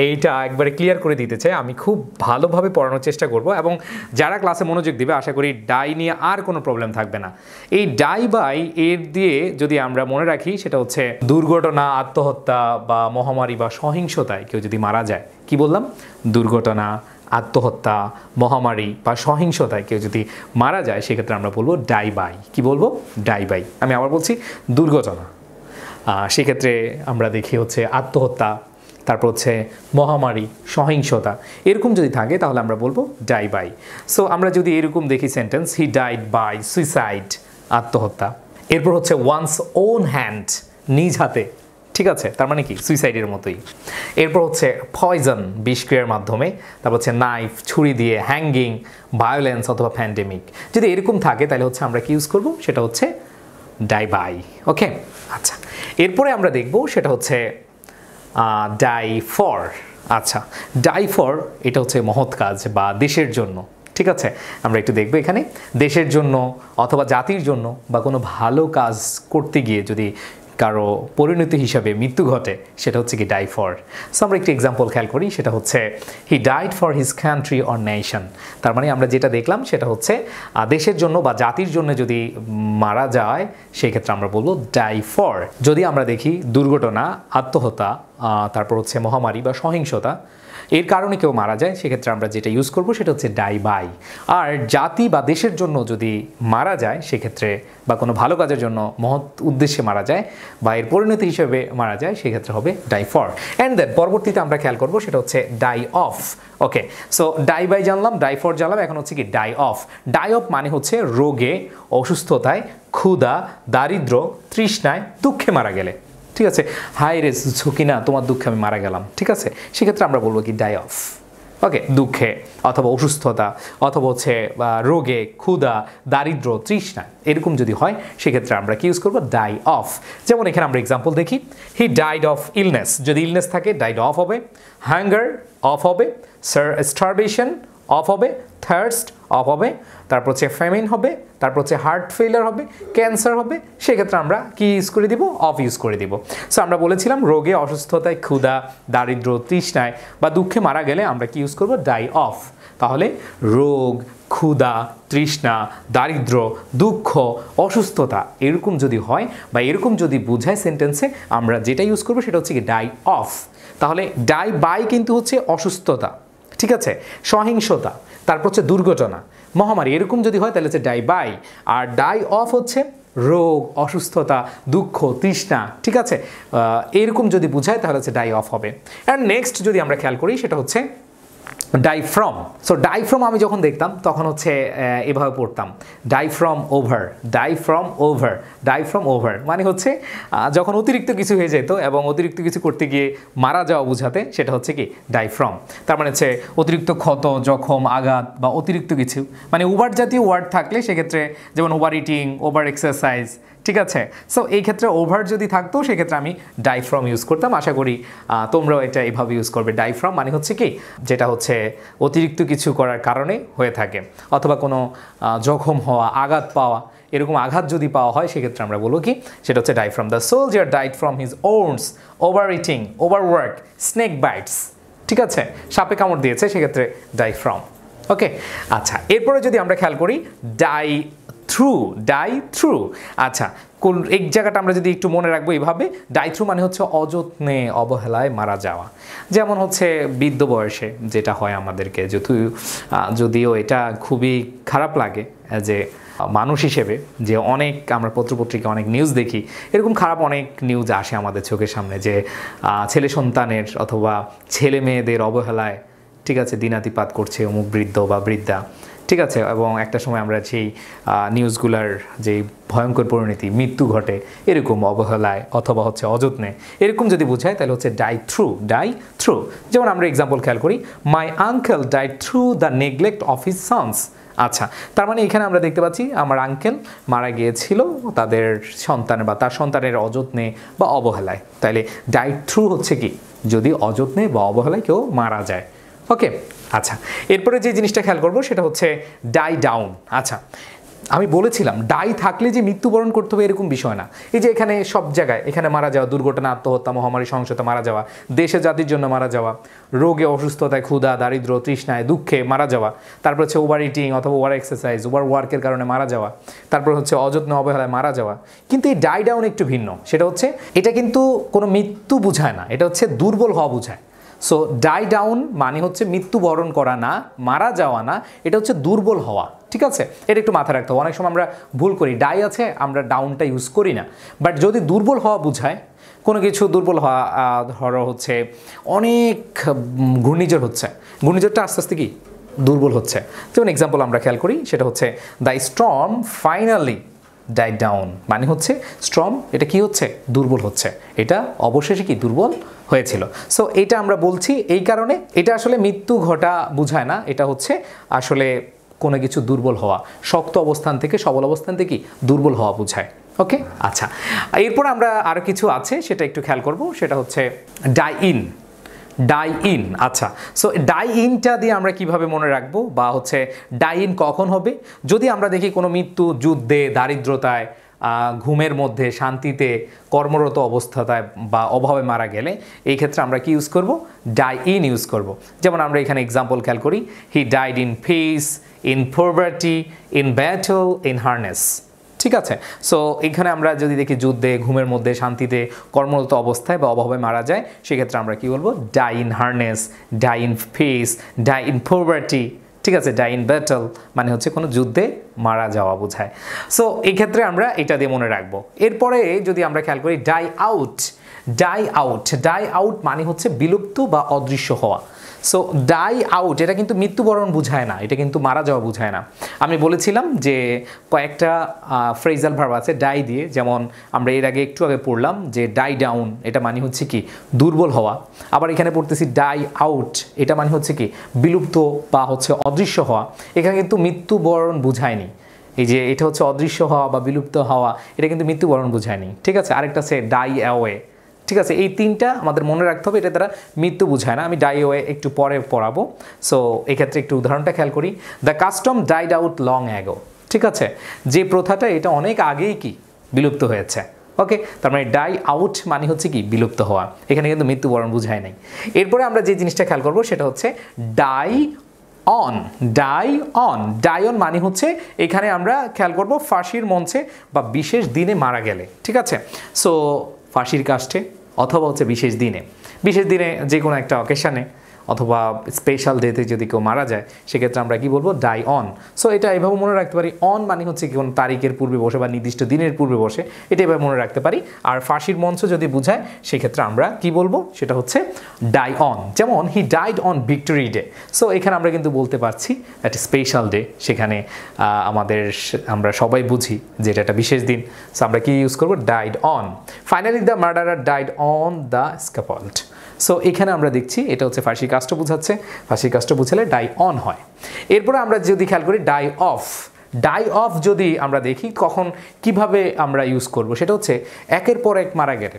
A: এইটা একবারে ক্লিয়ার করে দিতে চাই, আমি খুব ভালোভাবে পড়ানোর চেষ্টা করব এবং যারা ক্লাসে মনোযোগ দিবে আশা করি ডাই নিয়ে আর কোনো প্রবলেম থাকবে না। এই ডাই বাই এর দিয়ে যদি আমরা মনে রাখি সেটা হচ্ছে দুর্ঘটনা, আত্মহত্যা বা মহামারী বা সহিংসতায় কেউ যদি মারা যায়, কি বললাম? দুর্ঘটনা, আত্মহত্যা, মহামারী বা সহিংসতায় কেউ যদি মারা যায় সেক্ষেত্রে আমরা বলবো ডাই বাই। কি বলবো? Die by. আমি আবার বলছি, দুর্ঘটনা, সেক্ষেত্রে আমরা দেখি হচ্ছে আত্মহত্যা, তারপর হচ্ছে মহামারী, সহিংসতা, এরকম যদি থাকে তাহলে আমরা বলবো ডাই বাই। সো আমরা যদি এরকম দেখি sentence, he died by suicide, আত্মহত্যা। এরপর হচ্ছে ওয়ান্স ওন হ্যান্ড, নিজ হাতে, ঠিক আছে? তার মানে কি? সুইসাইডের মতোই। এরপর হচ্ছে পয়জন, বিষক্রিয়ার মাধ্যমে। তারপর হচ্ছে নাইফ, ছুরি দিয়ে। হ্যাঙ্গিং, ভায়োলেন্স অথবা প্যান্ডেমিক। যদি এরকম থাকে তাহলে হচ্ছে আমরা কি ইউজ করব? সেটা হচ্ছে ডাই বাই। ওকে, আচ্ছা, এরপরে আমরা দেখব সেটা হচ্ছে ডাই ফর। আচ্ছা, ডাই ফর এটা হচ্ছে মহৎ কাজ বা দেশের জন্য, ঠিক আছে? আমরা একটু দেখব এখানে দেশের জন্য অথবা জাতির জন্য বা কোনো ভালো কাজ করতে গিয়ে যদি কারো পরিণতি হিসাবে মৃত্যু ঘটে সেটা হচ্ছে কি ডাই ফর। সো আমরা একটি এক্সাম্পল খেয়াল করি, সেটা হচ্ছে he died for his country or nation. তার মানে আমরা যেটা দেখলাম সেটা হচ্ছে দেশের জন্য বা জাতির জন্য যদি মারা যায় সেক্ষেত্রে আমরা বলবো ডাই ফর। যদি আমরা দেখি দুর্ঘটনা, আত্মহত্যা, তারপর হচ্ছে মহামারী বা সহিংসতা, এর কারণে কেউ মারা যায় সেক্ষেত্রে আমরা যেটা ইউজ করব সেটা হচ্ছে ডাই বাই। আর জাতি বা দেশের জন্য যদি মারা যায় সেক্ষেত্রে বা কোনো ভালো কাজের জন্য মহৎ উদ্দেশ্যে মারা যায় বা এর পরিণতি হিসেবে মারা যায় সেক্ষেত্রে হবে ডাই ফর। অ্যান্ড দেন পরবর্তীতে আমরা খেয়াল করব সেটা হচ্ছে die of. Okay, so die by জানলাম, ডাই ফর জানলাম, এখন হচ্ছে কি ডাই অফ। ডাই অফ মানে হচ্ছে রোগে, অসুস্থতায়, ক্ষুধা, দারিদ্র, তৃষ্ণায়, দুঃখে মারা গেলে, ঠিক আছে? হাই রে ঝুঁকি, তোমার দুঃখে আমি মারা গেলাম, ঠিক আছে? সেক্ষেত্রে আমরা বলবো কি ডাই অফ। ওকে, দুঃখে অথবা অসুস্থতা অথবা হচ্ছে রোগে, ক্ষুধা, দারিদ্র, তৃষ্ণা এরকম যদি হয় সেক্ষেত্রে আমরা কি ইউজ করবো? Die of. যেমন এখানে আমরা এক্সাম্পল দেখি, হি ডাইড অফ ইলনেস। যদি ইলনেস থাকে ডাইড অফ হবে। হাঙ্গার অফ হবে। স্টারভেশন অফ হবে। থার্স্ট অফ হবে। তারপর হচ্ছে ফ্যামিন হবে। তারপর হচ্ছে হার্ট ফেলিয়ার হবে, ক্যান্সার হবে, সেক্ষেত্রে আমরা কি ইউজ করে দিব? অফ ইউজ করে দিব। সো আমরা বলেছিলাম রোগে, অসুস্থতায়, ক্ষুধা, দারিদ্র, তৃষ্ণায় বা দুঃখে মারা গেলে আমরা কি ইউজ করব? Die of. তাহলে রোগ, ক্ষুধা, তৃষ্ণা, দারিদ্র, দুঃখ, অসুস্থতা এরকম যদি হয় বা এরকম যদি বোঝায় সেন্টেন্সে, আমরা যেটা ইউজ করবো সেটা হচ্ছে কি ডাই অফ। তাহলে ডাই বাই কিন্তু হচ্ছে অসুস্থতা, ঠিক আছে? সহিংসতা, তারপর হচ্ছে দুর্ঘটনা, মহামারী এরকম যদি হয় তাহলে হচ্ছে ডাই বাই। আর ডাই অফ হচ্ছে রোগ, অসুস্থতা, দুঃখ, তৃষ্ণা, ঠিক আছে? এরকম যদি বোঝায় তাহলে হচ্ছে ডাই অফ হবে। অ্যান্ড নেক্সট যদি আমরা খেয়াল করি সেটা হচ্ছে die from. So die from আমি যখন দেখতাম তখন হচ্ছে এভাবে পড়তাম, die from over, die from over, die from over মানে হচ্ছে যখন অতিরিক্ত কিছু হয়ে যেত এবং অতিরিক্ত কিছু করতে গিয়ে মারা যাওয়া বোঝাতে সেটা হচ্ছে কি ডাই ফ্রম। তার মানে হচ্ছে অতিরিক্ত ক্ষত, জখম, আঘাত বা অতিরিক্ত কিছু, মানে ওভার জাতীয় ওয়ার্ড থাকলে সেক্ষেত্রে যেমন ওভার ইটিং, ওভার এক্সারসাইজ, ঠিক আছে? সো এই ক্ষেত্রে ওভার যদি থাকতো সেক্ষেত্রে আমি ডাই ফ্রম ইউজ করতাম। আশা করি তোমরাও এটা এইভাবে ইউজ করবে। ডাই ফ্রম মানে হচ্ছে কি, যেটা হচ্ছে অতিরিক্ত কিছু করার কারণে হয়ে থাকে অথবা কোনো জখম হওয়া, আঘাত পাওয়া, এরকম আঘাত যদি পাওয়া হয় সেক্ষেত্রে আমরা বলবো কি, সেটা হচ্ছে die from. The soldier died from his wounds, overeating, overwork, snake bites, ঠিক আছে? সাপে কামড় দিয়েছে সেক্ষেত্রে ডাই ফ্রম। ওকে, আচ্ছা, এরপরে যদি আমরা খেয়াল করি ডাই থ্রু, ডাই থ্রু। আচ্ছা, কোন এক জায়গাটা আমরা যদি একটু মনে রাখবো এইভাবে, ডাই থ্রু মানে হচ্ছে অযত্নে অবহেলায় মারা যাওয়া। যেমন হচ্ছে বৃদ্ধ বয়সে যেটা হয় আমাদেরকে, যদিও এটা খুবই খারাপ লাগে যে মানুষ হিসেবে, যে অনেক আমরা পত্রপত্রিকা অনেক নিউজ দেখি, এরকম খারাপ অনেক নিউজ আসে আমাদের চোখের সামনে, যে ছেলে সন্তানের অথবা ছেলে মেয়েদের অবহেলায়, ঠিক আছে, দিনাতিপাত করছে অমুক বৃদ্ধ বা বৃদ্ধা, ঠিক আছে, এবং একটা সময় আমরা সেই নিউজগুলার যে ভয়ঙ্কর পরিণতি, মৃত্যু ঘটে এরকম অবহেলায় অথবা হচ্ছে অযত্নে, এরকম যদি বোঝায় তাহলে হচ্ছে ডাই থ্রু, ডাই থ্রু। যেমন আমরা এক্সাম্পল খেয়াল করি, my uncle died through the neglect of his sons. আচ্ছা, তার মানে এখানে আমরা দেখতে পাচ্ছি আমার আঙ্কেল মারা গিয়েছিল তাদের সন্তানের বা তার সন্তানের অযত্নে বা অবহেলায়। তাইলে ডাইড থ্রু হচ্ছে কি, যদি অযত্নে বা অবহেলায় কেউ মারা যায়। ওকে, আচ্ছা, এরপরে যে জিনিসটা খেয়াল করবো সেটা হচ্ছে ডাই ডাউন। আচ্ছা, আমি বলেছিলাম ডাই থাকলে যে মৃত্যুবরণ করতে হবে এরকম বিষয় না। এই যে এখানে সব জায়গায় এখানে মারা যাওয়া, দুর্ঘটনা, আত্মহত্যা, মহামারী, সহিংসতা মারা যাওয়া, দেশে জাতির জন্য মারা যাওয়া, রোগে, অসুস্থতায়, ক্ষুধা, দারিদ্র, তৃষ্ণায়, দুঃখে মারা যাওয়া, তারপর হচ্ছে ওভার ইটিং অথবা ওভার এক্সারসাইজ, ওভার ওয়ার্কের কারণে মারা যাওয়া, তারপর হচ্ছে অযত্ন অবহেলায় মারা যাওয়া। কিন্তু এই ডাই ডাউন একটু ভিন্ন, সেটা হচ্ছে এটা কিন্তু কোনো মৃত্যু বোঝায় না, এটা হচ্ছে দুর্বল হওয়া বোঝায়। সো ডাই ডাউন মানে হচ্ছে মৃত্যুবরণ করা না, মারা যাওয়া না, এটা হচ্ছে দুর্বল হওয়া। ঠিক আছে, এটা একটু মাথায় রাখতে হবে। অনেক সময় আমরা ভুল করি, ডাই আছে আমরা ডাউনটা ইউজ করি না, বাট যদি দুর্বল হওয়া বোঝায়, কোনো কিছু দুর্বল হওয়া, ধরো হচ্ছে অনেক ঘূর্ণিঝড় হচ্ছে, ঘূর্ণিঝড়টা আস্তে আস্তে কি দুর্বল হচ্ছে। যেমন এক্সাম্পল আমরা খেয়াল করি, সেটা হচ্ছে the storm finally died down, মানে হচ্ছে স্টর্ম এটা কি হচ্ছে, দুর্বল হচ্ছে, এটা অবশেষে কি দুর্বল হয়েছিল। সো এটা আমরা বলছি এই কারণে, এটা আসলে মৃত্যু ঘটা বোঝায় না, এটা হচ্ছে আসলে কোনো কিছু দুর্বল হওয়া, শক্ত অবস্থান থেকে সবল অবস্থান থেকে দুর্বল হওয়া বোঝায়। ওকে, আচ্ছা, এরপর আমরা আরও কিছু আছে সেটা একটু খেয়াল করব, সেটা হচ্ছে ডাই ইন, ডাই ইন। আচ্ছা, সো ডাই ইনটা দিয়ে আমরা কিভাবে মনে রাখবো, বা হচ্ছে ডাই ইন কখন হবে, যদি আমরা দেখি কোনো মৃত্যু যুদ্ধে, দারিদ্রতায়, ঘুমের মধ্যে, শান্তিতে, কর্মরত অবস্থায় বা অভাবে মারা গেলে, এই ক্ষেত্রে আমরা কি ইউজ করব, ডাই ইন ইউজ করব। যেমন আমরা এখানে এক্সাম্পল খেয়াল করি, he died in peace, in poverty, in battle, in harness. ঠিক আছে, সো এখানে আমরা যদি দেখি যুদ্ধে, ঘুমের মধ্যে, শান্তিতে, কর্মরত অবস্থায় বা অভাবে মারা যায়, সেক্ষেত্রে আমরা কি বলবো, die in harness, die in peace, die in poverty. ঠিক আছে, ডাই ইন ব্যাটল মানে হচ্ছে কোনো যুদ্ধে মারা যাওয়া বোঝায়। সো এই ক্ষেত্রে আমরা এটা দিয়ে মনে রাখবো। এরপরে যদি আমরা খেয়াল করি die out, die out, die out মানে হচ্ছে বিলুপ্ত বা অদৃশ্য হওয়া। সো ডাই আউট এটা কিন্তু মৃত্যুবরণ বোঝায় না, এটা কিন্তু মারা যাওয়া বোঝায় না। আমি বলেছিলাম যে কয়েকটা ফ্রেজাল ভার্ব আছে ডাই দিয়ে, যেমন আমরা এর আগে একটু আগে পড়লাম যে ডাই ডাউন, এটা মানে হচ্ছে কি দুর্বল হওয়া। আবার এখানে পড়তেছি ডাই আউট, এটা মানে হচ্ছে কি বিলুপ্ত বা হচ্ছে অদৃশ্য হওয়া। এখানে কিন্তু মৃত্যুবরণ বোঝায়নি, এই যে এটা হচ্ছে অদৃশ্য হওয়া বা বিলুপ্ত হওয়া, এটা কিন্তু মৃত্যুবরণ বোঝায়নি। ঠিক আছে, আরেকটা আছে ডাই অ্যাওয়ে। ঠিক আছে, এই তিনটা আমাদের মনে রাখতে হবে, এটা দ্বারা মৃত্যু বোঝায় না। আমি ডাই অ্যাওয়ে একটু পরে পড়াবো। সো এক্ষেত্রে একটু উদাহরণটা খেয়াল করি, the custom died out long ago. ঠিক আছে, যে প্রথাটা এটা অনেক আগেই কি বিলুপ্ত হয়েছে। ওকে, তার মানে ডাই আউট মানে হচ্ছে কি বিলুপ্ত হওয়া, এখানে কিন্তু মৃত্যুবরণ বোঝায় নাই। এরপরে আমরা যে জিনিসটা খেয়াল করবো সেটা হচ্ছে die on, die on, die on মানে হচ্ছে এখানে আমরা খেয়াল করব ফাঁসির মঞ্চে বা বিশেষ দিনে মারা গেলে। ঠিক আছে, সো ফাঁসির কাস্টে অথবা হচ্ছে বিশেষ দিনে, বিশেষ দিনে যে কোনো একটা অকেশানে অথবা স্পেশাল ডেতে যদি কেউ মারা যায়, সেক্ষেত্রে আমরা কি বলবো, ডাই অন। সো এটা এভাবে মনে রাখতে পারি, অন মানে হচ্ছে কি কোনো তারিখের পূর্বে বসে বা নির্দিষ্ট দিনের পূর্বে বসে, এটা এভাবে মনে রাখতে পারি। আর ফাঁসির মঞ্চ যদি বোঝায়, সেক্ষেত্রে আমরা কি বলবো, সেটা হচ্ছে ডাই অন। যেমন he died on victory day. So এখানে আমরা কিন্তু বলতে পারছি একটা স্পেশাল ডে, সেখানে আমরা সবাই বুঝি যে এটা একটা বিশেষ দিন। সো আমরা কি ইউজ করবো, died on. Finally the murderer died on the scaffold. So এখানে আমরা দেখছি এটা হচ্ছে ফাঁসির কাজটা বোঝাচ্ছে, ফাঁসির কাজটা বুঝালে ডাই অন হয়। এরপরে আমরা যদি খেয়াল করি ডাই অফ, ডাই অফ যদি আমরা দেখি কখন কিভাবে আমরা ইউজ করব, সেটা হচ্ছে একের পর এক মারা গেলে।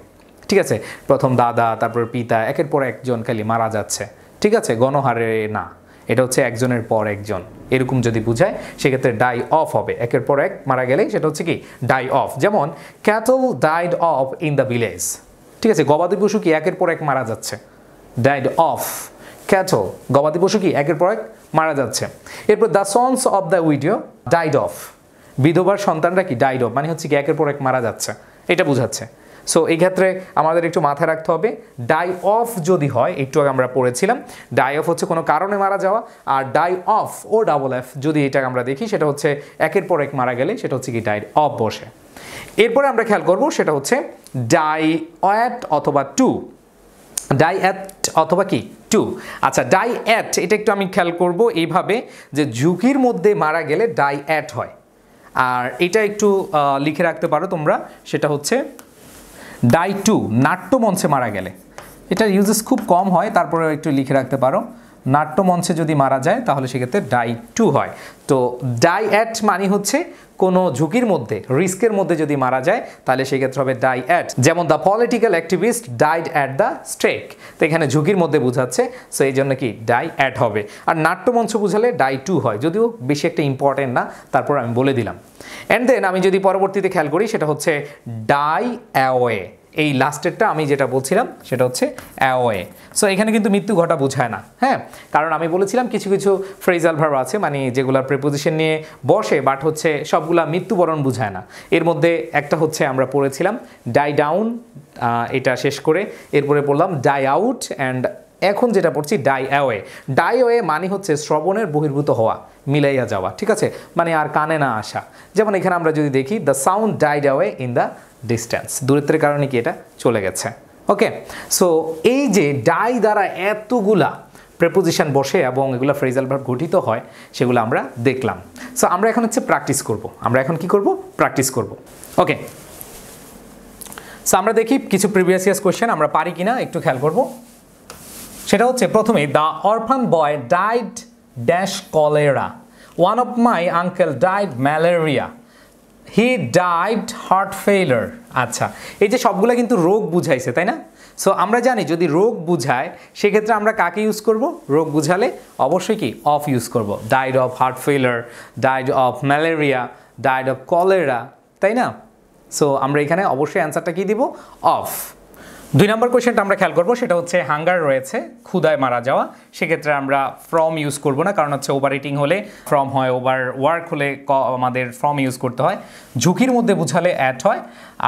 A: ঠিক আছে, প্রথম দাদা, তারপর পিতা, একের পর একজন খালি মারা যাচ্ছে। ঠিক আছে, গণহারে না, এটা হচ্ছে একজনের পর একজন, এরকম যদি বুঝায় সেক্ষেত্রে ডাই অফ হবে। একের পর এক মারা গেলে সেটা হচ্ছে কি ডাই অফ। যেমন cattle died of in the village. ঠিক আছে, গবাদি পশু কি একের পর এক মারা যাচ্ছে, ডাইড অফ। ক্যাটল গবাদি পশু কি একের পর এক মারা যাচ্ছে। এরপর the sons of the widow died of, বিধবার সন্তানরা কি ডাইড অফ মানে হচ্ছে কি একের পর এক মারা যাচ্ছে, এটা বোঝাচ্ছে। সো এই ক্ষেত্রে আমাদের একটু মাথায় রাখতে হবে ডাই অফ যদি হয়, একটু আগে আমরা পড়েছিলাম ডাই অফ হচ্ছে কোনো কারণে মারা যাওয়া, আর die of O double F যদি এটা আমরা দেখি সেটা হচ্ছে একের পর এক মারা গেলে সেটা হচ্ছে কি ডাইড অফ বসে। এরপরে আমরা খেয়াল করব সেটা হচ্ছে ডাই অ্যাট অথবা টু, ডাই অ্যাট অথবা কি টু। আচ্ছা ডাই অ্যাট এটা একটু আমি খেয়াল করব এইভাবে যে ঝুঁকির মধ্যে মারা গেলে ডাই অ্যাট হয়, আর এটা একটু লিখে রাখতে পারো তোমরা, সেটা হচ্ছে ডাই টু নাট্যমঞ্চে মারা গেলে। এটার ইউজেস খুব কম হয়, তারপরে একটু লিখে রাখতে পারো নাট্যমঞ্চে যদি মারা যায় তাহলে সেক্ষেত্রে ডাই টু হয়। তো ডাই অ্যাট মানে হচ্ছে কোনো ঝুঁকির মধ্যে রিস্কের মধ্যে যদি মারা যায় তাহলে সেক্ষেত্রে হবে ডাই অ্যাট। যেমন the political activist died at the stake, তো এখানে ঝুঁকির মধ্যে বোঝাচ্ছে, সো এই জন্য কি ডাই অ্যাট হবে। আর নাট্যমঞ্চ বুঝালে ডাই টু হয়, যদিও বেশি একটা ইম্পর্টেন্ট না, তারপর আমি বলে দিলাম। অ্যান্ড দেন আমি যদি পরবর্তীতে খেয়াল করি সেটা হচ্ছে ডাই অ্যাওয়ে, এই লাস্টেরটা আমি যেটা বলছিলাম সেটা হচ্ছে অ্যাওয়ে। সো এখানে কিন্তু মৃত্যু ঘটা বোঝায় না, হ্যাঁ, কারণ আমি বলেছিলাম কিছু কিছু ফ্রেজাল ভার্ব আছে মানে যেগুলোর প্রিপোজিশন নিয়ে বসে বাট হচ্ছে সবগুলা মৃত্যুবরণ বোঝায় না। এর মধ্যে একটা হচ্ছে আমরা পড়েছিলাম ডাই ডাউন, এটা শেষ করে এরপরে পড়লাম ডাই আউট, অ্যান্ড এখন যেটা পড়ছি ডাই অ্যাওয়ে। ডাই অ্যাওয়ে মানে হচ্ছে শ্রবণের বহির্ভূত হওয়া, মিলাইয়া যাওয়া, ঠিক আছে, মানে আর কানে না আসা। যেমন এখানে আমরা যদি দেখি the sound died away in the distance, দূরত্বের কারণে কি এটা চলে গেছে। ওকে, সো এই যে ডাই দ্বারা এতগুলা প্রেপোজিশন বসে এবং এগুলো ফ্রেজাল ভার্ব গঠিত হয় সেগুলো আমরা দেখলাম। সো আমরা এখন হচ্ছে প্র্যাকটিস করব, আমরা এখন কি করব, প্র্যাকটিস করব। ওকে, সো আমরা দেখি কিছু প্রিভিয়াস ইয়ার্স কোয়েশ্চেন আমরা পারি কিনা একটু খেয়াল করব। সেটা হচ্ছে প্রথমে the অরফান boy died dash cholera, one of my uncle died malaria, he died heart failure. আচ্ছা, এই যে সবগুলো কিন্তু রোগ বুঝাইছে, তাই না? সো আমরা জানি যদি রোগ বুঝায় সেক্ষেত্রে আমরা কাকে ইউজ করব, রোগ বুঝালে অবশ্যই কি অফ ইউজ করব। Died of heart failure, died of malaria, died of cholera, তাই না? সো আমরা এখানে অবশ্যই অ্যান্সারটা কি দিব, অফ। 2 নম্বর কোয়েশ্চেনটা আমরা খেয়াল করবো, সেটা হচ্ছে হাঙ্গার রয়েছে, ক্ষুধায় মারা যাওয়া, সেক্ষেত্রে আমরা ফ্রম ইউজ করব না, কারণ হচ্ছে ওভার ইটিং হলে ফ্রম হয়, ওভার ওয়ার্ক হলে আমাদের ফ্রম ইউজ করতে হয়। ঝুঁকির মধ্যে বুঝালে অ্যাট হয়,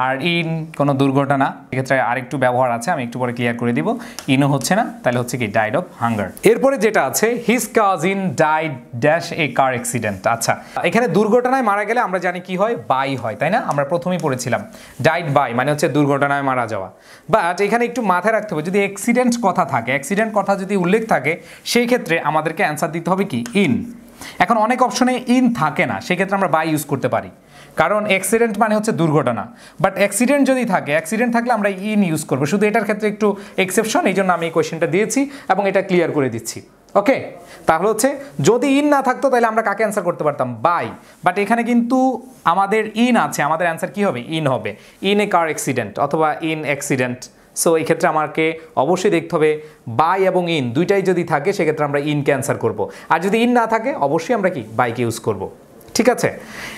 A: আর ইন কোনো দুর্ঘটনা, সেক্ষেত্রে আরেকটু ব্যবহার আছে, আমি একটু পরে ক্লিয়ার করে দিব। ইনও হচ্ছে না, তাহলে হচ্ছে কি ডাইড অফ হাঙ্গার। এরপরে যেটা আছে his cousin died dash a car accident. আচ্ছা, এখানে দুর্ঘটনায় মারা গেলে আমরা জানি কি হয়, বাই হয়, তাই না? আমরা প্রথমেই পড়েছিলাম ডাইড বাই মানে হচ্ছে দুর্ঘটনায় মারা যাওয়া। বাট এখানে একটু মাথায় রাখতে হবে যদি অ্যাক্সিডেন্ট কথা থাকে, অ্যাক্সিডেন্ট কথা যদি উল্লেখ থাকে সেই ক্ষেত্রে আমাদেরকে অ্যান্সার দিতে হবে কি ইন। এখন অনেক অপশনে ইন থাকে না, সেক্ষেত্রে আমরা বাই ইউজ করতে পারি, কারণ অ্যাক্সিডেন্ট মানে হচ্ছে দুর্ঘটনা। বাট অ্যাক্সিডেন্ট যদি থাকে, অ্যাক্সিডেন্ট থাকলে আমরা ইন ইউজ করবো, শুধু এটার ক্ষেত্রে একটু এক্সেপশন, এই জন্য আমি এই কোয়েশ্চেনটা দিয়েছি এবং এটা ক্লিয়ার করে দিচ্ছি। ওকে, তাহলে হচ্ছে যদি ইন না থাকতো তাহলে আমরা কাকে অ্যান্সার করতে পারতাম, বাই। বাট এখানে কিন্তু আমাদের ইন আছে, আমাদের অ্যান্সার কি হবে, ইন হবে, ইন এ কার অ্যাক্সিডেন্ট অথবা ইন অ্যাক্সিডেন্ট। সো এই ক্ষেত্রে আমাকে অবশ্যই দেখতে হবে বাই এবং ইন দুইটাই যদি থাকে সেক্ষেত্রে আমরা ইনকে অ্যান্সার করব, আর যদি ইন না থাকে অবশ্যই আমরা কি বাইকে ইউজ করব, ঠিক আছে?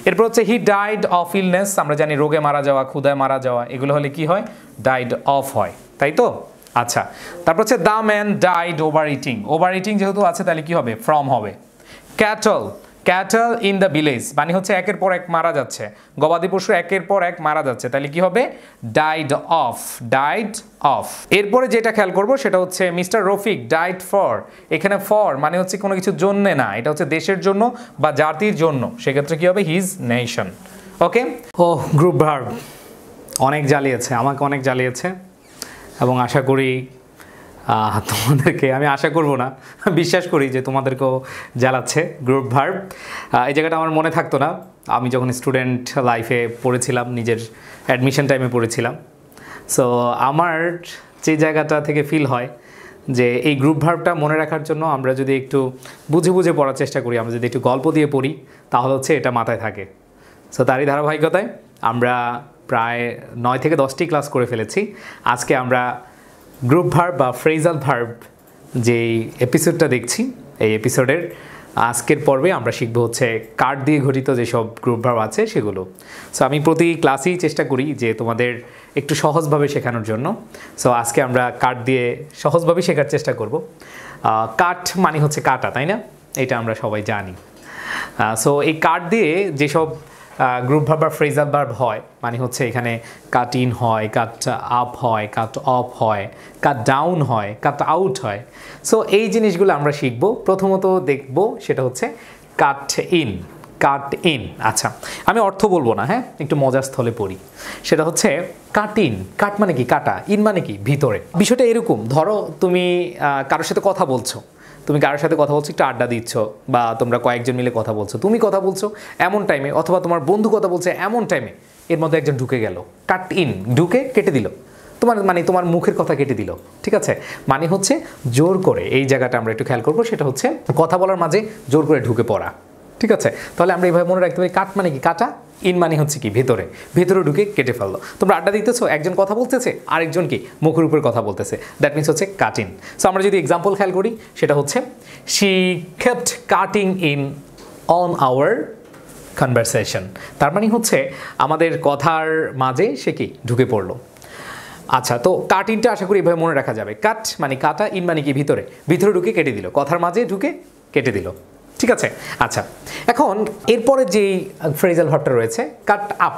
A: এরপর হচ্ছে হি ডাইড অফ ইলনেস, আমরা জানি রোগে মারা যাওয়া, ক্ষুধায় মারা যাওয়া, এগুলো হলে কি হয়, ডাইড অফ হয়, তাই তো? আচ্ছা, তারপর হচ্ছে the man died over eating, over eating যেহেতু আছে তাহলে কি হবে, ফ্রম হবে। Cattle, cattle in the village মানে হচ্ছে একের পর এক মারা যাচ্ছে, গবাদি পশু একের পর এক মারা যাচ্ছে, তাহলে কি হবে, ডাইড অফ, ডাইড অফ। এরপরে যেটা খেয়াল করবো সেটা হচ্ছে মিস্টার রফিক ডাইড ফর, এখানে ফর মানে হচ্ছে কোনো কিছুর জন্যে না, এটা হচ্ছে দেশের জন্য বা জাতির জন্য, সেক্ষেত্রে কি হবে, হিজ নেশন। ওকে, ও গ্রুপ ভার্ব অনেক জ্বালিয়েছে, আমাকে অনেক জ্বালিয়েছে, এবং আশা করি তোমাদেরকে, আমি আশা করব না, বিশ্বাস করি যে তোমাদেরকেও জ্বালাচ্ছে গ্রুপ ভার্ব। এই জায়গাটা আমার মনে থাকতো না, আমি যখন স্টুডেন্ট লাইফে পড়েছিলাম, নিজের অ্যাডমিশন টাইমে পড়েছিলাম। সো আমার যে জায়গাটা থেকে ফিল হয় যে এই গ্রুপ ভার্বটা মনে রাখার জন্য আমরা যদি একটু বুঝে বুঝে পড়ার চেষ্টা করি, আমরা যদি একটু গল্প দিয়ে পড়ি তাহলে হচ্ছে এটা মাথায় থাকে। সো তারই ধারাবাহিকতায় আমরা প্রায় 9 থেকে 10টি ক্লাস করে ফেলেছি। আজকে আমরা গ্রুপ ভার্ব বা ফ্রেজাল ভার্ব যেই এপিসোডটা দেখছি, এই এপিসোডের আজকের পর্বে আমরা শিখবো হচ্ছে কার্ড দিয়ে গঠিত যেসব গ্রুপ ভার্ব আছে সেগুলো। সো আমি প্রতি ক্লাসেই চেষ্টা করি যে তোমাদের একটু সহজভাবে শেখানোর জন্য। সো আজকে আমরা কার্ড দিয়ে সহজভাবে শেখার চেষ্টা করব। কাট মানে হচ্ছে কাটা, তাই না? এটা আমরা সবাই জানি। সো এই কার্ড দিয়ে যেসব গ্রুপ ভার্ব বা ফ্রেজাল ভার্ব হয় মানে হচ্ছে এখানে কাট ইন হয়, কাট আপ হয়, কাট অফ হয়, কাট ডাউন হয়, কাট আউট হয়। সো এই জিনিসগুলো আমরা শিখব। প্রথমত দেখব সেটা হচ্ছে কাট ইন, কাট ইন। আচ্ছা, আমি অর্থ বলবো না, হ্যাঁ, একটু মজার স্থলে পড়ি। সেটা হচ্ছে কাট ইন, কাট মানে কি কাটা, ইন মানে কি ভিতরে। বিষয়টা এরকম, ধরো তুমি কারোর সাথে কথা বলছো, তুমি কারোর সাথে কথা বলছো, একটু আড্ডা দিচ্ছ বা তোমরা কয়েকজন মিলে কথা বলছো, তুমি কথা বলছো এমন টাইমে অথবা তোমার বন্ধু কথা বলছে এমন টাইমে এর মধ্যে একজন ঢুকে গেল, কাট ইন, ঢুকে কেটে দিল, তোমার মুখের কথা কেটে দিল। ঠিক আছে, মানে হচ্ছে জোর করে, এই জায়গাটা আমরা একটু খেয়াল করবো, সেটা হচ্ছে কথা বলার মাঝে জোর করে ঢুকে পড়া। ঠিক আছে, তাহলে আমরা এইভাবে মনে রাখতে পারি কাট মানে কি কাটা, ইন মানে হচ্ছে কি ভেতরে, ভেতরে ঢুকে কেটে ফেললো। তোমরা আড্ডা দিতেছো, একজন কথা বলতেছে আরেকজন কি মুখের উপরে কথা বলতেছে, দ্যাট মিনস হচ্ছে কাট ইন। সো আমরা যদি এক্সাম্পল খেয়াল করি সেটা হচ্ছে she kept cutting in on our conversation. তার মানে হচ্ছে আমাদের কথার মাঝে সে কি ঢুকে পড়লো। আচ্ছা, তো কাট ইনটা আশা করি এভাবে মনে রাখা যাবে। কাট মানে কাটা, ইন মানে কি ভিতরে, ভিতরে ঢুকে কেটে দিল, কথার মাঝে ঢুকে কেটে দিল। ঠিক আছে, আচ্ছা, এখন এরপরে যেই ফ্রেজাল ভার্বটা রয়েছে কাট আপ।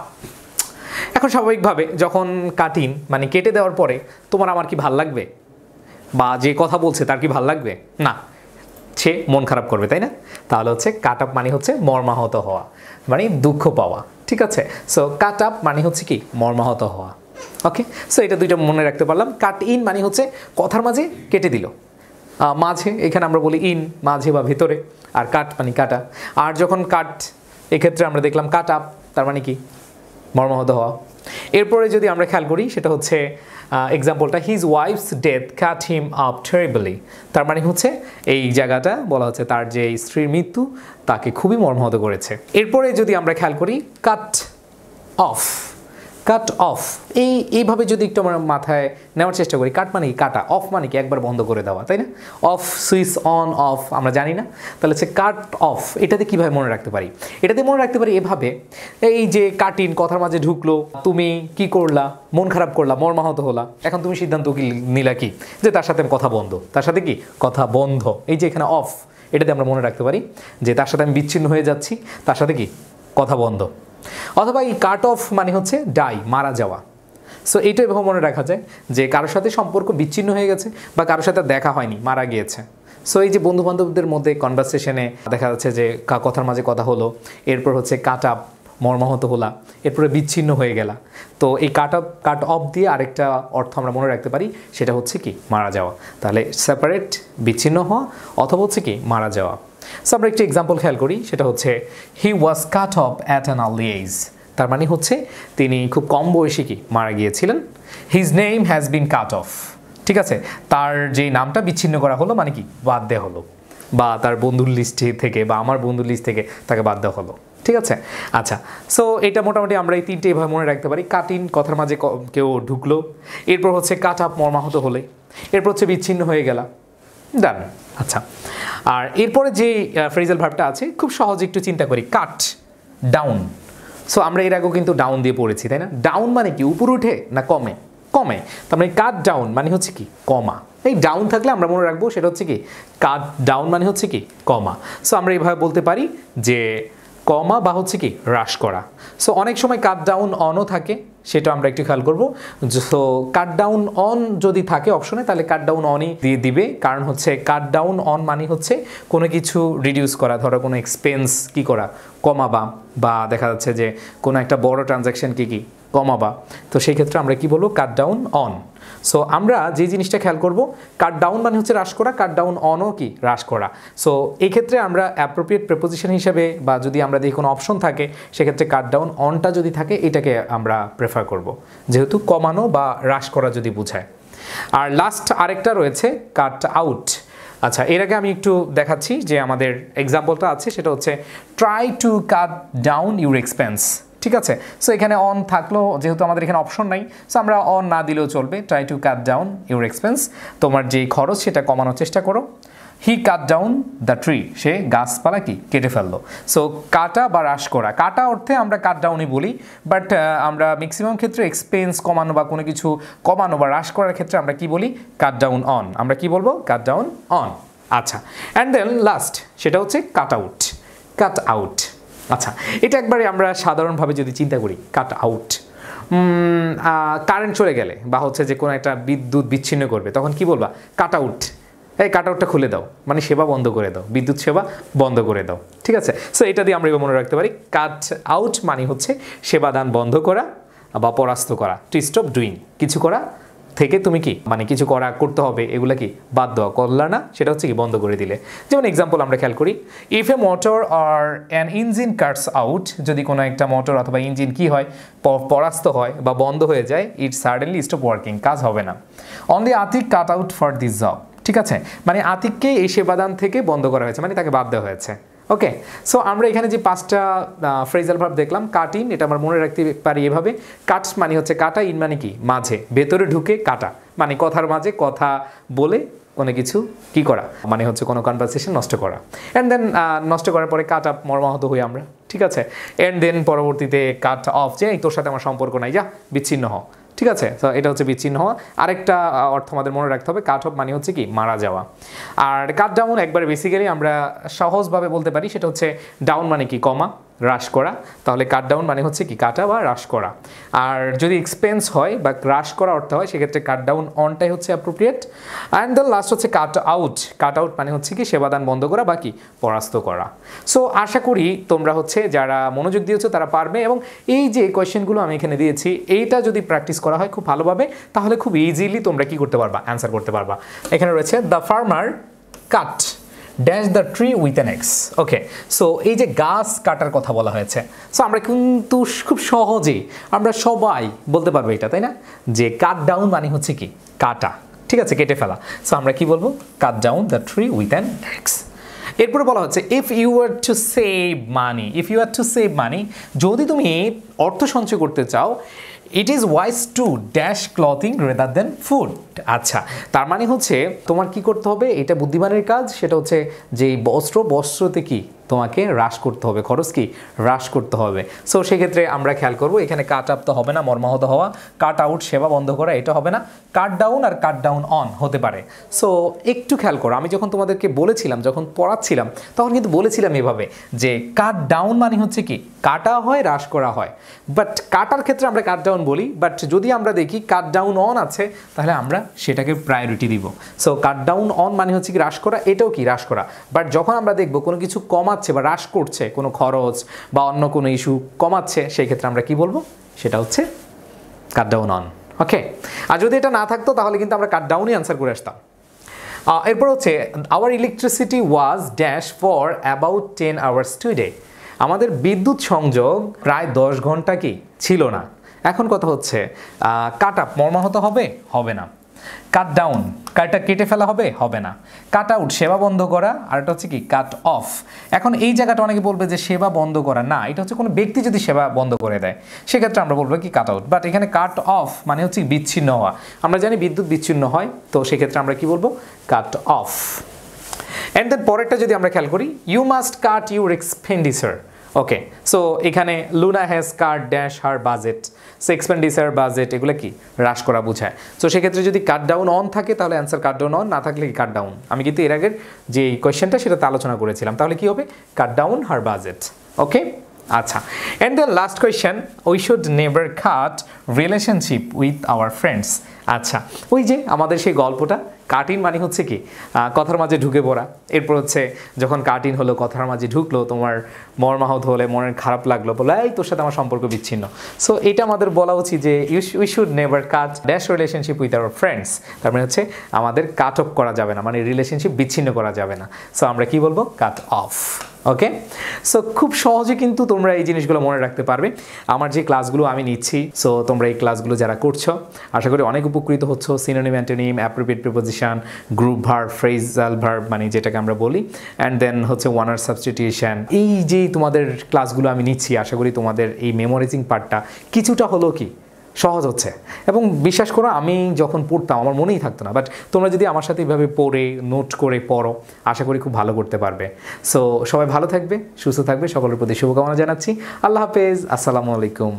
A: এখন স্বাভাবিকভাবে যখন কাট ইন মানে কেটে দেওয়ার পরে তোমার আমার কি ভাল লাগবে, বা যে কথা বলছে তার কি ভাল লাগবে না, সে মন খারাপ করবে, তাই না? তাহলে হচ্ছে কাট আপ মানে হচ্ছে মর্মাহত হওয়া, মানে দুঃখ পাওয়া। ঠিক আছে, সো কাট আপ মানে হচ্ছে কি মর্মাহত হওয়া। ওকে, সো এটা দুইটা মনে রাখতে পারলাম। কাট ইন মানে হচ্ছে কথার মাঝে কেটে দিল, মাঝে এখানে আমরা বলি ইন, মাঝে বা ভিতরে, আর কাট মানে কাটা। আর যখন কাট, এক্ষেত্রে আমরা দেখলাম কাট আপ, তার মানে কি মর্মাহত হওয়া। এরপরে যদি আমরা খেয়াল করি সেটা হচ্ছে এক্সাম্পলটা, হিজ ওয়াইফস ডেথ কাট হিম আপ টেরিবলি। তার মানে হচ্ছে এই জায়গাটা বলা হচ্ছে তার যে স্ত্রীর মৃত্যু তাকে খুবই মর্মাহত করেছে। এরপরে যদি আমরা খেয়াল করি কাট অফ, কাট অফ, এইভাবে যদি একটু আমরা মাথায় নেওয়ার চেষ্টা করি, কাট মানে কি কাটা, অফ মানে কি একবার বন্ধ করে দেওয়া, তাই না? অফ সুইচ অন অফ আমরা জানি না, তাহলে হচ্ছে কাট অফ। এটাতে কীভাবে মনে রাখতে পারি? এটাতে মনে রাখতে পারি এভাবে, এই যে কাট ইন কথার মাঝে ঢুকলো, তুমি কি করলা, মন খারাপ করলা, মর্মাহত হলা, এখন তুমি সিদ্ধান্ত কি নিলা কি যে তার সাথে কথা বন্ধ, তার সাথে কি কথা বন্ধ। এই যে এখানে অফ, এটাতে আমরা মনে রাখতে পারি যে তার সাথে আমি বিচ্ছিন্ন হয়ে যাচ্ছি, তার সাথে কি কথা বন্ধ। অথবা এই কাট অফ মানে হচ্ছে ডাই, মারা যাওয়া। সো এইটা এভাবে মনে রাখা যায় যে কারোর সাথে সম্পর্ক বিচ্ছিন্ন হয়ে গেছে বা কারোর সাথে দেখা হয়নি, মারা গিয়েছে। সো এই যে বন্ধু বান্ধবদের মধ্যে কনভারসেশনে দেখা যাচ্ছে যে কথার মাঝে কথা হলো, এরপর হচ্ছে কাট আপ, মর্মাহত হলা, এরপরে বিচ্ছিন্ন হয়ে গেলা। তো এই কাট অফ দিয়ে আরেকটা অর্থ আমরা মনে রাখতে পারি, সেটা হচ্ছে কি মারা যাওয়া। তাহলে সেপারেট, বিচ্ছিন্ন হওয়া, অথবা হচ্ছে কি মারা যাওয়া। সো আমরা একটি এক্সাম্পল খেয়াল করি, সেটা হচ্ছে he was cut off at an early age. তার মানে হচ্ছে তিনি খুব কম বয়সে কি মারা গিয়েছিলেন। His name has been cut off. ঠিক আছে, তার যে নামটা বিচ্ছিন্ন করা হলো, মানে কি বাদ দেওয়া হলো, বা তার বন্ধুর লিস্ট থেকে বা আমার বন্ধুর লিস্ট থেকে তাকে বাদ দেওয়া হলো। ঠিক আছে, আচ্ছা, সো এটা মোটামুটি আমরা এই তিনটে এভাবে মনে রাখতে পারি। কাট ইন কথার মাঝে কেউ ঢুকলো, এরপর হচ্ছে কাট আপ মর্মাহত হলে, এরপর হচ্ছে বিচ্ছিন্ন হয়ে গেলা, ডান। আচ্ছা, আর এরপরে যে ফ্রেজাল ভার্বটা আছে খুব সহজে একটু চিন্তা করি, কাট ডাউন। সো আমরা এর আগেও কিন্তু ডাউন দিয়ে পড়েছি, তাই না? ডাউন মানে কি উপরে উঠে না কমে, কমে। তার মানে কাট ডাউন মানে হচ্ছে কি কমা। এই ডাউন থাকলে আমরা মনে রাখবো সেটা হচ্ছে কি কাট ডাউন মানে হচ্ছে কি কমা। সো আমরা এইভাবে বলতে পারি যে কমা বা হচ্ছে কি হ্রাস করা। সো অনেক সময় কাট ডাউন অনও থাকে, সেটা আমরা একটু খেয়াল করবো। সো কাট ডাউন অন যদি থাকে অপশনে, তাহলে কাট ডাউন অনই দিয়ে দিবে, কারণ হচ্ছে কাট ডাউন অন মানে হচ্ছে কোনো কিছু রিডিউস করা, ধরো কোনো এক্সপেন্স কি করা কমাবা, বা দেখা যাচ্ছে যে কোনো একটা বড় ট্রানজ্যাকশন কি কমাবা। তো সেই ক্ষেত্রে আমরা কি বলবো কাট ডাউন অন। সো আমরা যে জিনিসটা খেয়াল করব, কাট ডাউন মানে হচ্ছে হ্রাস করা, কাট ডাউন অনও কি হ্রাস করা। সো এই ক্ষেত্রে আমরা অ্যাপ্রোপ্রিয়েট প্রেপোজিশন হিসেবে, বা যদি আমরা দেখি কোনো অপশন থাকে সেক্ষেত্রে কাট ডাউন অনটা যদি থাকে এটাকে আমরা প্রেফার করব, যেহেতু কমানো বা হ্রাস করা যদি বোঝায়। আর লাস্ট আরেকটা রয়েছে কাট আউট। আচ্ছা, এর আগে আমি একটু দেখাচ্ছি যে আমাদের এক্সাম্পলটা আছে, সেটা হচ্ছে try to cut down your expense. ঠিক আছে, সো এখানে অন থাকলো, যেহেতু আমাদের এখানে অপশন নাই, সো আমরা অন না দিলেও চলবে। Try to cut down your expense, তোমার যে খরচ সেটা কমানোর চেষ্টা করো। হি কাট ডাউন দ্য ট্রি, সে গাছপালা কি কেটে ফেললো। সো কাটা বা হ্রাস করা, কাটা অর্থে আমরা কাট ডাউনই বলি, বাট আমরা ম্যাক্সিমাম ক্ষেত্রে এক্সপেন্স কমানো বা কোনো কিছু কমানো বা হ্রাস করার ক্ষেত্রে আমরা কি বলি কাট ডাউন অন। আমরা কি বলবো কাট ডাউন অন। আচ্ছা, অ্যান্ড দেন লাস্ট সেটা হচ্ছে কাট আউট। কাট আউট আচ্ছা, এটা একবারে আমরা সাধারণভাবে যদি চিন্তা করি, কাট আউট, কারেন্ট চলে গেলে বা হচ্ছে যে কোনো একটা বিদ্যুৎ বিচ্ছিন্ন করবে, তখন কি বলবা? কাট আউট, এই কাট আউটটা খুলে দাও, মানে সেবা বন্ধ করে দাও, বিদ্যুৎ সেবা বন্ধ করে দাও। ঠিক আছে, সো এটা দিয়ে আমরা এবার মনে রাখতে পারি কাট আউট মানে হচ্ছে সেবাদান বন্ধ করা বা পরাস্ত করা, টু স্টপ ডুইং, কিছু করা থেকে তুমি কি মানে কিছু করতে হবে, এগুলা কি বাদ দেওয়া, করলা না, সেটা হচ্ছে কি বন্ধ করে দিলে। যেমন এক্সাম্পল আমরা খেয়াল করি, if A motor or an engine Katz out, যদি কোনো একটা মোটর অথবা ইঞ্জিন কি হয়, পরাস্ত হয় বা বন্ধ হয়ে যায়, ইট সাডেনলি স্টপ ওয়ার্কিং, কাজ হবে না। Only Atik cut out for this job, ঠিক আছে, মানে আতিককে এই সেবাদান থেকে বন্ধ করা হয়েছে, মানে তাকে বাদ দেওয়া হয়েছে। ওকে, সো আমরা এখানে যে 5টা ফ্রেজাল ভার্ব দেখলাম, কাট ইন, এটা আমরা মনে রাখতে পারি এভাবে, কাট মানে হচ্ছে কাটা, ইন মানে কি মাঝে, ভেতরে ঢুকে কাটা, মানে কথার মাঝে কথা বলে কোনো কিছু কি করা, মানে হচ্ছে কোনো কনভারসেশন নষ্ট করা। অ্যান্ড দেন নষ্ট করার পরে কাট আপ, মর্মাহত হই আমরা, ঠিক আছে। অ্যান্ড দেন পরবর্তীতে কাট অফ, যে তোর সাথে আমার সম্পর্ক নাই, যা বিচ্ছিন্ন হ, ঠিক আছে। তো এটা হচ্ছে বিচ্ছিন্ন হওয়া। আরেকটা অর্থ আমাদের মনে রাখতে হবে, কাট অফ মানে হচ্ছে কি মারা যাওয়া। আর কাট ডাউন একবারে বেসিক্যালি আমরা সহজভাবে বলতে পারি, সেটা হচ্ছে ডাউন মানে কি কমা, হ্রাস করা, তাহলে কাট ডাউন মানে হচ্ছে কি কাটা বা হ্রাস করা। আর যদি এক্সপেন্স হয় বা হ্রাস করা অর্থ হয়, সেক্ষেত্রে কাট ডাউন অনটাই হচ্ছে অ্যাপ্রোপ্রিয়েট। অ্যান্ড দেন লাস্ট হচ্ছে কাট আউট, কাট আউট মানে হচ্ছে কি সেবাদান বন্ধ করা বা কি পরাস্ত করা। সো আশা করি তোমরা হচ্ছে যারা মনোযোগ দিয়েছো তারা পারবে, এবং এই যে কোয়েশ্চেনগুলো আমি এখানে দিয়েছি, এইটা যদি প্র্যাকটিস করা হয় খুব ভালোভাবে, তাহলে খুব ইজিলি তোমরা কি করতে পারবা, অ্যান্সার করতে পারবা। এখানে রয়েছে the farmer cut dash the tree with an x. Okay, so এই যে গাছ কাটার কথা বলা হয়েছে, সো আমরা কিন্তু খুব সহজেই আমরা সবাই বলতে পারবো এটা, তাই না, যে কাট ডাউন মানে হচ্ছে কি কাটা, ঠিক আছে, কেটে ফেলা। সো আমরা কি বলবো, cut down the tree with an axe. এরপরে বলা হচ্ছে if you are to save money, if you are to save money, যদি তুমি অর্থ সঞ্চয় করতে চাও, it is wise to dash clothing rather than food. আচ্ছা, তার মানে হচ্ছে তোমার কি করতে হবে, এটা বুদ্ধিমানের কাজ, সেটা হচ্ছে যে বস্ত্রতে কি তোমাকে হ্রাস করতে হবে, খরচ কি হ্রাস করতে হবে। সো সেক্ষেত্রে আমরা খেয়াল করবো, এখানে কাট আপ তো হবে না, মর্মাহত হওয়া, কাট আউট সেবা বন্ধ করা, এটা হবে না, কাট ডাউন আর কাট ডাউন অন হতে পারে। সো একটু খেয়াল করো, আমি যখন তোমাদেরকে বলেছিলাম, যখন পড়াচ্ছিলাম, তখন কিন্তু বলেছিলাম এভাবে যে কাট ডাউন মানে হচ্ছে কি কাটা হয়, হ্রাস করা হয়, বাট কাটার ক্ষেত্রে আমরা কাট ডাউন বলি, বাট যদি আমরা দেখি কাট ডাউন অন আছে, তাহলে আমরা সেটাকে প্রায়োরিটি দিব। সো কাট ডাউন অন মানে হচ্ছে কি হ্রাস করা, এটাও কি হ্রাস করা, বাট যখন আমরা দেখব কোনো কিছু কমাচ্ছে বা হ্রাস করছে, কোনো খরচ বা অন্য কোনো ইস্যু কমাচ্ছে, সেই ক্ষেত্রে আমরা কি বলবো, সেটা হচ্ছে কাট ডাউন অন। ওকে, আর যদি এটা না থাকতো তাহলে কিন্তু আমরা কাট ডাউনই অ্যান্সার করে আসতাম। এরপর হচ্ছে our electricity was dash for about 10 hours today, আমাদের বিদ্যুৎ সংযোগ প্রায় 10 ঘন্টা কি ছিল না। এখন কথা হচ্ছে কাট আপ মর্মাহত হবে, হবে না। কাট ডাউন কাটটা কেটে ফেলা হবে, হবে না। কাট আউট সেবা বন্ধ করা, আর এটা হচ্ছে কি কাট অফ। এখন এই জায়গাটা অনেকে বলবে যে সেবা বন্ধ করা, না, এটা হচ্ছে কোনো ব্যক্তি যদি সেবা বন্ধ করে দেয়, সেক্ষেত্রে আমরা বলবো কি কাট আউট, বাট এখানে কাট অফ মানে হচ্ছে বিচ্ছিন্ন হওয়া, আমরা জানি বিদ্যুৎ বিচ্ছিন্ন হয়, তো সেক্ষেত্রে আমরা কি বলবো, কাট অফ। অ্যান্ড দেন পরেরটা যদি আমরা খেয়াল করি, you must cut your expenditure. Okay, so এখানে Luna has cut dash her budget, so expenditure budget এগুলো কি হ্রাস করা বোঝায়। সো সেক্ষেত্রে যদি কাট ডাউন অন থাকে তাহলে অ্যান্সার কাট ডাউন অন, না থাকলে কি কাট ডাউন। আমি কিন্তু এর আগের যে কোয়েশ্চেনটা সেটাতে আলোচনা করেছিলাম, তাহলে কি হবে, কাট ডাউন হার বাজেট। ওকে, আচ্ছা, and the last question, we should never cut relationship with our friends. আচ্ছা, ওই যে আমাদের সেই গল্পটা, কাটিন মানে হচ্ছে কি কথার মাঝে ঢুকে পড়া, এরপর হচ্ছে যখন কাটিন হলো, কথার মাঝে ঢুকলো, তোমার মর্মাহত হলে, মনের খারাপ লাগলো, বলে এই তোর সাথে আমার সম্পর্ক বিচ্ছিন্ন। সো এটা আমাদের বলা উচিত যে we should never cut dash relationship with our friends, তার মানে হচ্ছে আমাদের কাট অফ করা যাবে না, মানে রিলেশনশিপ বিচ্ছিন্ন করা যাবে না। সো আমরা কি বলবো, কাট অফ। ওকে, সো খুব সহজে কিন্তু তোমরা এই জিনিসগুলো মনে রাখতে পারবে। আমার যে ক্লাসগুলো আমি নিচ্ছি, সো তোমরা এই ক্লাসগুলো যারা করছো আশা করি অনেক উপকৃত হচ্ছ। Synonym, antonym, appropriate preposition, group verb, phrasal verb মানে যেটাকে আমরা বলি, অ্যান্ড দেন হচ্ছে ওয়ান ওয়ার্ড সাবস্টিটিউশন। এই যে তোমাদের ক্লাসগুলো আমি নিচ্ছি, আশা করি তোমাদের এই মেমোরাইজিং পার্টটা কিছুটা হলো কি সহজ হচ্ছে। এবং বিশ্বাস করো, আমি যখন পড়তাম আমার মনেই থাকতো না, বাট তোমরা যদি আমার সাথে এইভাবে পড়ে নোট করে পড়ো, আশা করি খুব ভালো করতে পারবে। সো সবাই ভালো থাকবে, সুস্থ থাকবে, সকলের প্রতি শুভকামনা জানাচ্ছি। আল্লাহ হাফেজ, আসসালামু আলাইকুম।